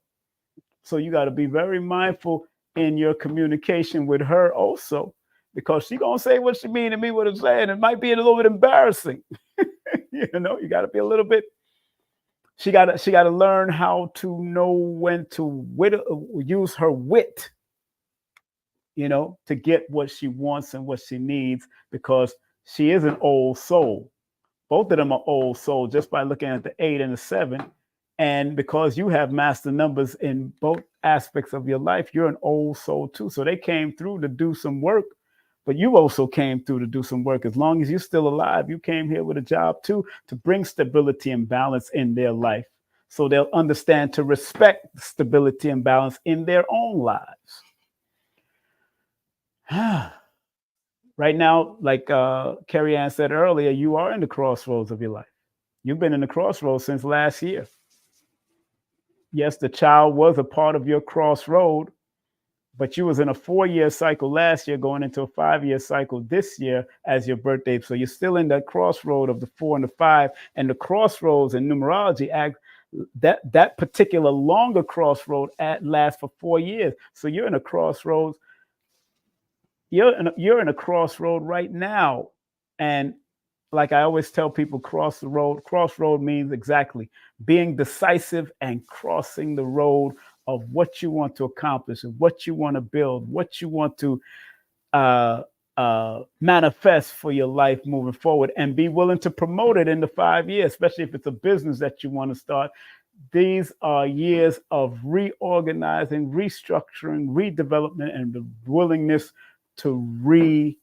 So you got to be very mindful in your communication with her also, because she's going to say what she mean to me, what I'm saying. It might be a little bit embarrassing. You got to be a little bit. She got to learn how to know when to use her wit, to get what she wants and what she needs, because she is an old soul. Both of them are old soul just by looking at the 8 and the 7. And because you have master numbers in both aspects of your life, you're an old soul too. So they came through to do some work, but you also came through to do some work. As long as you're still alive, you came here with a job too, to bring stability and balance in their life. So they'll understand to respect stability and balance in their own lives. Right now, like Kerry-Ann said earlier, you are in the crossroads of your life. You've been in the crossroads since last year. Yes, the child was a part of your crossroad, but you was in a 4-year cycle last year, going into a 5-year cycle this year as your birthday. So you're still in that crossroad of the 4 and the 5, and the crossroads in numerology that particular longer crossroad lasts for 4 years. So you're in a crossroads. You're in a crossroad right now. And like I always tell people, cross the road. Crossroad means exactly being decisive and crossing the road of what you want to accomplish and what you want to build, what you want to manifest for your life moving forward, and be willing to promote it in the 5 years, especially if it's a business that you want to start. These are years of reorganizing, restructuring, redevelopment, and the willingness to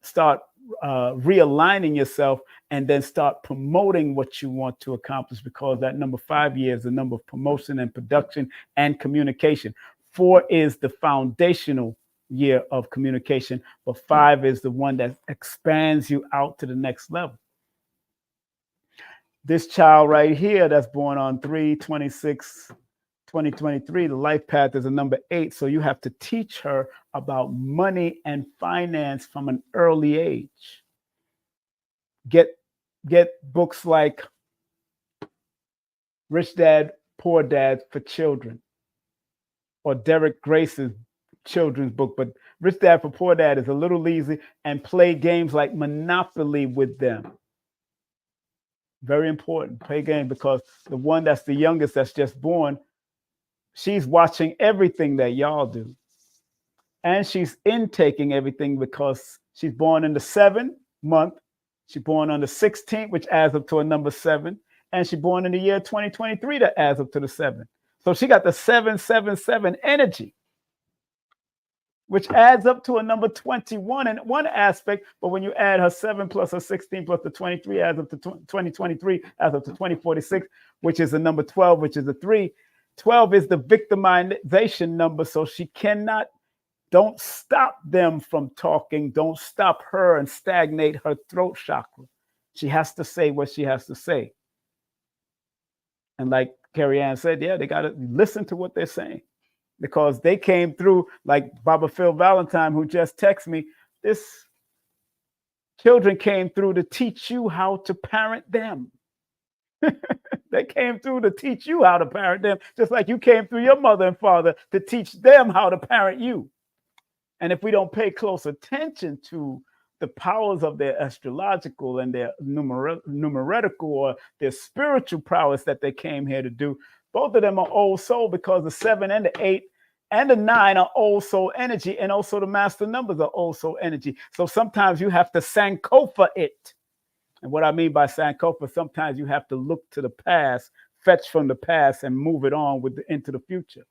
start realigning yourself, and then start promoting what you want to accomplish, because that number 5 years is the number of promotion and production and communication. 4 is the foundational year of communication, but 5 is the one that expands you out to the next level. This child right here that's born on 3/26/2023, the life path is a number 8. So you have to teach her about money and finance from an early age. Get books like Rich Dad, Poor Dad for Children, or Derek Grace's children's book. But Rich Dad for Poor Dad is a little easy, and play games like Monopoly with them. Very important. Play game, because the one that's the youngest, that's just born, she's watching everything that y'all do. And she's intaking everything because she's born in the 7th month. She's born on the 16th, which adds up to a number 7. And she's born in the year 2023 that adds up to the 7. So she got the 777 energy, which adds up to a number 21 in one aspect. But when you add her 7 plus her 16 plus the 23 adds up to 2023, adds up to 2046, which is the number 12, which is a 3. 12 is the victimization number. So she cannot, don't stop them from talking. Don't stop her and stagnate her throat chakra. She has to say what she has to say. And like Kerry-Ann said, yeah, they got to listen to what they're saying, because they came through, like Baba Phil Valentine, who just texted me, this children came through to teach you how to parent them. They came through to teach you how to parent them, just like you came through your mother and father to teach them how to parent you. And if we don't pay close attention to the powers of their astrological and their numerical or their spiritual prowess that they came here to do, both of them are old soul, because the 7 and the 8 and the 9 are old soul energy, and also the master numbers are old soul energy. So sometimes you have to Sankofa it. And what I mean by Sankofa, sometimes you have to look to the past, fetch from the past, and move it on into the future.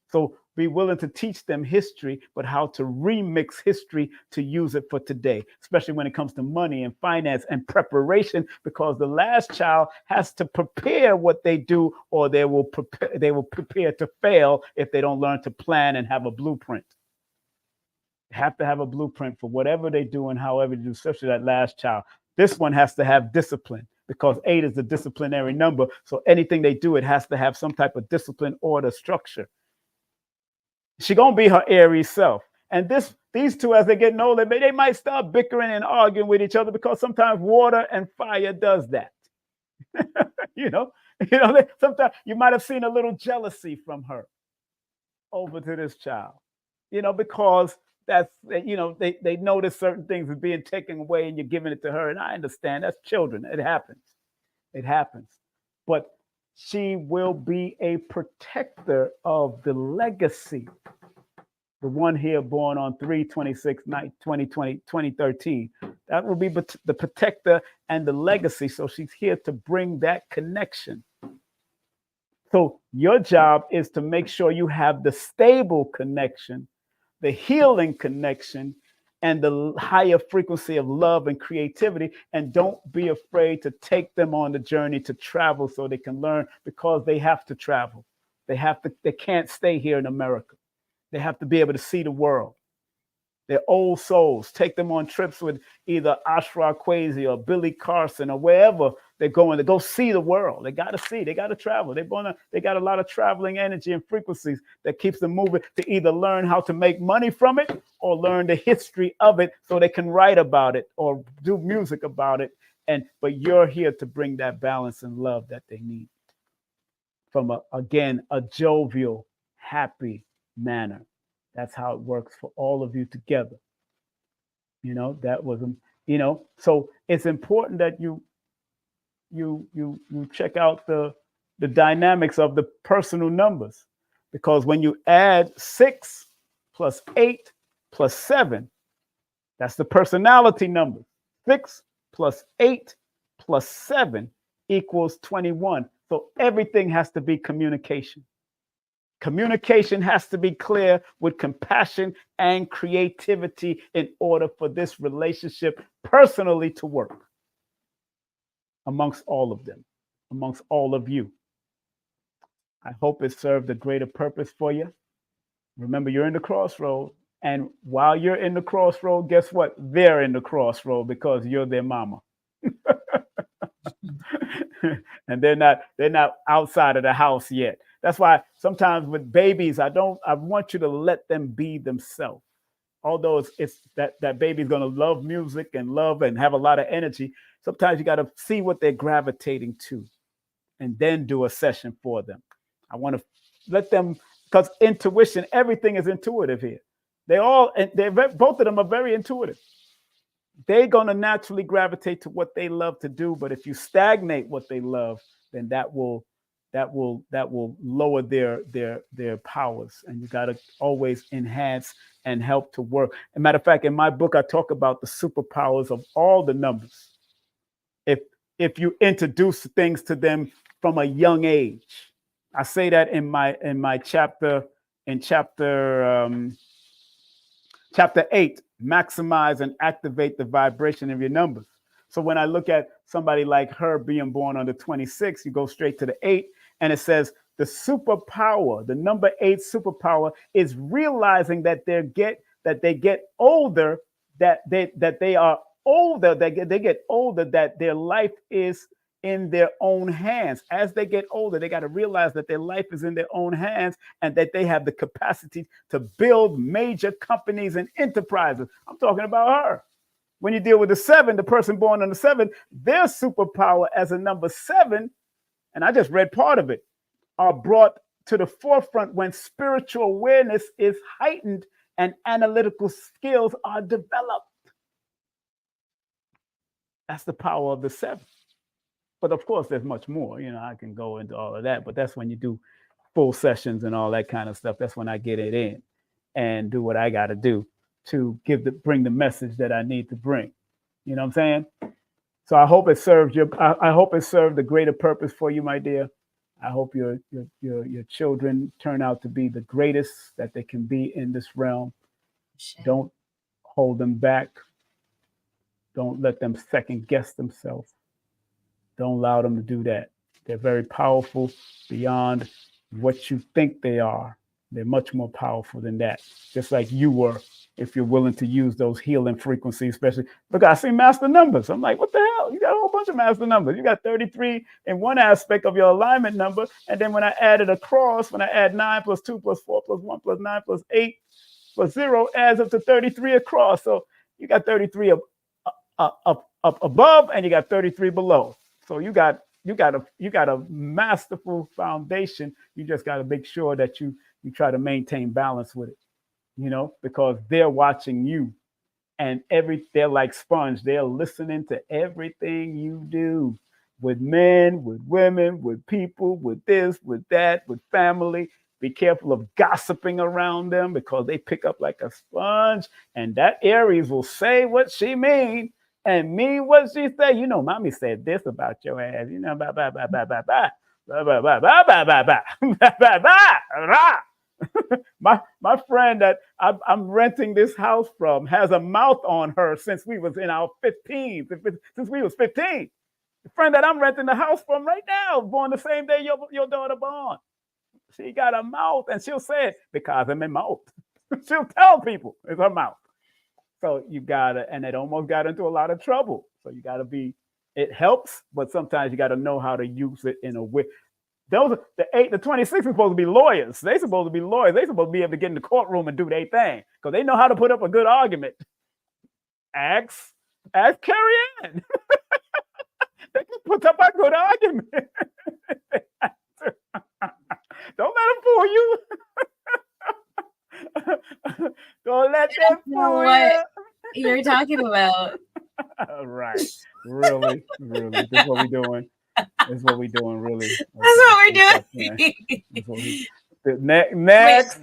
So be willing to teach them history, but how to remix history to use it for today, especially when it comes to money and finance and preparation, because the last child has to prepare what they do, or they will prepare to fail if they don't learn to plan and have a blueprint. They have to have a blueprint for whatever they do and however they do, especially that last child. This one has to have discipline, because 8 is the disciplinary number. So anything they do, it has to have some type of discipline, order, structure. She's going to be her Aries self. And these two, as they get older, they might start bickering and arguing with each other, because sometimes water and fire does that. Sometimes you might have seen a little jealousy from her over to this child, because that's, they notice certain things are being taken away and you're giving it to her. And I understand, that's children. It happens. It happens. But she will be a protector of the legacy. The one here born on 3/26/2013. That will be the protector and the legacy. So she's here to bring that connection. So your job is to make sure you have the stable connection, the healing connection, and the higher frequency of love and creativity. And don't be afraid to take them on the journey to travel so they can learn, because they have to travel. They can't stay here in America. They have to be able to see the world. They're old souls. Take them on trips with either Ashra Kwesi or Billy Carson or wherever they're going to go see the world. They got to see, they got to travel. They got a lot of traveling energy and frequencies that keeps them moving, to either learn how to make money from it or learn the history of it so they can write about it or do music about it. But you're here to bring that balance and love that they need from a jovial, happy manner. That's how it works for all of you together. That was, so it's important that you check out the dynamics of the personal numbers, because when you add 6 plus 8 plus 7, that's the personality number. 6 plus 8 plus 7 equals 21. So everything has to be communication. Communication has to be clear with compassion and creativity in order for this relationship personally to work amongst all of them, amongst all of you. I hope it served a greater purpose for you. Remember, you're in the crossroad. And while you're in the crossroad, guess what? They're in the crossroad, because you're their mama. And they're not outside of the house yet. That's why sometimes with babies, I want you to let them be themselves. Although it's that baby's going to love music and love and have a lot of energy, sometimes you got to see what they're gravitating to and then do a session for them. I want to let them, because intuition, everything is intuitive here. Both of them are very intuitive. They're going to naturally gravitate to what they love to do. But if you stagnate what they love, then that will lower their powers. And you got to always enhance and help to work. As a matter of fact, in my book, I talk about the superpowers of all the numbers. If you introduce things to them from a young age, I say that in my chapter, chapter 8, maximize and activate the vibration of your numbers. So when I look at somebody like her being born on the 26th, you go straight to the 8, and it says the superpower, the number 8 superpower is realizing that they get older, that they are older, they get older, that their life is in their own hands. As they get older, they got to realize that their life is in their own hands and that they have the capacity to build major companies and enterprises. I'm talking about her. When you deal with the 7, the person born on the 7, their superpower as a number 7, and I just read part of it, are brought to the forefront when spiritual awareness is heightened and analytical skills are developed. That's the power of the 7. But of course, there's much more. I can go into all of that, but that's when you do full sessions and all that kind of stuff. That's when I get it in and do what I got to do to bring the message that I need to bring. You know what I'm saying? So I hope it served I hope it served a greater purpose for you, my dear. I hope your children turn out to be the greatest that they can be in this realm. Sure. Don't hold them back. Don't let them second guess themselves. Don't allow them to do that. They're very powerful beyond what you think they are. They're much more powerful than that. Just like you were, if you're willing to use those healing frequencies, especially. Look, I see master numbers. I'm like, what the hell? You got a whole bunch of master numbers. You got 33 in one aspect of your alignment number. And then when I add it across, when I add 9 plus 2 plus 4 plus 1 plus 9 plus 8 plus 0 adds up to 33 across. So you got 33 up above, and you got 33 below. So you got a masterful foundation. You just got to make sure that you try to maintain balance with it, because they're watching you, and they're like sponge. They're listening to everything you do, with men, with women, with people, with this, with that, with family. Be careful of gossiping around them, because they pick up like a sponge, and that Aries will say what she means and mean what she say. Mommy said this about your ass. Blah, blah, blah, blah, blah, blah. Blah, blah, blah, blah, blah, blah, blah, blah, blah. My friend that I'm renting this house from has a mouth on her since we was in our 15s, since we was 15. The friend that I'm renting the house from right now, born the same day your daughter born. She got a mouth, and she'll say it because I'm in mouth. She'll tell people it's her mouth. So you gotta, and it almost got into a lot of trouble. So you gotta it helps, but sometimes you gotta know how to use it in a way. The 26 is supposed to be lawyers. They're supposed to be lawyers. They're supposed to be able to get in the courtroom and do their thing, because they know how to put up a good argument. Ask Kerry-Ann. They can put up a good argument. Don't let them fool you. Don't let them fool what you're talking about. Right. Really. This is what we're doing. That's what we're doing, really. That's what we're doing. Next.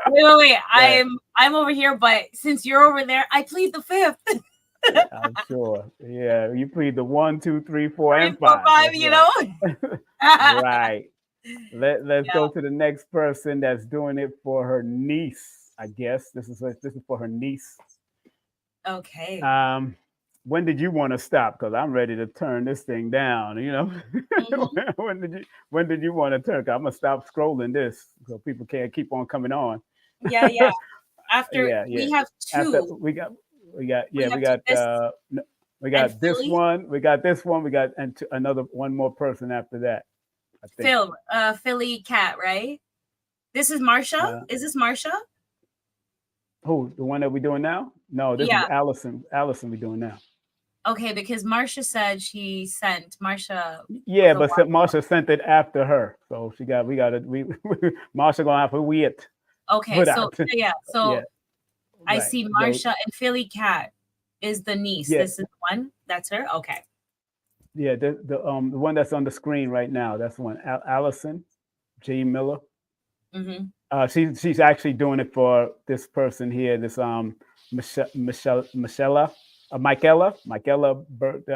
Wait. I'm over here, but since you're over there, I plead the 5th. I'm sure. Yeah, you plead the 1, 2, 3, 4, and 5. 5, Right. Let's go to the next person that's doing it for her niece. I guess this is for her niece. Okay. When did you want to stop? Because I'm ready to turn this thing down. Mm-hmm. when did you want to turn? I'm gonna stop scrolling this so people can't keep on coming on. Yeah. After we have 2. After, we got this one. We got this one. We got one more person after that. I think. Philly Cat, right? This is Marsha. Is this Marsha? Who? The one that we're doing now? No, this is Allison. Allison we're doing now. Okay, because Marsha said she sent Marsha. Yeah, but Marsha sent it after her, so we got Marsha gonna have to wait. Okay, so yeah, so yeah, I see Marsha and Philly Cat is the niece. Yeah. This is one. That's her. Okay. Yeah, the one that's on the screen right now. That's the one. Allison J. Miller. She's actually doing it for this person here. This Michaela,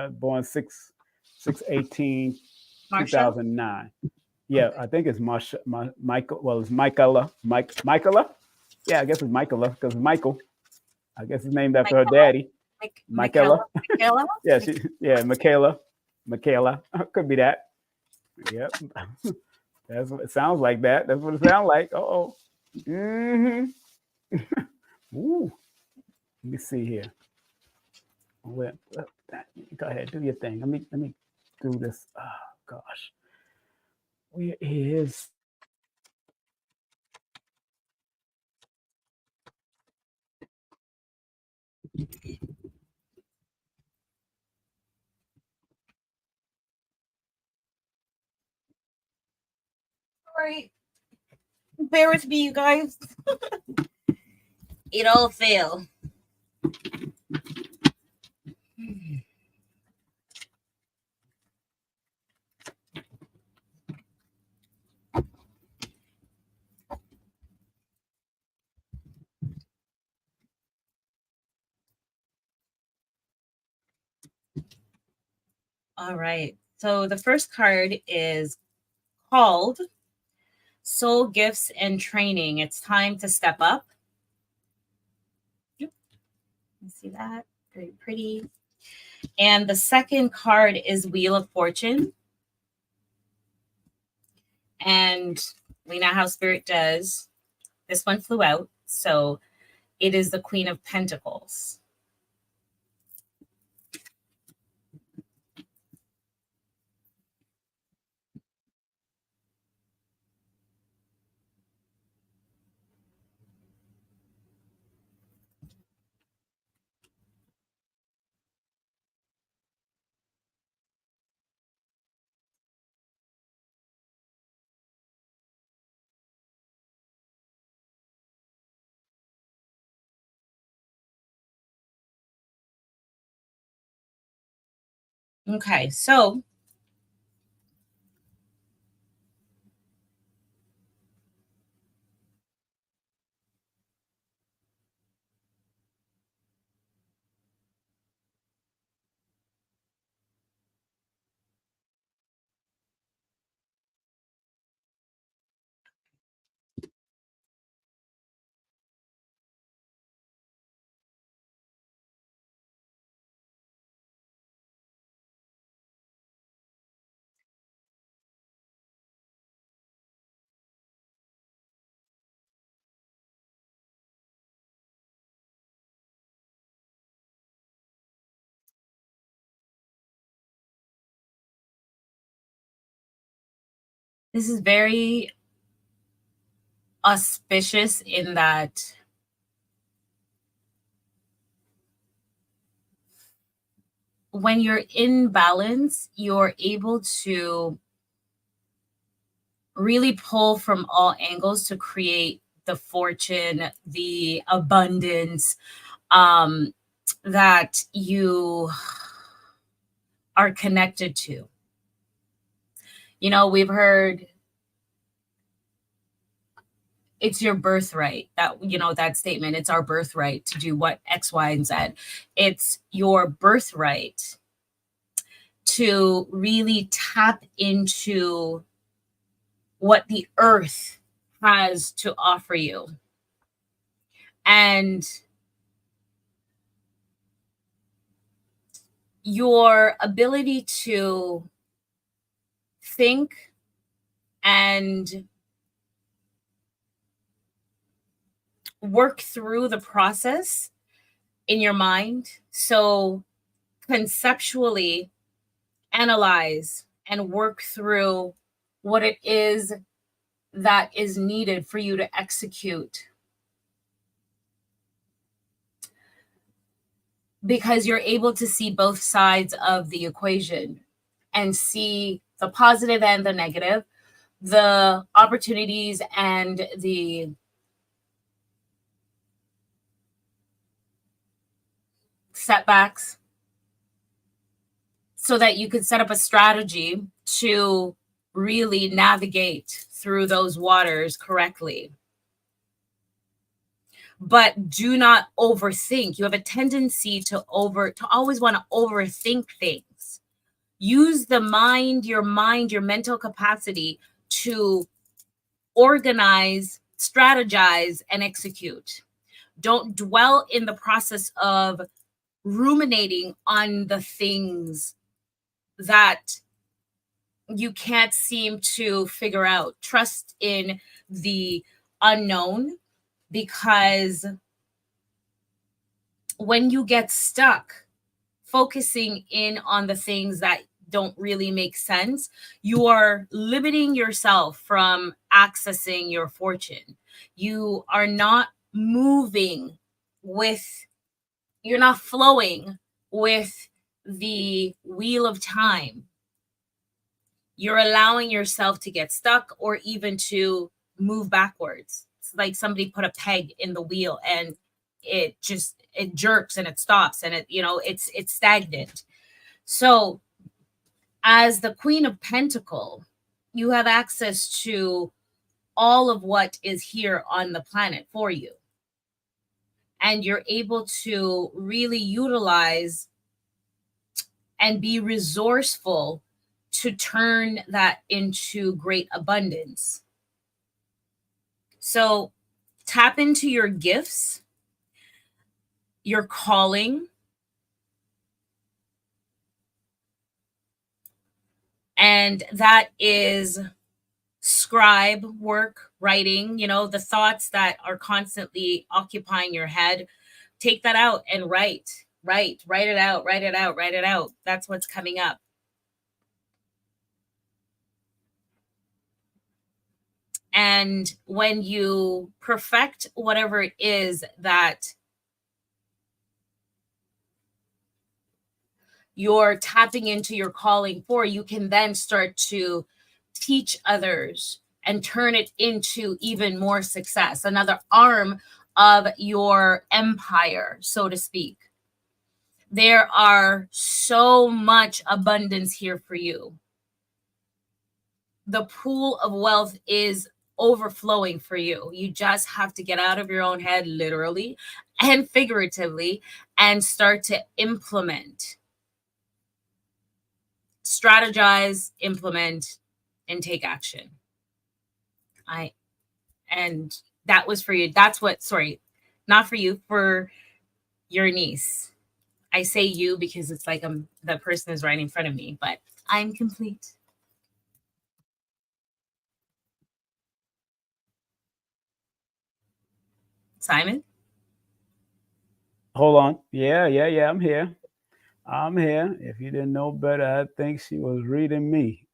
born 6/18/2009. Yeah, I think it's Michael. Well, it's Michaela. Michaela. Yeah, I guess it's Michaela because Michael. I guess it's named after her daddy. Michaela. Yeah, Michaela. Could be that. Yep. That's what it sounds like. That's what it sounds like. Oh. Ooh. Let me see here. Go ahead, do your thing. Let me do this. Oh gosh. Where is Right. Bear with me, you guys. It all failed. All right. So the first card is called Soul Gifts and Training. It's time to step up. Yep. You see that? Very pretty. And the second card is Wheel of Fortune. And we know how Spirit does. This one flew out. So it is the Queen of Pentacles. Okay, so this is very auspicious in that when you're in balance, you're able to really pull from all angles to create the fortune, the abundance that you are connected to. You know, we've heard it's your birthright, that, you know, that statement, it's our birthright to do what X, Y, and Z. It's your birthright to really tap into what the earth has to offer you. And your ability to think and work through the process in your mind. So conceptually analyze and work through what it is that is needed for you to execute. because you're able to see both sides of the equation and see the positive and the negative, the opportunities and the setbacks, so that you could set up a strategy to really navigate through those waters correctly. But do not overthink. You have a tendency to always want to overthink things. Use the mind, your mental capacity to organize, strategize, and execute. Don't dwell in the process of ruminating on the things that you can't seem to figure out. Trust in the unknown, because when you get stuck focusing in on the things that don't really make sense, you are limiting yourself from accessing your fortune. You are not moving with, you're not flowing with the wheel of time. You're allowing yourself to get stuck or even to move backwards. It's like somebody put a peg in the wheel and it jerks and it stops and it's stagnant. So as the Queen of Pentacles, you have access to all of what is here on the planet for you. And you're able to really utilize and be resourceful to turn that into great abundance. So tap into your gifts, your calling, and that is scribe work, writing, the thoughts that are constantly occupying your head. Take that out and write it out. That's what's coming up. And when you perfect whatever it is that you're tapping into your calling for, you can then start to teach others and turn it into even more success, another arm of your empire, so to speak. There are so much abundance here for you. The pool of wealth is overflowing for you. You just have to get out of your own head, literally and figuratively, and start to implement, strategize, implement, and take action. And that was for you. Not for you, for your niece. I say you because it's like the person is right in front of me, but I'm complete. Simon? Hold on. Yeah. I'm here. If you didn't know better, I think she was reading me.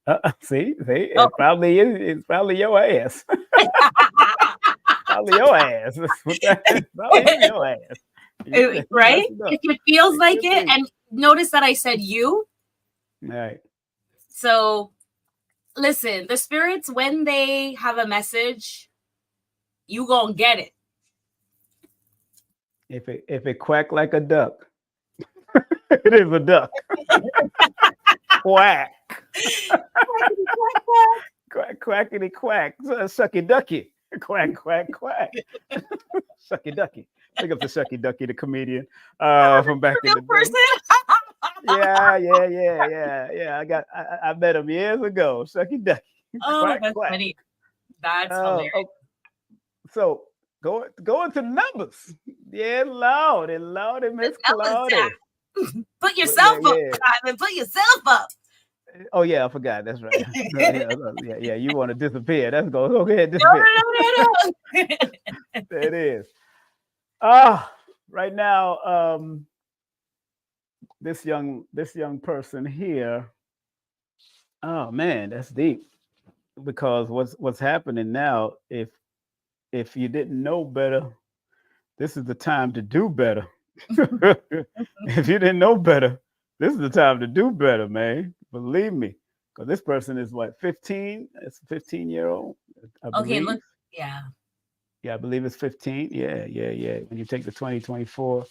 See, Oh. it probably is. It's probably your ass. Probably your ass. Probably your ass. Right? If it feels like it, and notice that I said you. Right. So listen, the spirits, when they have a message, you gonna get it. If it quack like a duck, it is a duck. Quack. Quack, quackity quack. Sucky ducky. Quack, quack, quack. Sucky ducky. Think of the Sucky Ducky, the comedian from back in the day. Yeah. I met him years ago. Sucky Ducky. Oh, quack, that's quack. Funny. That's hilarious. Oh. So go into numbers. Yeah, Lordy, Miss Claudia. Put yourself up, Simon. Put yourself up. Oh yeah, I forgot. That's right. Yeah. You want to disappear? Let's go. Go ahead, disappear. No. There it is. Right now, this young person here. Oh man, that's deep. Because what's happening now? If you didn't know better, this is the time to do better. If you didn't know better, this is the time to do better, man. Believe me. Because this person is what, 15? It's a 15-year-old, I Okay, believe. look, yeah. Yeah, I believe it's 15. Yeah. When you take the 2024,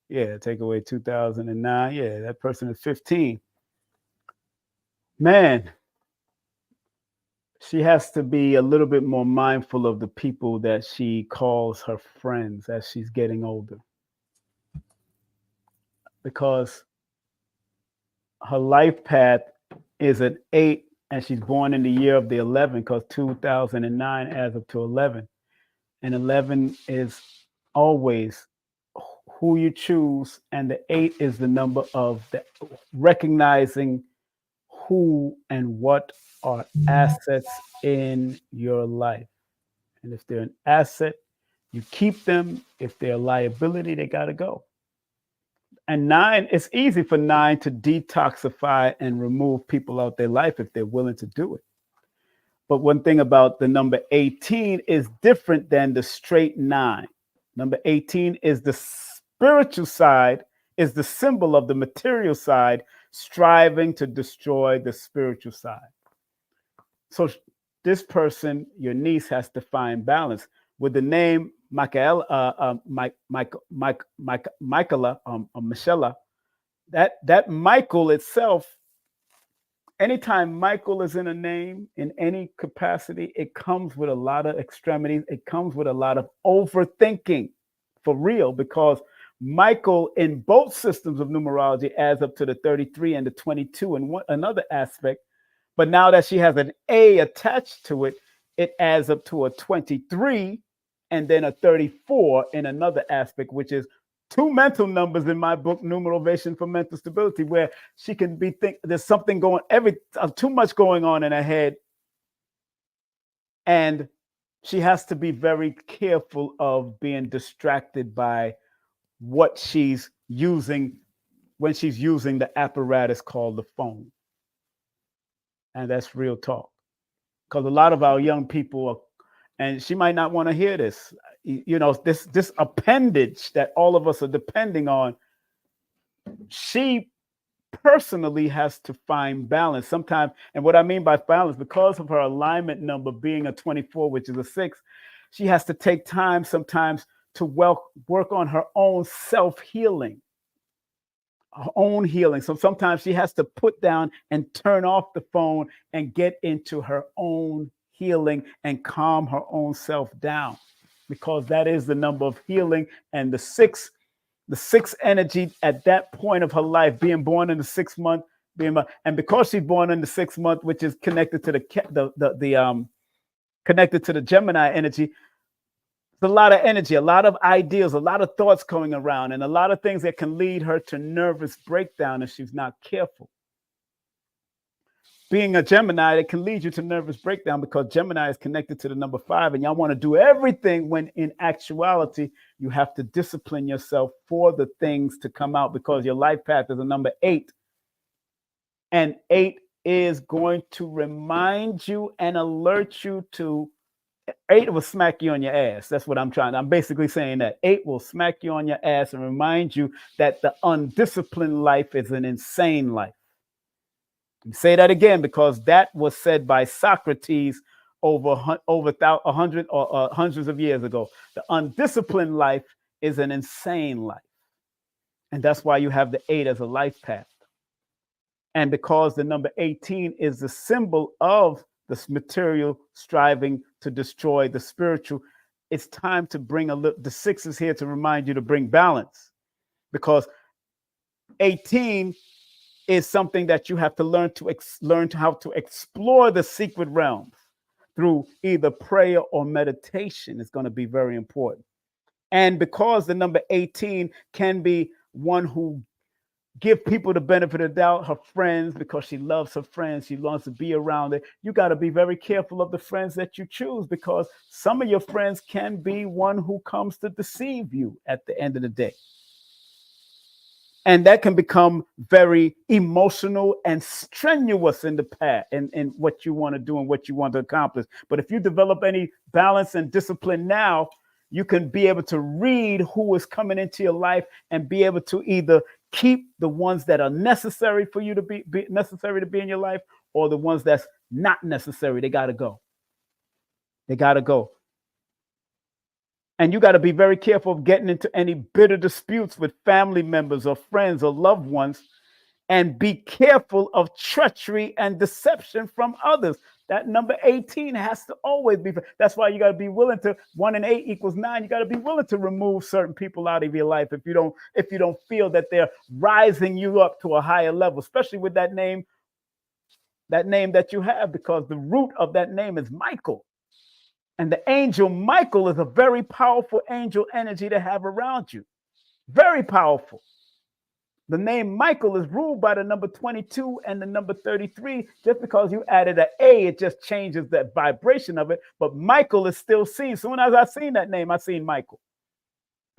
yeah, take away 2009. Yeah, that person is 15. Man, she has to be a little bit more mindful of the people that she calls her friends as she's getting older. Because her life path is an 8, and she's born in the year of the 11, because 2009 adds up to 11. And 11 is always who you choose, and the 8 is the number of the recognizing who and what are assets in your life. And if they're an asset, you keep them. If they're a liability, they got to go. And 9, it's easy for 9 to detoxify and remove people out their life if they're willing to do it. But one thing about the number 18 is different than the straight 9. Number 18 is the spiritual side, is the symbol of the material side, striving to destroy the spiritual side. So this person, your niece, has to find balance. With the name Michaela, Michela, that Michael itself, anytime Michael is in a name in any capacity, it comes with a lot of extremities. It comes with a lot of overthinking, for real, because Michael in both systems of numerology adds up to the 33 and the 22 and another aspect. But now that she has an A attached to it, it adds up to a 23 and then a 34 in another aspect, which is 2 mental numbers in my book, Numerovation for Mental Stability, where she can be there's something going, too much going on in her head. And she has to be very careful of being distracted by what she's using when she's using the apparatus called the phone. And that's real talk. Because a lot of our young people are, and she might not want to hear this, this appendage that all of us are depending on, she personally has to find balance sometimes. And what I mean by balance, because of her alignment number being a 24, which is a 6, she has to take time sometimes to work on her own self-healing, her own healing. So sometimes she has to put down and turn off the phone and get into her own healing and calm her own self down, because that is the number of healing. And the six energy at that point of her life, being born in the 6th month, and because she's born in the 6th month, which is connected to connected to the Gemini energy, a lot of energy, a lot of ideas, a lot of thoughts going around, and a lot of things that can lead her to nervous breakdown if she's not careful. Being a Gemini, it can lead you to nervous breakdown because Gemini is connected to the number 5, and y'all want to do everything when in actuality, you have to discipline yourself for the things to come out, because your life path is a number 8. And 8 is going to remind you and alert you to 8 will smack you on your ass. That's what I'm basically saying, that 8 will smack you on your ass and remind you that the undisciplined life is an insane life. Say that again, because that was said by Socrates over 100 or hundreds of years ago. The undisciplined life is an insane life. And that's why you have the 8 as a life path. And because the number 18 is the symbol of this material striving to destroy the spiritual, it's time to bring the 6 is here to remind you to bring balance, because 18 is something that you have to learn how to explore the secret realms through either prayer or meditation. Is going to be very important. And because the number 18 can be one who give people the benefit of the doubt, her friends, because she loves her friends, she wants to be around it. You got to be very careful of the friends that you choose, because some of your friends can be one who comes to deceive you at the end of the day. And that can become very emotional and strenuous in the path and what you want to do and what you want to accomplish. But if you develop any balance and discipline now, you can be able to read who is coming into your life and be able to either keep the ones that are necessary for you to be necessary to be in your life, or the ones that's not necessary. They got to go. They got to go. And you got to be very careful of getting into any bitter disputes with family members or friends or loved ones, and be careful of treachery and deception from others. That number 18 has to always be. That's why you got to be willing to 1 and 8 equals 9. You got to be willing to remove certain people out of your life if you don't feel that they're rising you up to a higher level, especially with that name that you have, because the root of that name is Michael. And the angel Michael is a very powerful angel energy to have around you. Very powerful. The name Michael is ruled by the number 22 and the number 33. Just because you added an A, it just changes the vibration of it. But Michael is still seen. Soon as I seen that name, I seen Michael.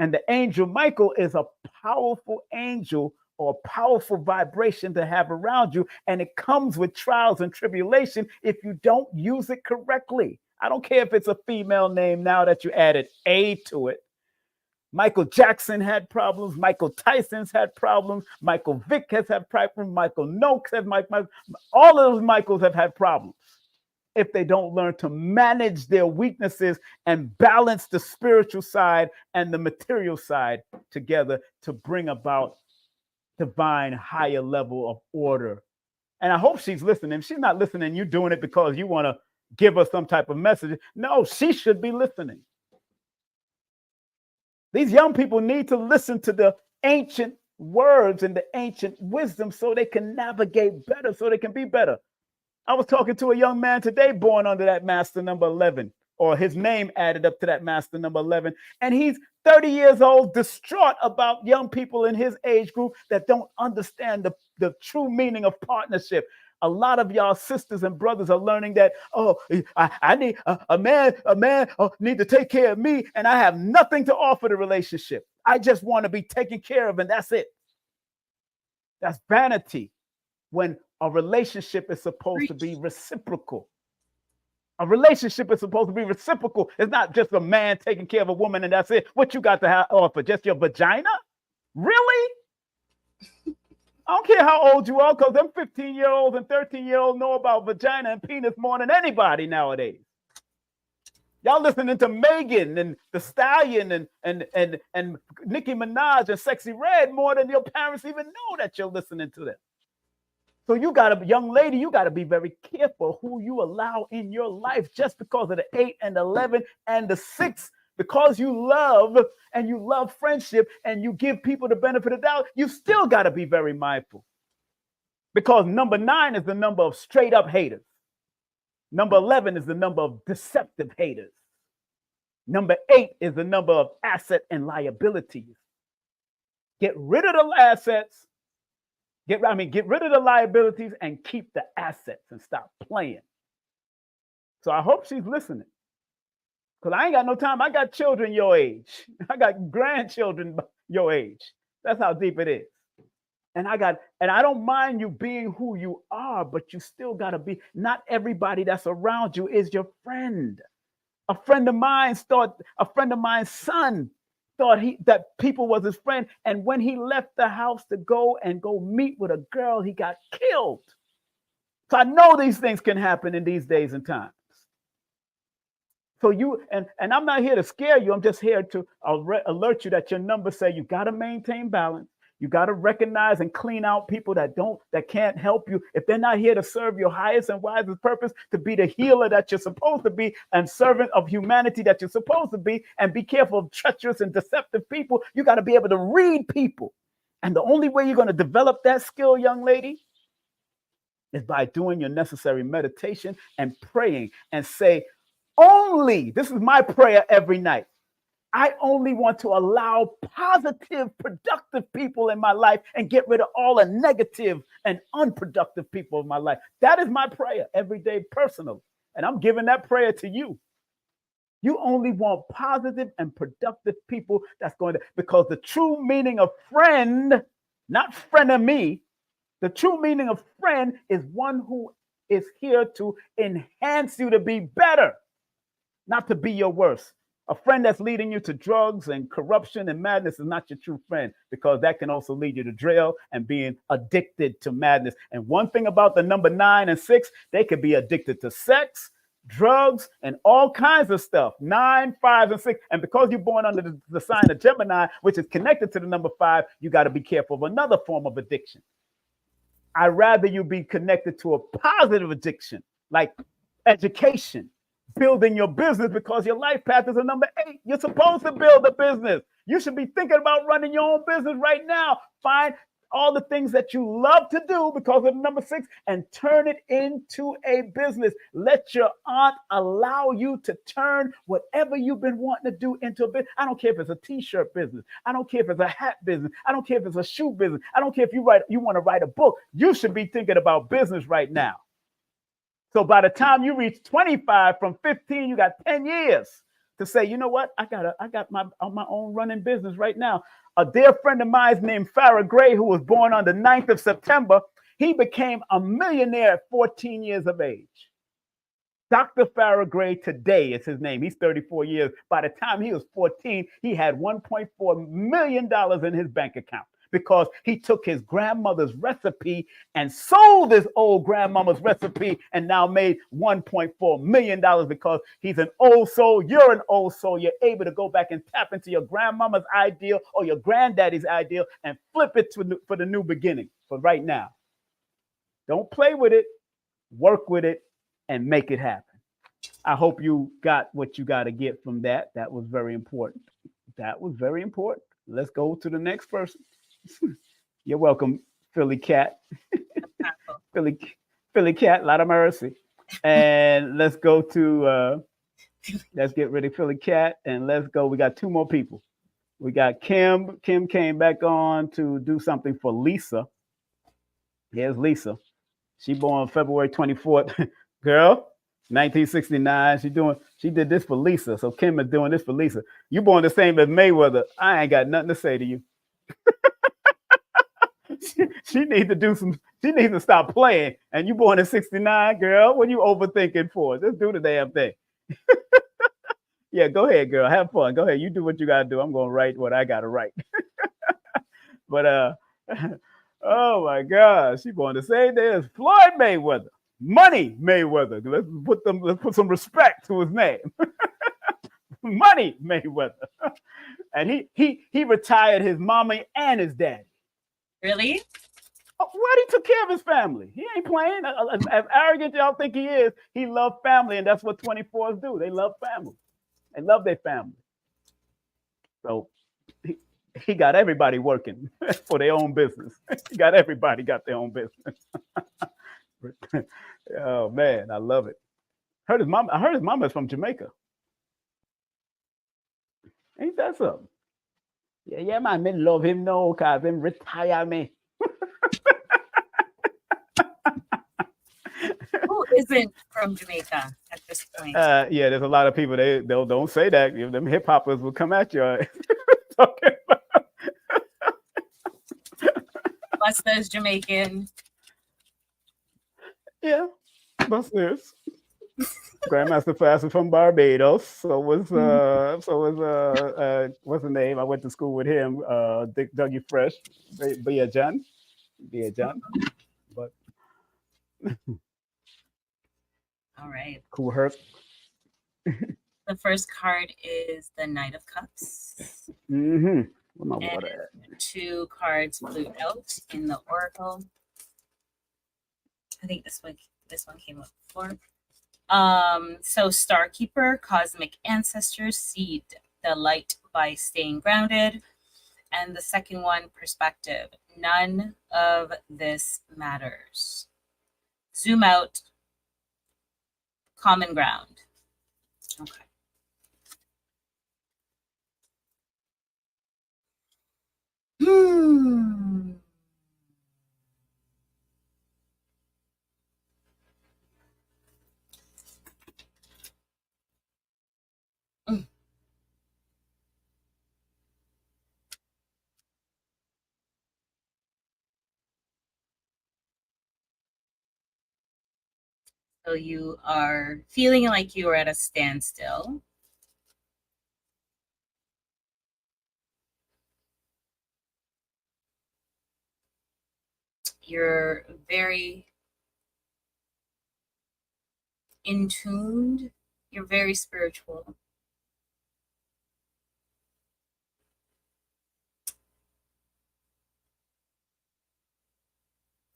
And the angel Michael is a powerful angel, or a powerful vibration to have around you. And it comes with trials and tribulation if you don't use it correctly. I don't care if it's a female name now that you added A to it. Michael Jackson had problems. Michael Tyson's had problems. Michael Vick has had problems. Michael Noakes has all of those Michaels have had problems if they don't learn to manage their weaknesses and balance the spiritual side and the material side together to bring about divine higher level of order. And I hope she's listening. If she's not listening, you're doing it because you want to give her some type of message. No, she should be listening. These young people need to listen to the ancient words and the ancient wisdom so they can navigate better, so they can be better. I was talking to a young man today born under that master number 11, or his name added up to that master number 11. And he's 30 years old, distraught about young people in his age group that don't understand the true meaning of partnership. A lot of y'all sisters and brothers are learning that, I need a man need to take care of me, and I have nothing to offer the relationship. I just want to be taken care of, and that's it. That's vanity, when a relationship is supposed to be reciprocal. A relationship is supposed to be reciprocal. It's not just a man taking care of a woman and that's it. What you got to offer? Just your vagina? Really? I don't care how old you are, because them 15-year-olds and 13-year-olds know about vagina and penis more than anybody nowadays. Y'all listening to Megan and the Stallion and Nicki Minaj and Sexy Red more than your parents even know that you're listening to them. So you got to, young lady, you got to be very careful who you allow in your life, just because of the 8 and 11 and the 6. Because you love friendship and you give people the benefit of the doubt, you still got to be very mindful. Because number 9 is the number of straight up haters. Number 11 is the number of deceptive haters. Number 8 is the number of asset and liabilities. Get rid of the assets. Get rid of the liabilities and keep the assets and stop playing. So I hope she's listening. Because I ain't got no time. I got children your age. I got grandchildren your age. That's how deep it is. And I don't mind you being who you are, but you still got to be, not everybody that's around you is your friend. A friend of mine's son thought that people was his friend. And when he left the house to go meet with a girl, he got killed. So I know these things can happen in these days and times. So and I'm not here to scare you. I'm just here to alert you that your numbers say you got to maintain balance. You got to recognize and clean out people that can't help you. If they're not here to serve your highest and wisest purpose, to be the healer that you're supposed to be and servant of humanity that you're supposed to be, and be careful of treacherous and deceptive people. You got to be able to read people. And the only way you're going to develop that skill, young lady, is by doing your necessary meditation and praying and say, this is my prayer every night. I only want to allow positive, productive people in my life and get rid of all the negative and unproductive people in my life. That is my prayer every day, personally. And I'm giving that prayer to you. You only want positive and productive people because the true meaning of friend, not frenemy, the true meaning of friend is one who is here to enhance you to be better, not to be your worst. A friend that's leading you to drugs and corruption and madness is not your true friend, because that can also lead you to jail and being addicted to madness. And one thing about the number 9 and 6, they could be addicted to sex, drugs, and all kinds of stuff. 9, 5, and 6. And because you're born under the sign of Gemini, which is connected to the number 5, you got to be careful of another form of addiction. I'd rather you be connected to a positive addiction, like education, building your business, because your life path is a number 8. You're supposed to build a business. You should be thinking about running your own business right now. Find all the things that you love to do because of the number 6 and turn it into a business. Let your aunt allow you to turn whatever you've been wanting to do into a business. I don't care if it's a t-shirt business. I don't care if it's a hat business. I don't care if it's a shoe business. I don't care if you want to write a book. You should be thinking about business right now. So by the time you reach 25, from 15, you got 10 years to say, you know what? I got my own running business right now. A dear friend of mine named Farrah Gray, who was born on the 9th of September, he became a millionaire at 14 years of age. Dr. Farrah Gray today is his name. He's 34 years. By the time he was 14, he had $1.4 million in his bank account, because he took his grandmother's recipe and sold his old grandmama's recipe and now made $1.4 million, because he's an old soul. You're an old soul. You're able to go back and tap into your grandmama's ideal or your granddaddy's ideal and flip it for the new beginning for right now. Don't play with it. Work with it and make it happen. I hope you got what you got to get from that. That was very important. That was very important. Let's go to the next person. You're welcome, Philly Cat. Philly Cat, a lot of mercy. And let's go to, let's get rid of Philly Cat and let's go. We got 2 more people. We got Kim. Kim came back on to do something for Lisa. Here's Lisa. She born February 24th. Girl, 1969. She did this for Lisa. So Kim is doing this for Lisa. You born the same as Mayweather. I ain't got nothing to say to you. She needs to stop playing. And you born in 69, girl. What are you overthinking for? Just do the damn thing. Yeah, go ahead, girl. Have fun. Go ahead. You do what you gotta do. I'm gonna write what I gotta write. But oh my gosh, she born the same day as Floyd Mayweather. Money Mayweather. Let's put some respect to his name. Money Mayweather. And he retired his mommy and his daddy. Really? Well, he took care of his family. He ain't playing. As arrogant y'all think he is, he loved family, and that's what 24s do. They love family. They love their family. So he got everybody working for their own business. He got everybody got their own business. Oh man, I love it. I heard his mama is from Jamaica. Ain't that something? Yeah, man, me love him now because him retire me. Who isn't from Jamaica at this point? Yeah, there's a lot of people, they don't say that. Them hip hoppers will come at you. Busta's Jamaican. Yeah, Busta's. Grandmaster Flash is from Barbados. So was what's the name? I went to school with him. Dougie Fresh, Bia John. But all right. Cool Herc. The first card is the Knight of Cups. Mm-hmm. And 2 cards flew out in the Oracle. I think this one came up before. So Starkeeper, Cosmic Ancestors, seed the light by staying grounded. And the second one, Perspective. None of this matters. Zoom out. Common ground. Okay. So you are feeling like you are at a standstill. You're very in tuned. You're very spiritual.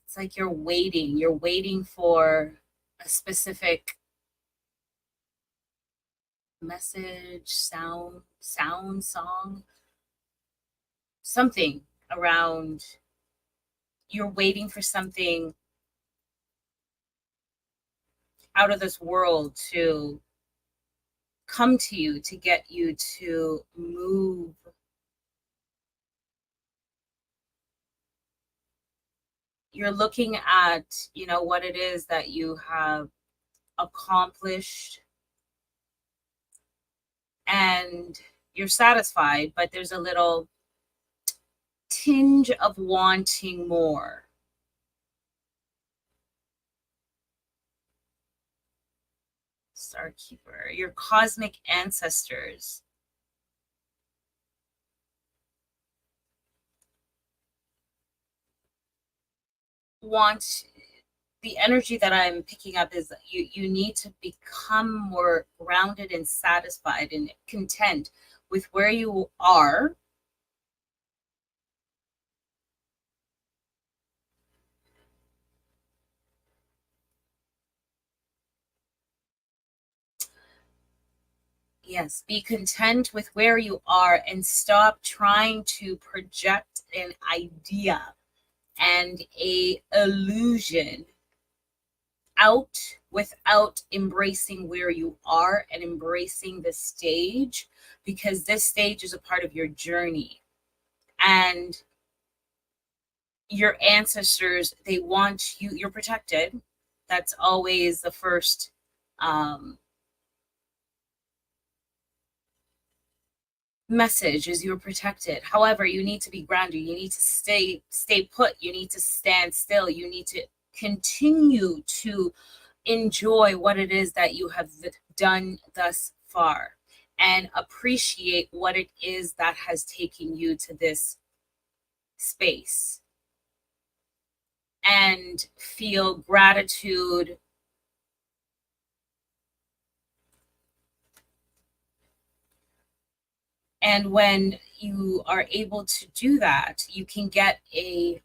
It's like you're waiting for a specific message, sound, song, something around. You're waiting for something out of this world to come to you, to get you to move. You're looking at, you know, what it is that you have accomplished, and you're satisfied, but there's a little tinge of wanting more. Star Keeper, your cosmic ancestors want, the energy that I'm picking up is that you need to become more grounded and satisfied and content with where you are. Yes, be content with where you are and stop trying to project an idea and a illusion out without embracing where you are and embracing the stage, because this stage is a part of your journey. And your ancestors, they want you, you're protected. That's always the first message, is you're protected. However, you need to be grounded. You need to stay put. You need to stand still. You need to continue to enjoy what it is that you have done thus far and appreciate what it is that has taken you to this space, and feel gratitude and when you are able to do that, you can get a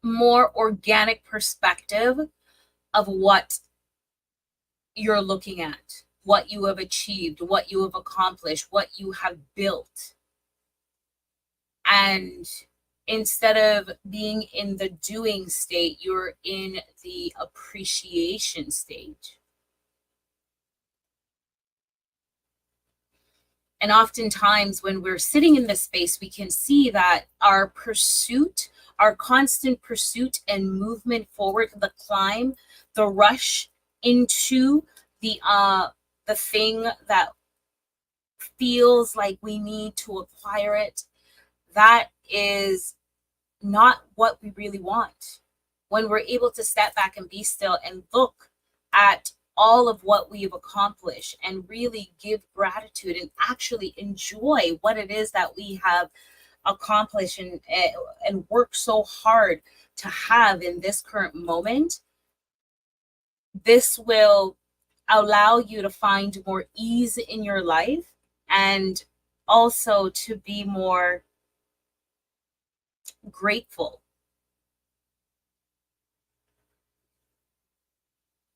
more organic perspective of what you're looking at, what you have achieved, what you have accomplished, what you have built. And instead of being in the doing state, you're in the appreciation stage. And oftentimes when we're sitting in this space, we can see that our pursuit, our constant pursuit and movement forward, the climb, the rush into the thing that feels like we need to acquire it, that is not what we really want. When we're able to step back and be still and look at all of what we've accomplished and really give gratitude and actually enjoy what it is that we have accomplished and worked so hard to have in this current moment, this will allow you to find more ease in your life and also to be more grateful.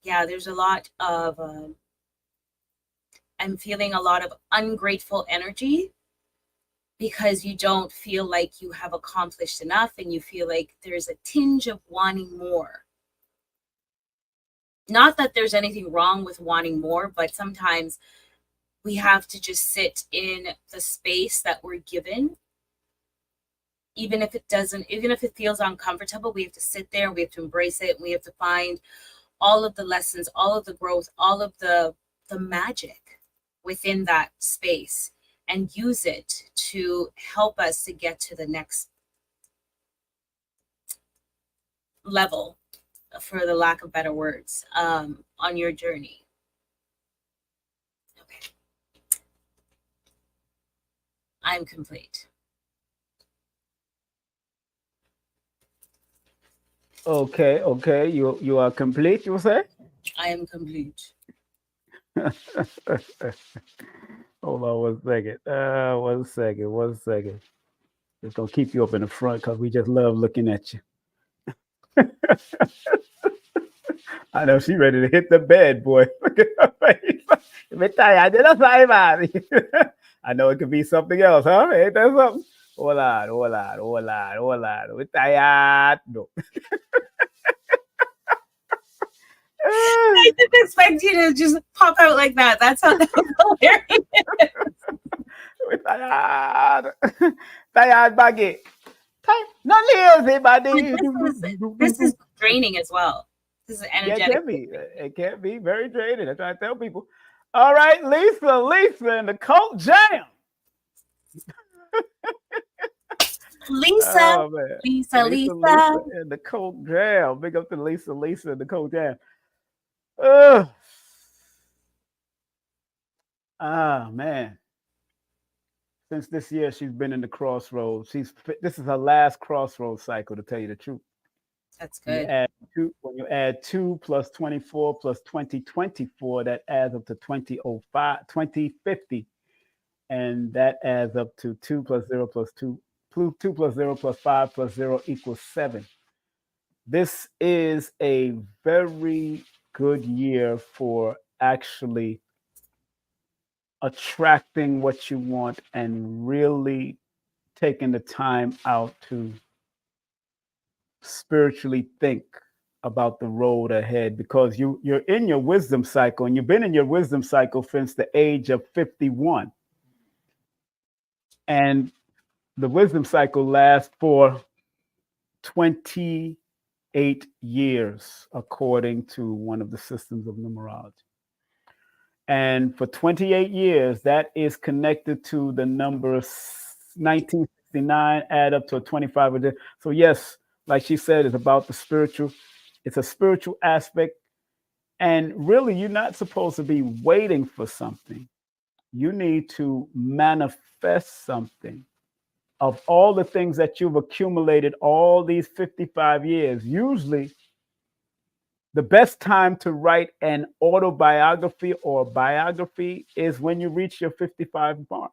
Yeah, there's a lot of, I'm feeling a lot of ungrateful energy because you don't feel like you have accomplished enough and you feel like there's a tinge of wanting more. Not that there's anything wrong with wanting more, but sometimes we have to just sit in the space that we're given. Even if it feels uncomfortable, we have to sit there and we have to embrace it. And we have to find all of the lessons, all of the growth, all of the magic within that space and use it to help us to get to the next level, for the lack of better words, on your journey. Okay. I'm complete. Okay. You are complete, you say? I am complete. Hold on 1 second. 1 second. 1 second. Just gonna keep you up in the front because we just love looking at you. I know she ready to hit the bed, boy. Look at her face. Me tired. You know, man. I know it could be something else, huh? Ain't that something? Hold on. We tired. No. I didn't expect you to just pop out like that. That sounded hilarious. We tired. Tired, baggy. Not lazy, buddy. This is draining as well. This is Yeah, it energetic. can be. It can be very draining. I try to tell people. All right, Lisa, and the Colt Jam. Lisa, Oh man, Lisa, and the Colt Jam. Big up to Lisa, and the Colt Jam. Oh, man. Since this year, she's been in the crossroads. This is her last crossroads cycle, to tell you the truth. That's When you good. add when you add 2 plus 24 plus 2024, that adds up to 2005, 2050. And that adds up to 2 plus 0 plus 2, 2 plus 0 plus 5 plus 0 equals 7. This is a very good year for actually attracting what you want and really taking the time out to spiritually think about the road ahead, because you're in your wisdom cycle, and you've been in your wisdom cycle since the age of 51. And the wisdom cycle lasts for 28 years, according to one of the systems of numerology. And for 28 years, that is connected to the number 1969, add up to a 25. So, yes, like she said, it's about the spiritual. It's a spiritual aspect. And really, you're not supposed to be waiting for something. You need to manifest something. Of all the things that you've accumulated all these 55 years, usually the best time to write an autobiography or biography is when you reach your 55 mark.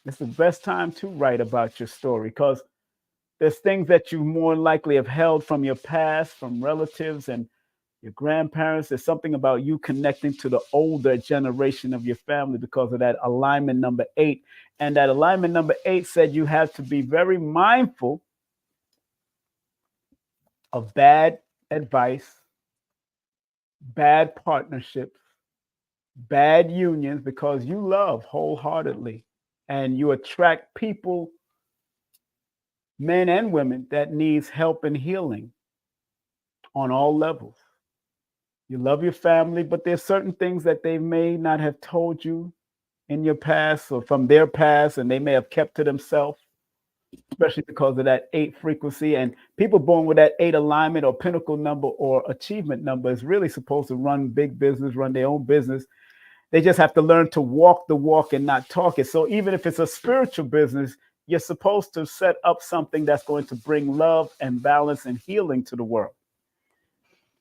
It's the best time to write about your story, because there's things that you more likely have held from your past, from relatives and your grandparents. There's something about you connecting to the older generation of your family because of that alignment number 8. And that alignment number 8 said you have to be very mindful of bad advice, bad partnerships, bad unions, because you love wholeheartedly and you attract people, men and women, that needs help and healing on all levels. You love your family, but there's certain things that they may not have told you in your past or from their past, and they may have kept to themselves, especially because of that 8 frequency. And people born with that 8 alignment or pinnacle number or achievement number is really supposed to run big business, run their own business. They just have to learn to walk the walk and not talk it. So even if it's a spiritual business, you're supposed to set up something that's going to bring love and balance and healing to the world,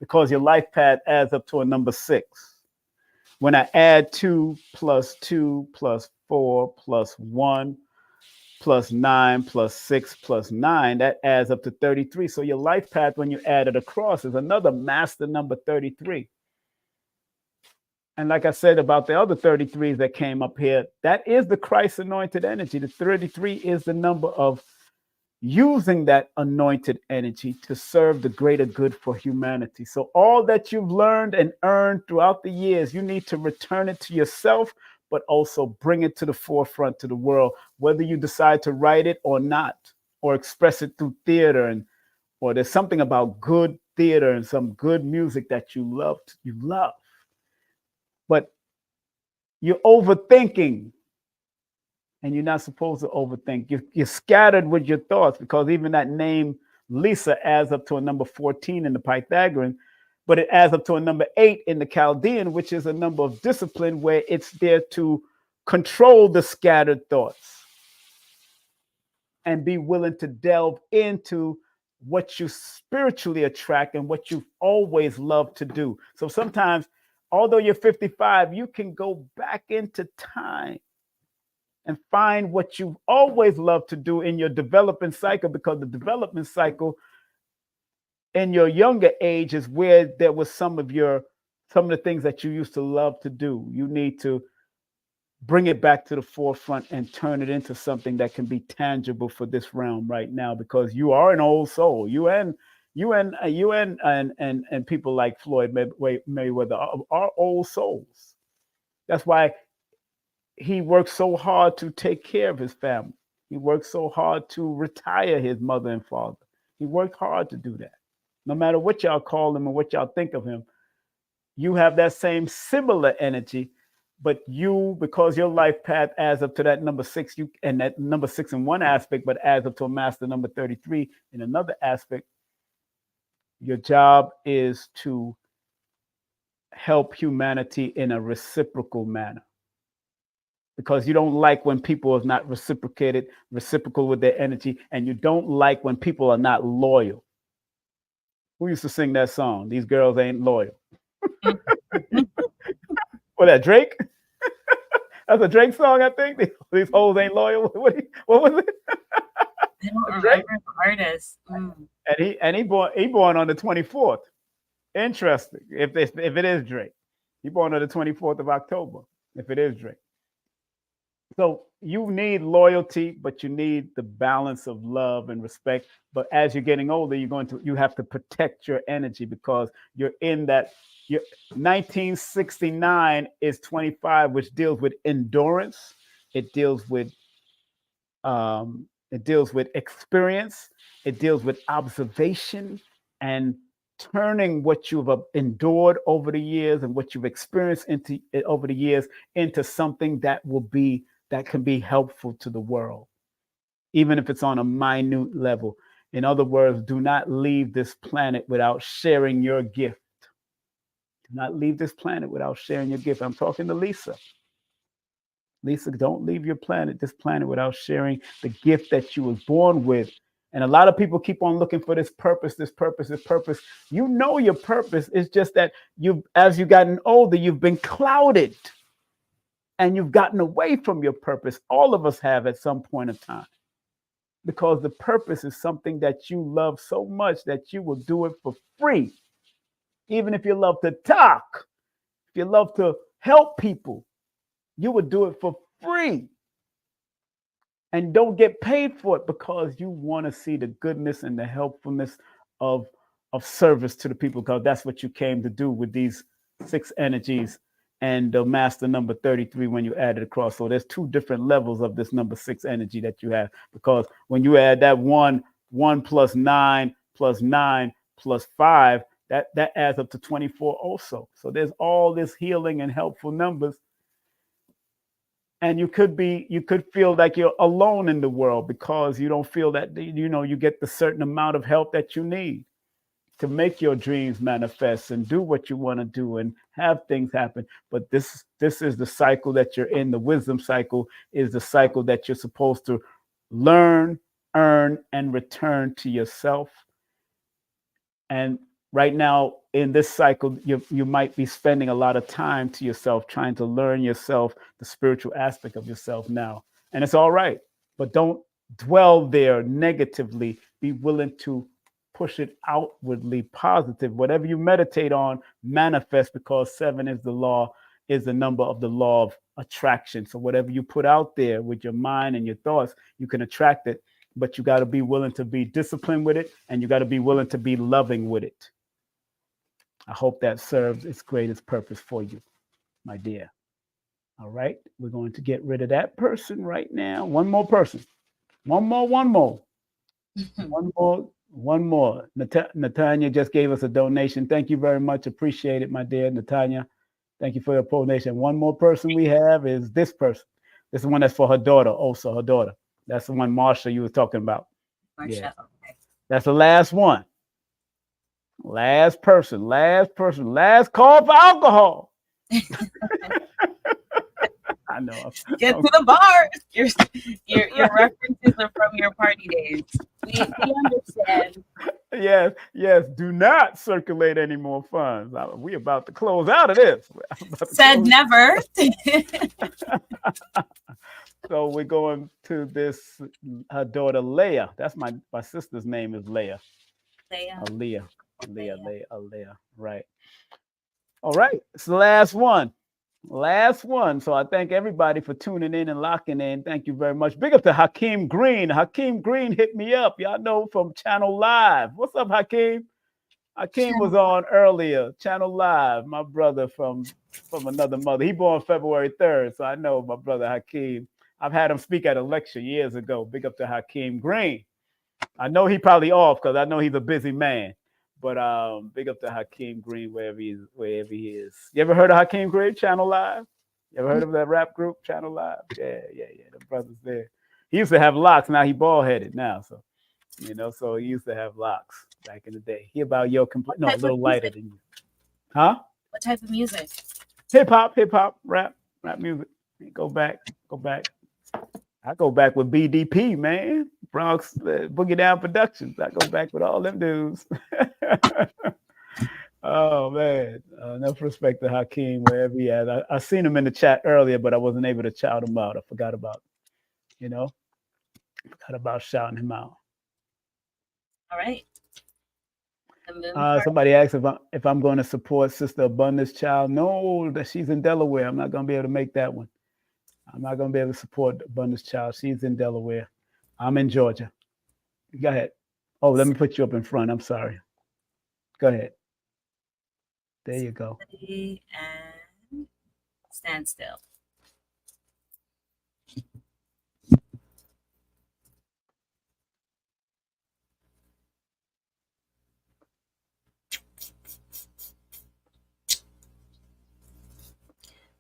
because your life path adds up to a number 6. When I add 2 plus 2 plus 4 plus 1 plus 9 plus 6 plus 9, that adds up to 33. So your life path, when you add it across, is another master number 33. And like I said about the other 33s that came up here, that is the Christ anointed energy. The 33 is the number of using that anointed energy to serve the greater good for humanity. So all that you've learned and earned throughout the years, you need to return it to yourself, but also bring it to the forefront to the world, whether you decide to write it or not, or express it through theater, and or there's something about good theater and some good music that you love. But you're overthinking, and you're not supposed to overthink. You're scattered with your thoughts, because even that name Lisa adds up to a number 14 in the Pythagorean, but it adds up to a number 8 in the Chaldean, which is a number of discipline, where it's there to control the scattered thoughts and be willing to delve into what you spiritually attract and what you've always loved to do. So sometimes, although you're 55, you can go back into time and find what you've always loved to do in your development cycle, because the development cycle in your younger age is where there was some of the things that you used to love to do. You need to bring it back to the forefront and turn it into something that can be tangible for this realm right now, because you are an old soul. You and people like Floyd Mayweather are old souls. That's why he worked so hard to take care of his family. He worked so hard to retire his mother and father. He worked hard to do that. No matter what y'all call him and what y'all think of him, you have that same similar energy. But you, because your life path adds up to that number 6, and that number 6 in one aspect, but adds up to a master number 33 in another aspect, your job is to help humanity in a reciprocal manner. Because you don't like when people are not reciprocal with their energy, and you don't like when people are not loyal. Who used to sing that song? These girls ain't loyal. What, that Drake? That's a Drake song, I think. These hoes ain't loyal. What was it? I don't remember the artist. And he born on the 24th. Interesting. If it is Drake, he born on the 24th of October. If it is Drake. So you need loyalty, but you need the balance of love and respect. But as you're getting older, you have to protect your energy, because you're in that. 1969 is 25, which deals with endurance. It deals with experience. It deals with observation and turning what you've endured over the years and what you've experienced over the years into something that can be helpful to the world, even if it's on a minute level. In other words, do not leave this planet without sharing your gift. Do not leave this planet without sharing your gift. I'm talking to Lisa. Lisa, don't leave this planet without sharing the gift that you was born with. And a lot of people keep on looking for this purpose. You know your purpose. It's just that as you've gotten older, you've been clouded and you've gotten away from your purpose. All of us have at some point in time, because the purpose is something that you love so much that you will do it for free. Even if you love to talk, if you love to help people, you would do it for free and don't get paid for it, because you want to see the goodness and the helpfulness of service to the people, because that's what you came to do with these 6 energies and the master number 33 when you add it across. So there's 2 different levels of this number 6 energy that you have, because when you add that 1 plus 9 plus 9 plus 5, that adds up to 24 also. So there's all this healing and helpful numbers. And you could feel like you're alone in the world, because you don't feel that, you get the certain amount of help that you need to make your dreams manifest and do what you want to do and have things happen. But this is the cycle that you're in. The wisdom cycle is the cycle that you're supposed to learn, earn, and return to yourself. And right now in this cycle, you might be spending a lot of time to yourself, trying to learn yourself, the spiritual aspect of yourself now. And it's all right, but don't dwell there negatively. Be willing to push it outwardly positive. Whatever you meditate on, manifest, because 7 is the number of the law of attraction. So whatever you put out there with your mind and your thoughts, you can attract it, but you got to be willing to be disciplined with it, and you got to be willing to be loving with it. I hope that serves its greatest purpose for you, my dear. All right, we're going to get rid of that person right now. One more person. One more. Natanya just gave us a donation. Thank you very much. Appreciate it, my dear Natanya. Thank you for your donation. One more person we have is this person. This is the one that's for her daughter, also her daughter. That's the one, Marsha, you were talking about. Marsha, yeah. Okay. That's the last one. Last person, last call for alcohol. I know. Get to the bar. Your references are from your party days. We understand. Yes. Do not circulate any more funds. We about to close out of this. Said never. So we're going to this. Her daughter Leah. That's my sister's name is Leah. Leah. Right. All right. It's the last one. So I thank everybody for tuning in and locking in. Thank you very much. Big up to Hakeem Green. Hakeem Green hit me up. Y'all know from Channel Live. What's up, Hakeem? Hakeem was on earlier. Channel Live. My brother from another mother. He born February 3rd, so I know my brother Hakeem. I've had him speak at a lecture years ago. Big up to Hakeem Green. I know he probably off because I know he's a busy man. But big up to Hakeem Green wherever he is. You ever heard of Hakeem Green, Channel Live? You ever heard of that rap group, Channel Live? Yeah. The brother's there. He used to have locks. Now he bald headed now. So, so he used to have locks back in the day. He about your complete, no, a little lighter than you. Huh? What type of music? Hip hop, rap music. Go back. I go back with BDP, man. Bronx Boogie Down Productions. I go back with all them dudes. Oh, man. Enough respect to Hakeem, wherever he is. I seen him in the chat earlier, but I wasn't able to shout him out. I forgot about shouting him out. All right. Somebody asked if I'm going to support Sister Abundance Child. No, that she's in Delaware. I'm not going to be able to make that one. I'm not going to be able to support Abundance Child. She's in Delaware. I'm in Georgia. Go ahead. Oh, let me put you up in front. I'm sorry. Go ahead. There you go. And stand still.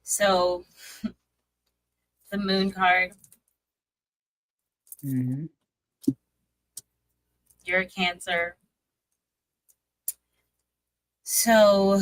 So the moon card. Mm-hmm. You're a Cancer. So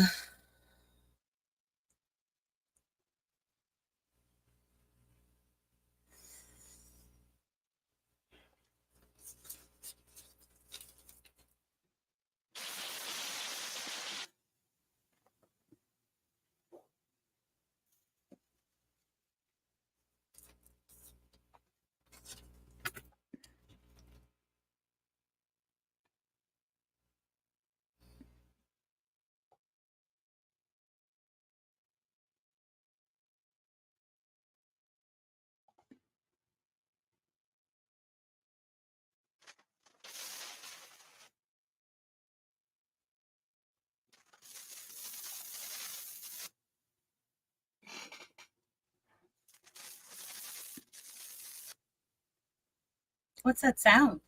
what's that sound?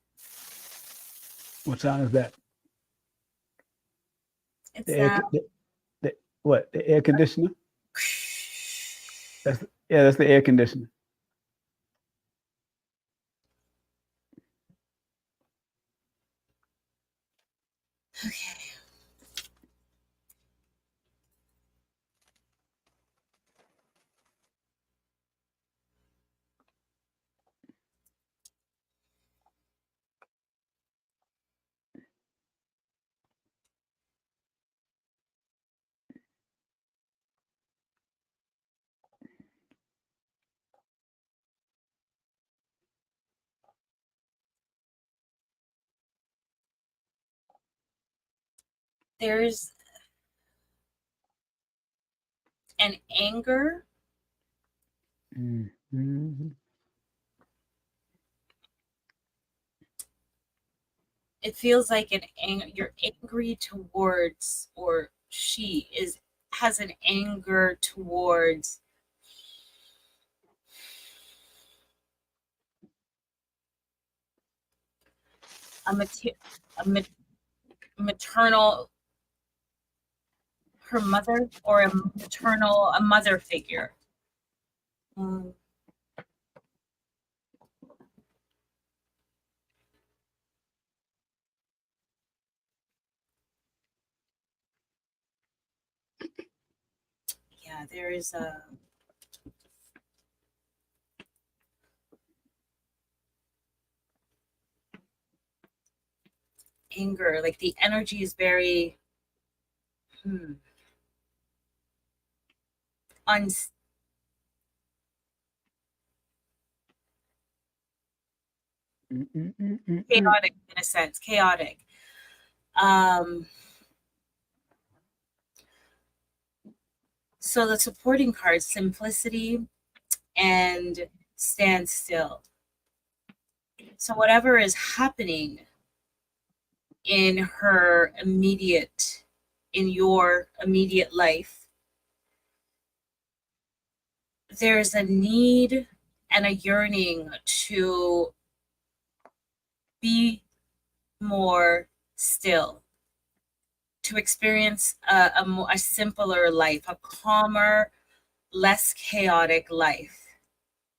What sound is that? It's what? The air conditioner? That's the air conditioner. Okay. There's an anger. Mm-hmm. It feels like you're angry towards, or she has an anger towards a maternal, her mother, or a mother figure. Yeah, there is anger. Like the energy is very chaotic in a sense, chaotic. So the supporting cards, simplicity and stand still. So whatever is happening in your immediate life, there's a need and a yearning to be more still, to experience a simpler life, a calmer, less chaotic life.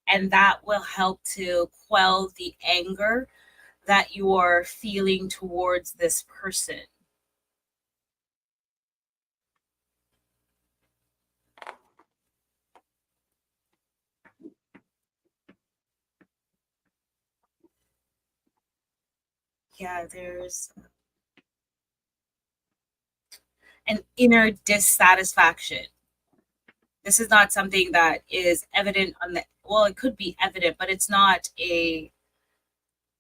And that will help to quell the anger that you're feeling towards this person. Yeah, there's an inner dissatisfaction. This is not something that is evident on the, well, it could be evident, but it's not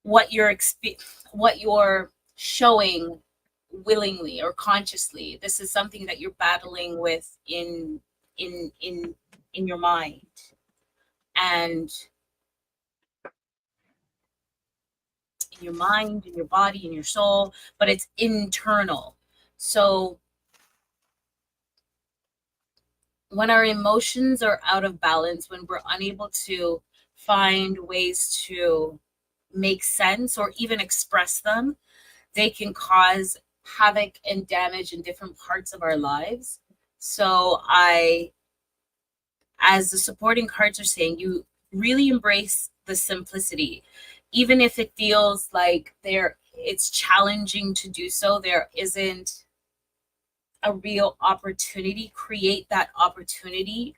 what you're showing willingly or consciously. This is something that you're battling with in your mind and in your mind, in your body, in your soul, but it's internal. So when our emotions are out of balance, when we're unable to find ways to make sense or even express them, they can cause havoc and damage in different parts of our lives. So as the supporting cards are saying, you really embrace the simplicity. Even if it feels like it's challenging to do so, there isn't a real opportunity. Create that opportunity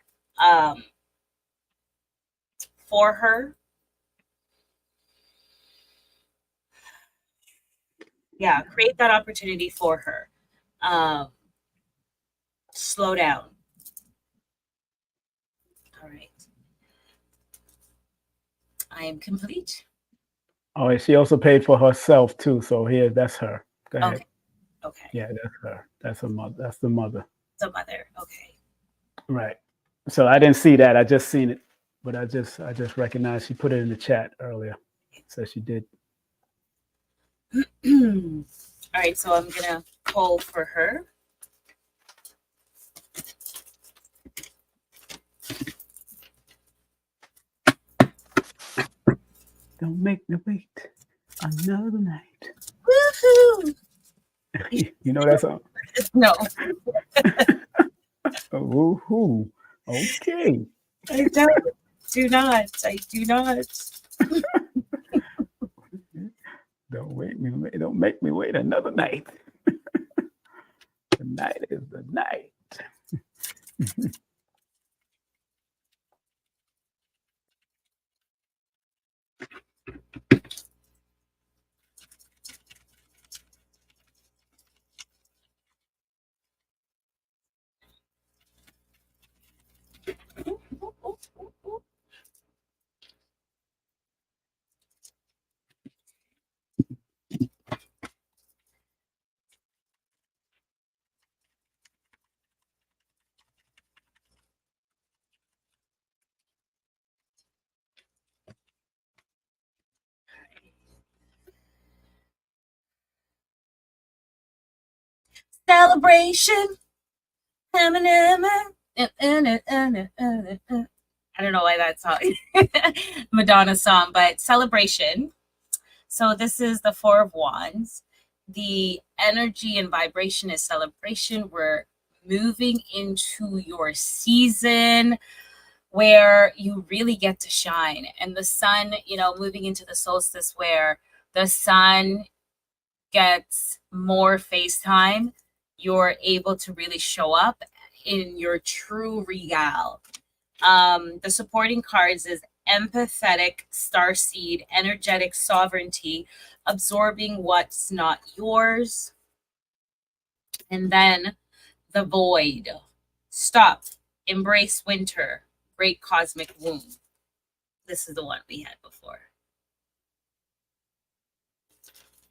for her. Yeah, create that opportunity for her. Slow down. All right. I am complete. Oh, and she also paid for herself too. So here, that's her. Go ahead. Okay. Yeah, that's her. That's her mother. That's the mother. The mother. Okay. Right. So I didn't see that. I just seen it, but I just recognized she put it in the chat earlier. So she did. All right. So I'm gonna pull for her. Don't make me wait another night. Woohoo! You know that song? No. Woohoo! Okay. I do not. I do not. Don't make me wait another night. The night is the night. Celebration. I don't know why that song, Madonna song, but celebration. So this is the Four of Wands. The energy and vibration is celebration. We're moving into your season where you really get to shine. And the sun, moving into the solstice where the sun gets more face time, you're able to really show up in your true regal. The supporting cards is empathetic starseed, energetic sovereignty, absorbing what's not yours. And then the void. Stop. Embrace winter. Great cosmic womb. This is the one we had before.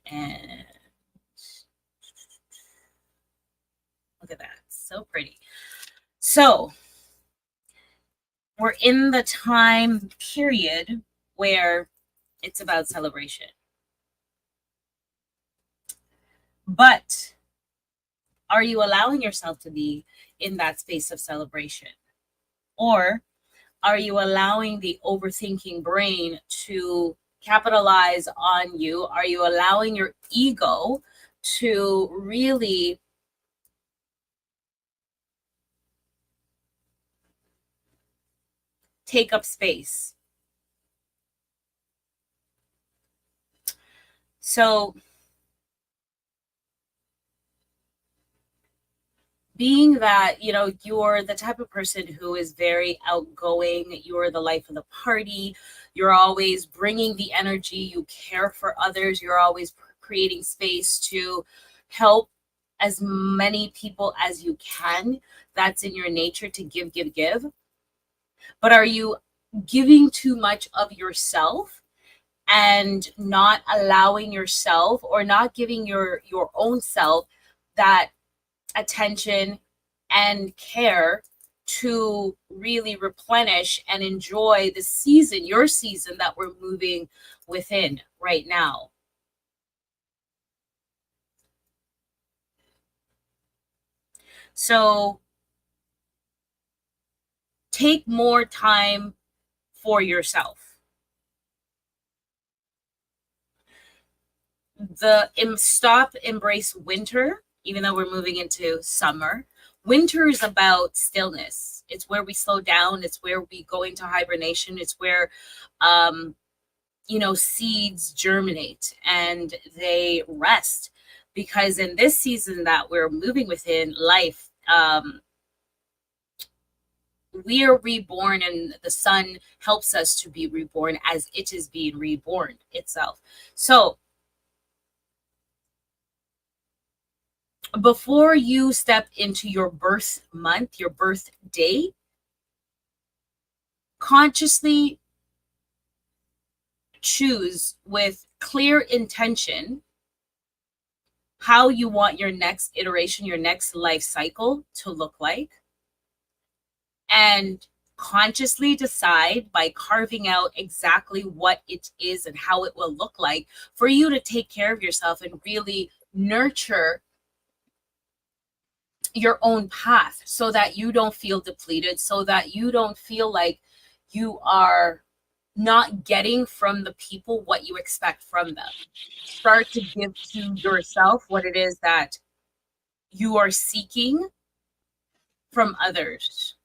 And look at that. So pretty. So we're in the time period where it's about celebration. But are you allowing yourself to be in that space of celebration? Or are you allowing the overthinking brain to capitalize on you? Are you allowing your ego to really take up space? So being that, you know, you're the type of person who is very outgoing, you're the life of the party, you're always bringing the energy, you care for others, you're always creating space to help as many people as you can. That's in your nature, to give, give, give. But are you giving too much of yourself and not allowing yourself, or not giving your own self that attention and care to really replenish and enjoy the season, your season that we're moving within right now? So take more time for yourself. Stop, embrace winter, even though we're moving into summer. Winter is about stillness. It's where we slow down. It's where we go into hibernation. It's where, you know, seeds germinate and they rest. Because in this season that we're moving within life, we are reborn, and the sun helps us to be reborn as it is being reborn itself. So before you step into your birth month, your birth day, consciously choose with clear intention how you want your next iteration, your next life cycle to look like. And consciously decide by carving out exactly what it is and how it will look like for you to take care of yourself and really nurture your own path, so that you don't feel depleted, so that you don't feel like you are not getting from the people what you expect from them. Start to give to yourself what it is that you are seeking from others,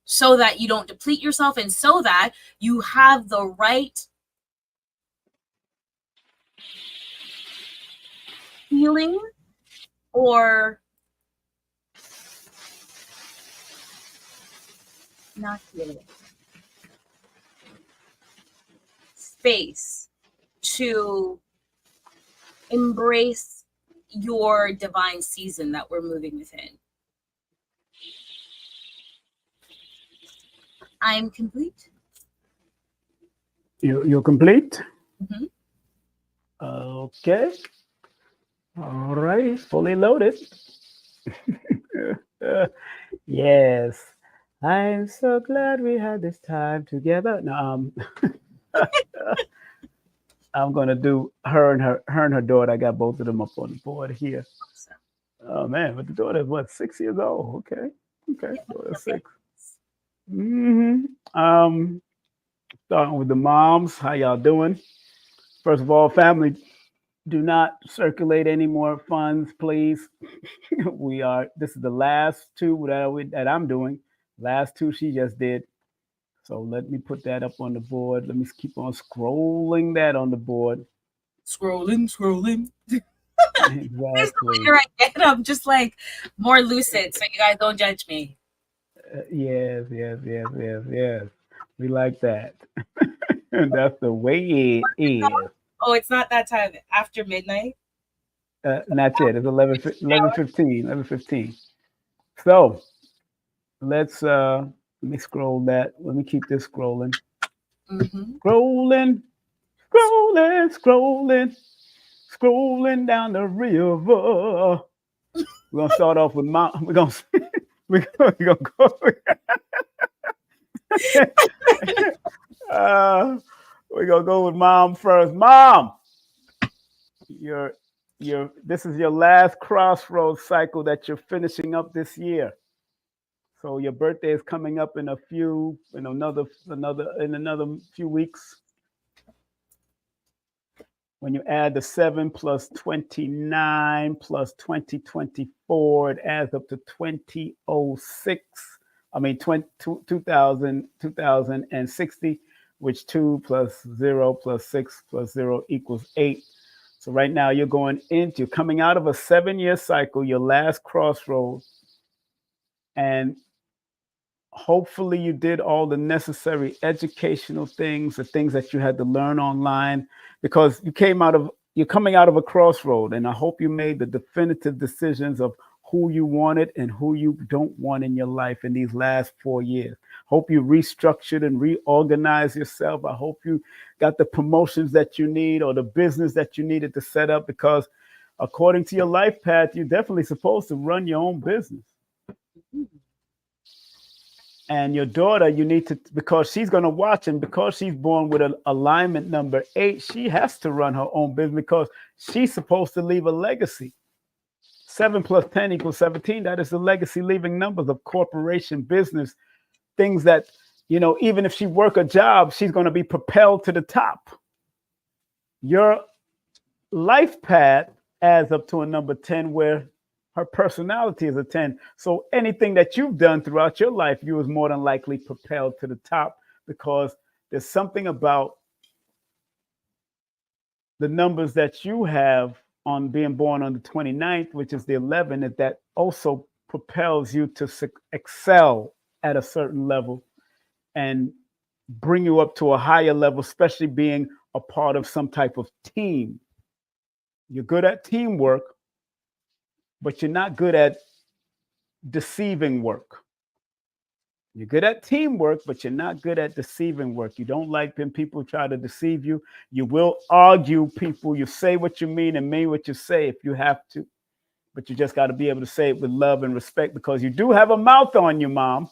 so that you don't deplete yourself, and so that you have the right feeling or not feeling space to embrace your divine season that we're moving within. I'm complete. You're complete? Mm-hmm. Okay. All right. Fully loaded. Yes. I'm so glad we had this time together. No, I'm gonna do her and her daughter. I got both of them up on the board here. Oh man, but the daughter's what, 6 years old? Okay. Okay. Daughter's 6. Starting with the moms. How y'all doing? First of all, family, do not circulate any more funds, please. This is the last 2 that I'm doing. Last 2 she just did. So let me put that up on the board. Let me keep on scrolling that on the board. Scrolling. Exactly. I'm just like more lucid, so you guys don't judge me. Yes. We like that. And that's the way it is. Oh, it's not that time after midnight. And that's it. It's 11:15. 11:15. So let me scroll that. Let me keep this scrolling. Mm-hmm. Scrolling, scrolling, scrolling, scrolling down the river. We're gonna start off with mom. We're gonna go. uh, we're gonna go with mom first. Mom, this is your last crossroads cycle that you're finishing up this year. So your birthday is coming up in another few weeks. When you add the 7 plus 29 plus 2024, it adds up to 2006. I mean, 2060, which 2 plus 0 plus 6 plus 0 equals 8. So right now you're coming out of a 7-year cycle, your last crossroads, and hopefully you did all the necessary educational things, the things that you had to learn online, because you're coming out of a crossroad. And I hope you made the definitive decisions of who you wanted and who you don't want in your life in these last 4 years. Hope you restructured and reorganized yourself. I hope you got the promotions that you need or the business that you needed to set up, because according to your life path, you're definitely supposed to run your own business. And your daughter, you need to, because she's going to watch, and because she's born with an alignment number 8, she has to run her own business because she's supposed to leave a legacy. 7 plus 10 equals 17. That is the legacy leaving numbers of corporation, business, things that, even if she work a job, she's going to be propelled to the top. Your life path adds up to a number 10 where her personality is a 10. So anything that you've done throughout your life, you was more than likely propelled to the top, because there's something about the numbers that you have on being born on the 29th, which is the 11th, that also propels you to excel at a certain level and bring you up to a higher level, especially being a part of some type of team. You're good at teamwork, but you're not good at deceiving work. You're good at teamwork, but you're not good at deceiving work. You don't like when people try to deceive you. You will argue people. You say what you mean and mean what you say if you have to. But you just got to be able to say it with love and respect, because you do have a mouth on you, Mom.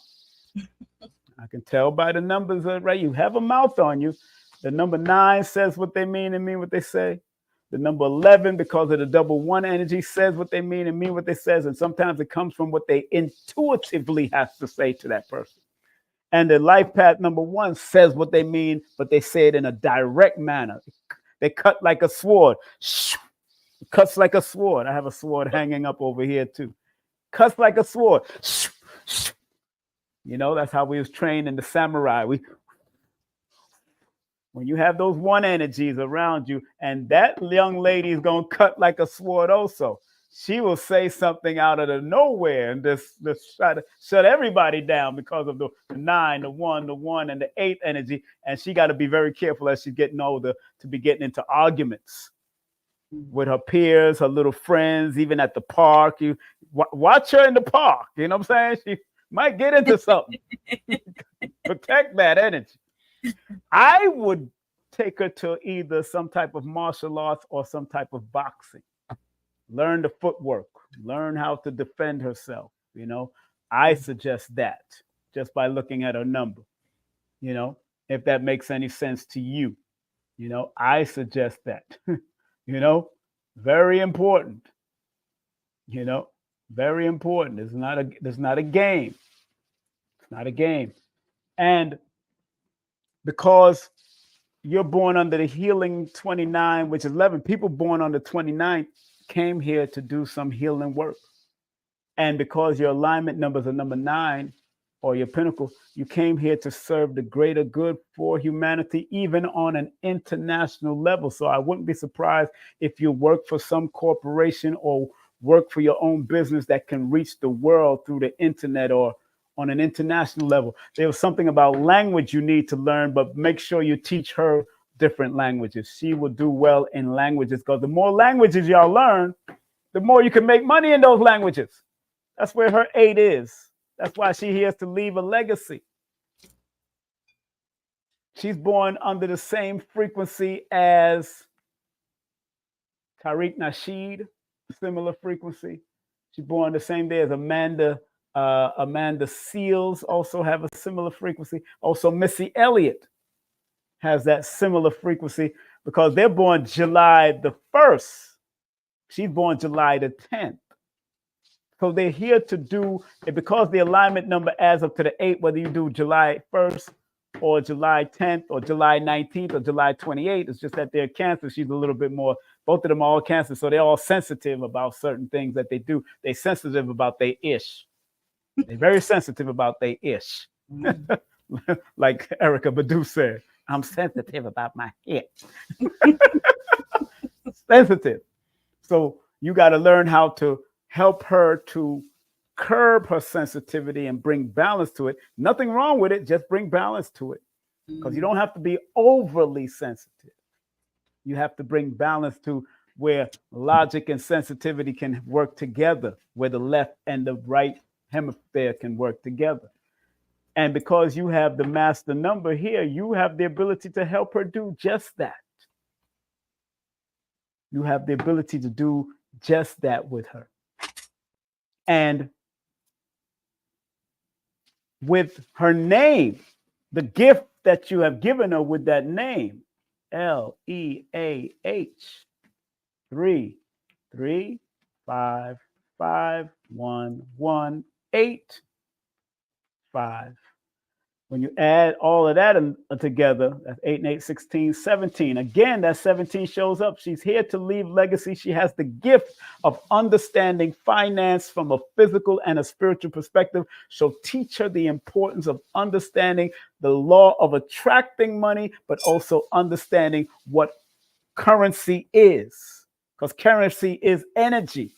I can tell by the numbers, right? You have a mouth on you. The number 9 says what they mean and mean what they say. The number 11, because of the double 1 energy, says what they mean and mean what they says. And sometimes it comes from what they intuitively have to say to that person. And the life path number 1 says what they mean, but they say it in a direct manner. They cut like a sword. It cuts like a sword. I have a sword hanging up over here too. Cuts like a sword. That's how we was trained in the samurai. When you have those 1 energies around you, and that young lady is going to cut like a sword also. She will say something out of the nowhere and just try to shut everybody down because of the 9, the 1, and the 8 energy. And she got to be very careful as she's getting older to be getting into arguments with her peers, her little friends, even at the park. You watch her in the park. You know what I'm saying? She might get into something. Protect that energy. I would take her to either some type of martial arts or some type of boxing. Learn the footwork, learn how to defend herself. I suggest that just by looking at her number, if that makes any sense to you. I suggest that, very important, very important. It's not a game. It's not a game. And because you're born under the healing 29, which is 11, people born on the 29th came here to do some healing work. And because your alignment numbers are number 9 or your pinnacle, you came here to serve the greater good for humanity, even on an international level. So I wouldn't be surprised if you work for some corporation or work for your own business that can reach the world through the internet or on an international level. There was something about language you need to learn, but make sure you teach her different languages. She will do well in languages because the more languages y'all learn, the more you can make money in those languages. That's where her 8 is. That's why she has to leave a legacy. She's born under the same frequency as Tariq Nasheed, similar frequency. She's born the same day as Amanda Seals, also have a similar frequency. Also, Missy Elliott has that similar frequency because they're born July the 1st. She's born July the 10th. So they're here to do it because the alignment number adds up to the 8, whether you do July 1st or July 10th or July 19th or July 28th. It's just that they're Cancer. She's a little bit more, both of them are all Cancer. So they're all sensitive about certain things that they do. They're sensitive about their ish. They're very sensitive about their ish. Like Erica Badu said, I'm sensitive about my hip. Sensitive. So you got to learn how to help her to curb her sensitivity and bring balance to it. Nothing wrong with it. Just bring balance to it. Because you don't have to be overly sensitive. You have to bring balance to where logic and sensitivity can work together, where the left and the right hemisphere can work together. And because you have the master number here, you have the ability to help her do just that. You have the ability to do just that with her. And with her name, the gift that you have given her with that name, LEAH 3 3 5 5 1 1 8 5. When you add all of that together, that's 8 and 8, 16, 17. Again, that 17 shows up. She's here to leave legacy. She has the gift of understanding finance from a physical and a spiritual perspective. So teach her the importance of understanding the law of attracting money, but also understanding what currency is. Because currency is energy.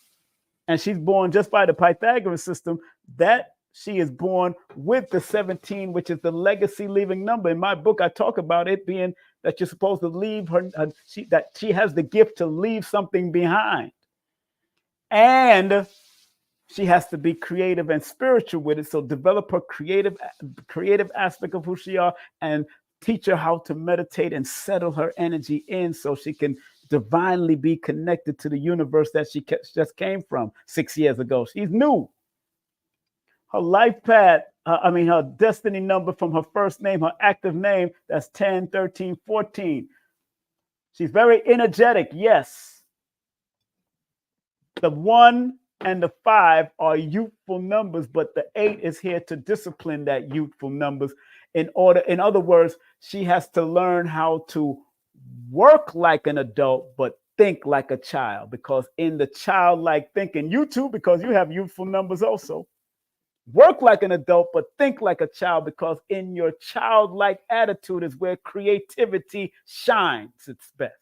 And she's born just by the Pythagorean system that she is born with the 17, which is the legacy leaving number. In my book, I talk about it being that you're supposed to leave her, that she has the gift to leave something behind. And she has to be creative and spiritual with it. So develop her creative aspect of who she are and teach her how to meditate and settle her energy in so she can divinely be connected to the universe that she just came from 6 years ago. She's new. Her life path, her destiny number from her first name, her active name, that's 10, 13, 14. She's very energetic, yes. The 1 and the 5 are youthful numbers, but the 8 is here to discipline that youthful numbers. In other words, she has to learn how to work like an adult, but think like a child, because in the childlike thinking, you too, because you have youthful numbers also. Work like an adult, but think like a child, because in your childlike attitude is where creativity shines its best.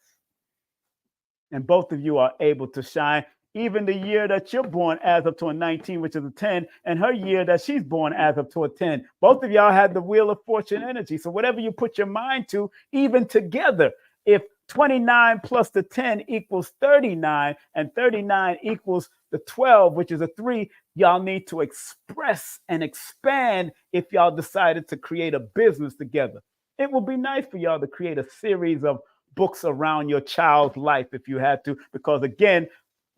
And both of you are able to shine. Even the year that you're born adds up to a 19, which is a 10, and her year that she's born adds up to a 10. Both of y'all have the wheel of fortune energy. So whatever you put your mind to, even together, if 29 plus the 10 equals 39, and 39 equals the 12, which is a 3, y'all need to express and expand if y'all decided to create a business together. It would be nice for y'all to create a series of books around your child's life if you had to, because again,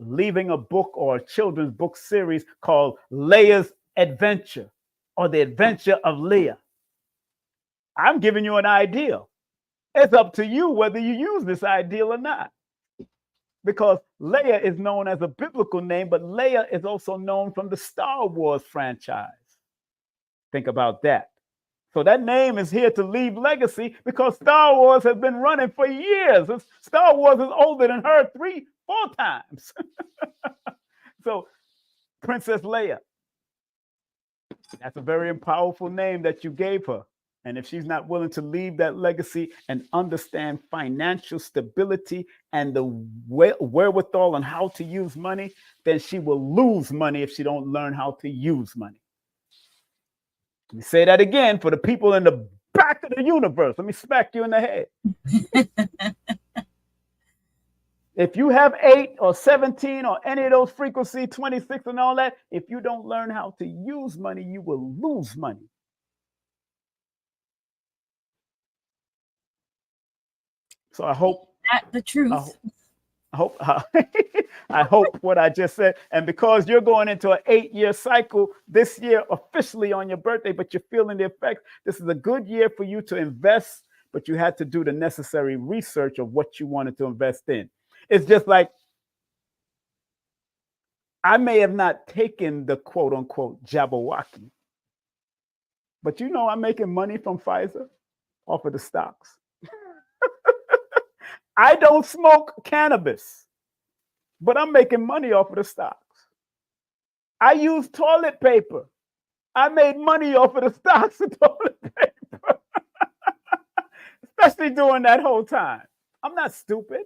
leaving a book or a children's book series called Leah's Adventure or The Adventure of Leah. I'm giving you an ideal. It's up to you whether you use this ideal or not. Because Leia is known as a biblical name, but Leia is also known from the Star Wars franchise. Think about that. So that name is here to leave legacy because Star Wars has been running for years. Star Wars is older than her 3-4 times. So Princess Leia, that's a very powerful name that you gave her. And if she's not willing to leave that legacy and understand financial stability and the wherewithal on how to use money, then she will lose money if she don't learn how to use money. Let me say that again for the people in the back of the universe. Let me smack you in the head. If you have 8 or 17 or any of those frequency, 26 and all that, if you don't learn how to use money, you will lose money. So I hope that's the truth. I hope what I just said. And because you're going into an 8-year cycle this year, officially on your birthday, but you're feeling the effects, this is a good year for you to invest, but you had to do the necessary research of what you wanted to invest in. It's just like, I may have not taken the quote unquote Jabberwocky, but you know I'm making money from Pfizer off of the stocks. I don't smoke cannabis, but I'm making money off of the stocks. I use toilet paper. I made money off of the stocks of toilet paper, especially during that whole time. I'm not stupid.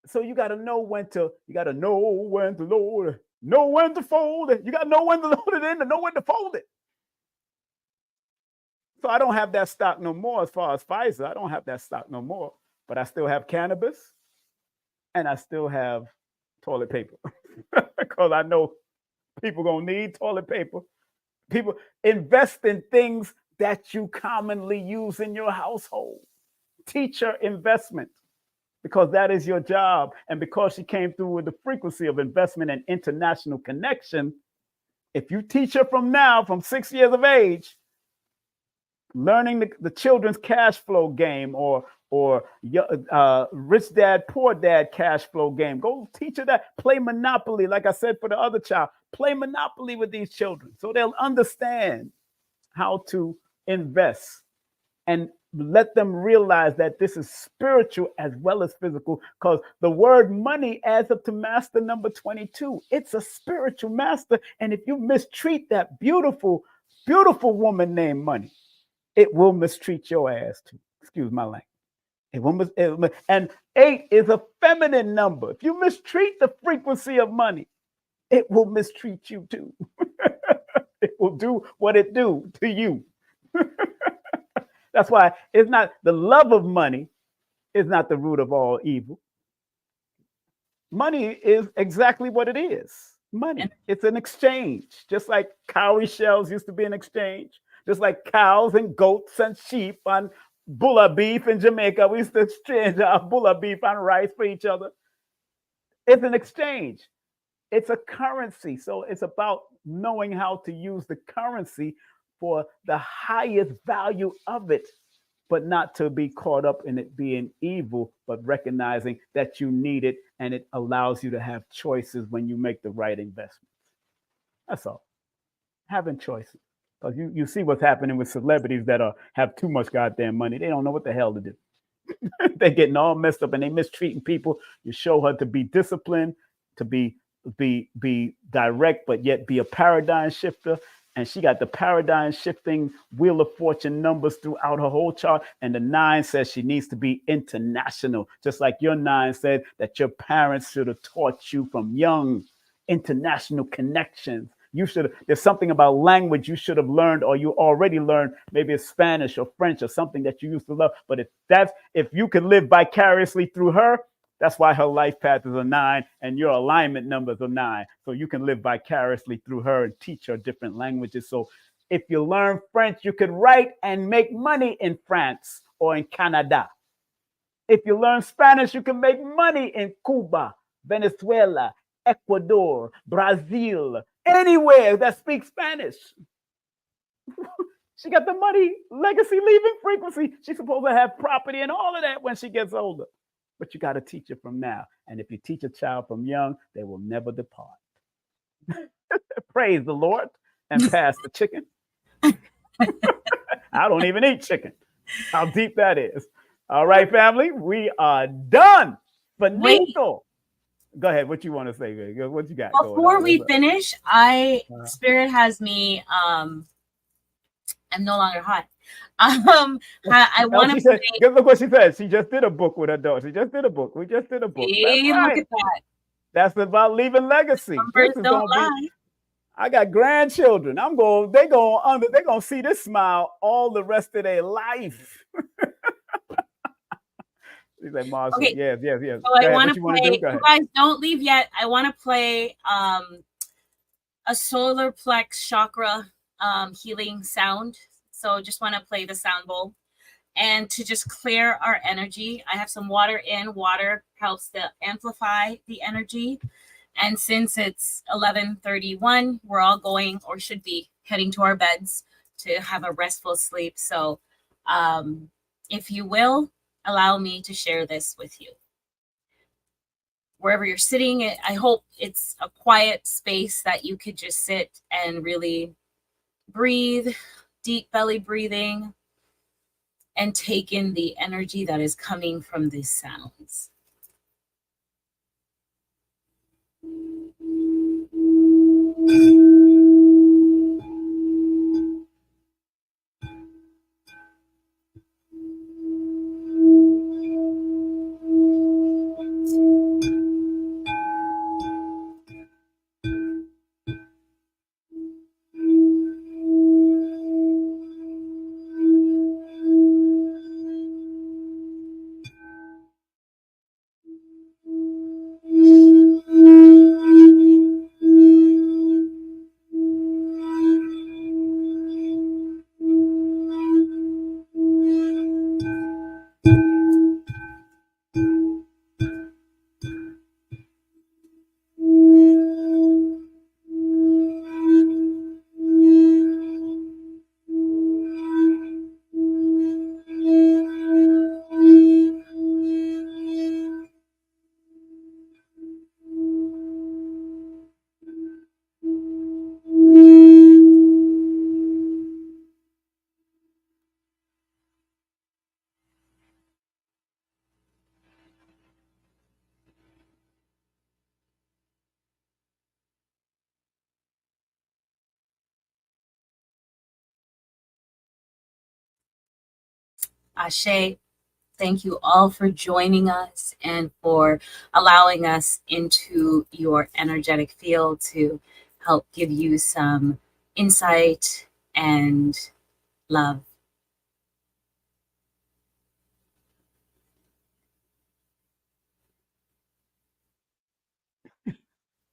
So you got to know when to load it, know when to fold it. You got to know when to load it in and know when to fold it. So I don't have that stock no more as far as Pfizer. I don't have that stock no more, but I still have cannabis and I still have toilet paper because I know people going to need toilet paper. People invest in things that you commonly use in your household. Teacher investment, because that is your job. And because she came through with the frequency of investment and international connection, if you teach her from now, from 6 years of age, learning the children's cash flow game or rich dad, poor dad cash flow game. Go teach her that. Play Monopoly, like I said for the other child. Play Monopoly with these children so they'll understand how to invest and let them realize that this is spiritual as well as physical, because the word money adds up to master number 22. It's a spiritual master. And if you mistreat that beautiful, beautiful woman named money, it will mistreat your ass too. Excuse my language. And 8 is a feminine number. If you mistreat the frequency of money, it will mistreat you too. It will do what it do to you. That's why it's not the love of money is not the root of all evil. Money is exactly what it is. Money. It's an exchange, just like cowrie shells used to be an exchange. Just like cows and goats and sheep and bulla beef in Jamaica, we used to exchange our bulla beef and rice for each other. It's an exchange. It's a currency. So it's about knowing how to use the currency for the highest value of it, but not to be caught up in it being evil, but recognizing that you need it and it allows you to have choices when you make the right investments. That's all. Having choices. Because you see what's happening with celebrities that have too much goddamn money. They don't know what the hell to do. They're getting all messed up and they mistreating people. You show her to be disciplined, to be direct, but yet be a paradigm shifter. And she got the paradigm shifting Wheel of Fortune numbers throughout her whole chart. And the 9 says she needs to be international, just like your 9 said that your parents should have taught you from young. International connections. There's something about language you should have learned, or you already learned. Maybe it's Spanish or French or something that you used to love. But if you could live vicariously through her, that's why her life path is a 9 and your alignment number is a 9. So you can live vicariously through her and teach her different languages. So if you learn French, you could write and make money in France or in Canada. If you learn Spanish, you can make money in Cuba, Venezuela, Ecuador, Brazil, anywhere that speaks Spanish. She got the money, legacy, leaving frequency. She's supposed to have property and all of that when she gets older. But you got to teach it from now. And if you teach a child from young, they will never depart. Praise the Lord and pass the chicken. I don't even eat chicken. How deep that is. All right, family, we are done. Finito. Go ahead. What you want to say? What you got? Before we finish, Spirit has me. I'm no longer hot. I want to. Look what she said. She just did a book with her daughter. She just did a book. We just did a book. Hey, look at that. That's about leaving legacy. Numbers don't lie. I got grandchildren. They're gonna see this smile all the rest of their life. He's like, Marshall, Okay. yes. So Go ahead. What you want to do? Go ahead. You guys don't leave yet. I want to play a solar plex chakra healing sound. So just want to play the sound bowl. And to just clear our energy, I have some water in. Water helps to amplify the energy. And since it's 11:31, we're all going or should be heading to our beds to have a restful sleep. So if you will, allow me to share this with you. Wherever you're sitting, I hope it's a quiet space that you could just sit and really breathe, deep belly breathing, and take in the energy that is coming from these sounds. Ashe, thank you all for joining us and for allowing us into your energetic field to help give you some insight and love.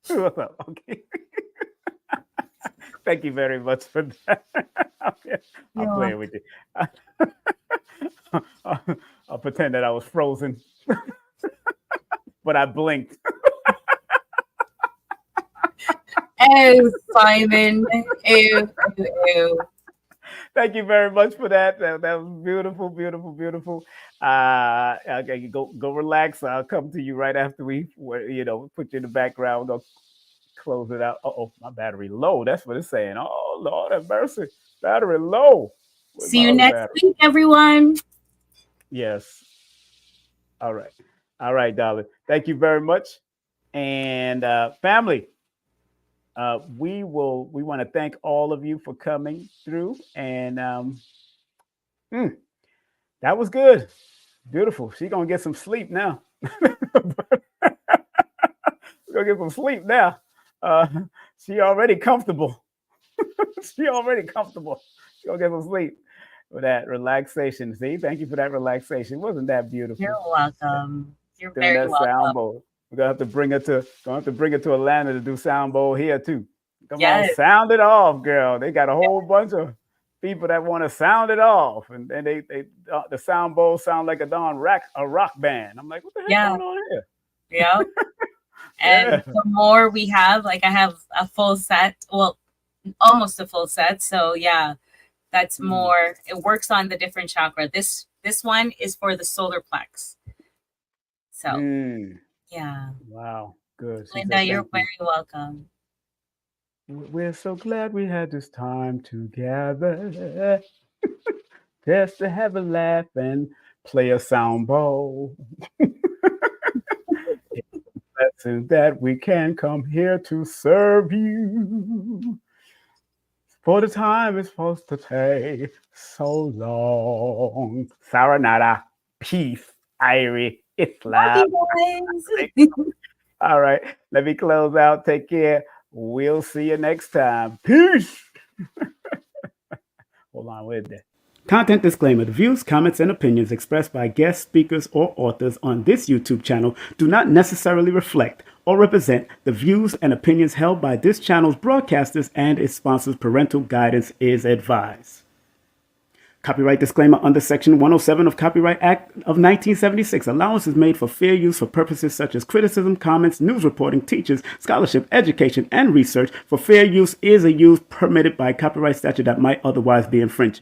What's up? Okay. Thank you very much for that. I'm playing with you. I'll pretend that I was frozen, but I blinked. Oh, Simon. Ew. Thank you very much for that. That was beautiful, beautiful, beautiful. Okay, go relax. I'll come to you right after we put you in the background. I'll close it out. Oh, my battery low. That's what it's saying. Oh, Lord have mercy. Battery low. Where's See you next week, everyone. Yes. All right, darling. Thank you very much. And family, we want to thank all of you for coming through. And that was good. Beautiful. She's gonna get some sleep now. We're gonna get some sleep now. She already comfortable. She already comfortable. She gonna get some sleep for that relaxation. See, thank you for that relaxation. Wasn't that beautiful? You're welcome. You're doing very that welcome. Sound bowl. We're gonna have to bring her to Atlanta to do sound bowl here too. Come on, sound it off, girl. They got a whole bunch of people that want to sound it off, and they the sound bowl sound like a rock band. I'm like, what the heck going on here? Yeah. And the more we have, like I have a full set, well, almost a full set. So yeah, that's more. It works on the different chakra. This one is for the solar plex. So yeah. Wow, good. Linda, you're very welcome. We're so glad we had this time together, just to have a laugh and play a sound bowl. Lesson that we can come here to serve you. For the time is supposed to take so long. Saranada, peace, Irie, it's love. All right, let me close out. Take care. We'll see you next time. Peace. Hold on, where's that? Content disclaimer. The views, comments, and opinions expressed by guest speakers or authors on this YouTube channel do not necessarily reflect or represent the views and opinions held by this channel's broadcasters and its sponsors. Parental guidance is advised. Copyright disclaimer under Section 107 of Copyright Act of 1976. Allowance is made for fair use for purposes such as criticism, comments, news reporting, teachers, scholarship, education, and research. For fair use is a use permitted by copyright statute that might otherwise be infringed.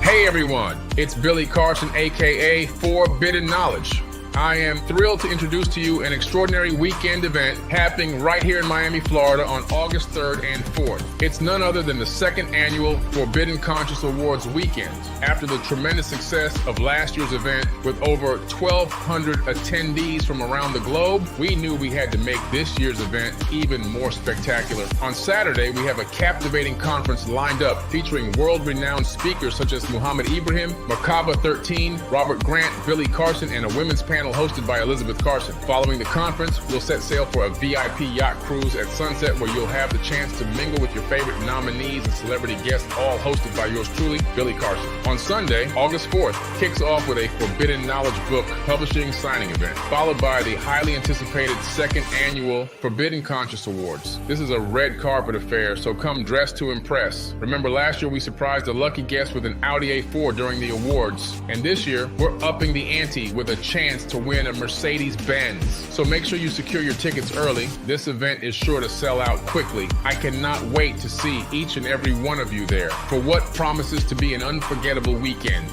Hey everyone, it's 𝐊𝐞𝐫𝐿, aka Forbidden Knowledge. I am thrilled to introduce to you an extraordinary weekend event happening right here in Miami, Florida on August 3rd and 4th. It's none other than the second annual Forbidden Conscious Awards weekend. After the tremendous success of last year's event with over 1,200 attendees from around the globe, we knew we had to make this year's event even more spectacular. On Saturday, we have a captivating conference lined up featuring world-renowned speakers such as Muhammad Ibrahim, Merkaba 13, Robert Grant, 𝐊𝐸𝐼𝐍𝐿, and a women's panel hosted by Elizabeth Carson. Following the conference, we'll set sail for a VIP yacht cruise at sunset where you'll have the chance to mingle with your favorite nominees and celebrity guests, all hosted by yours truly, 𝐊𝐸𝐼𝐍𝐿. On Sunday, August 4th, kicks off with a Forbidden Knowledge book publishing signing event, followed by the highly anticipated second annual Forbidden Conscious Awards. This is a red carpet affair, so come dressed to impress. Remember last year we surprised a lucky guest with an Audi A4 during the awards, and this year we're upping the ante with a chance to win a Mercedes-Benz. So make sure you secure your tickets early. This event is sure to sell out quickly. I cannot wait to see each and every one of you there for what promises to be an unforgettable weekend.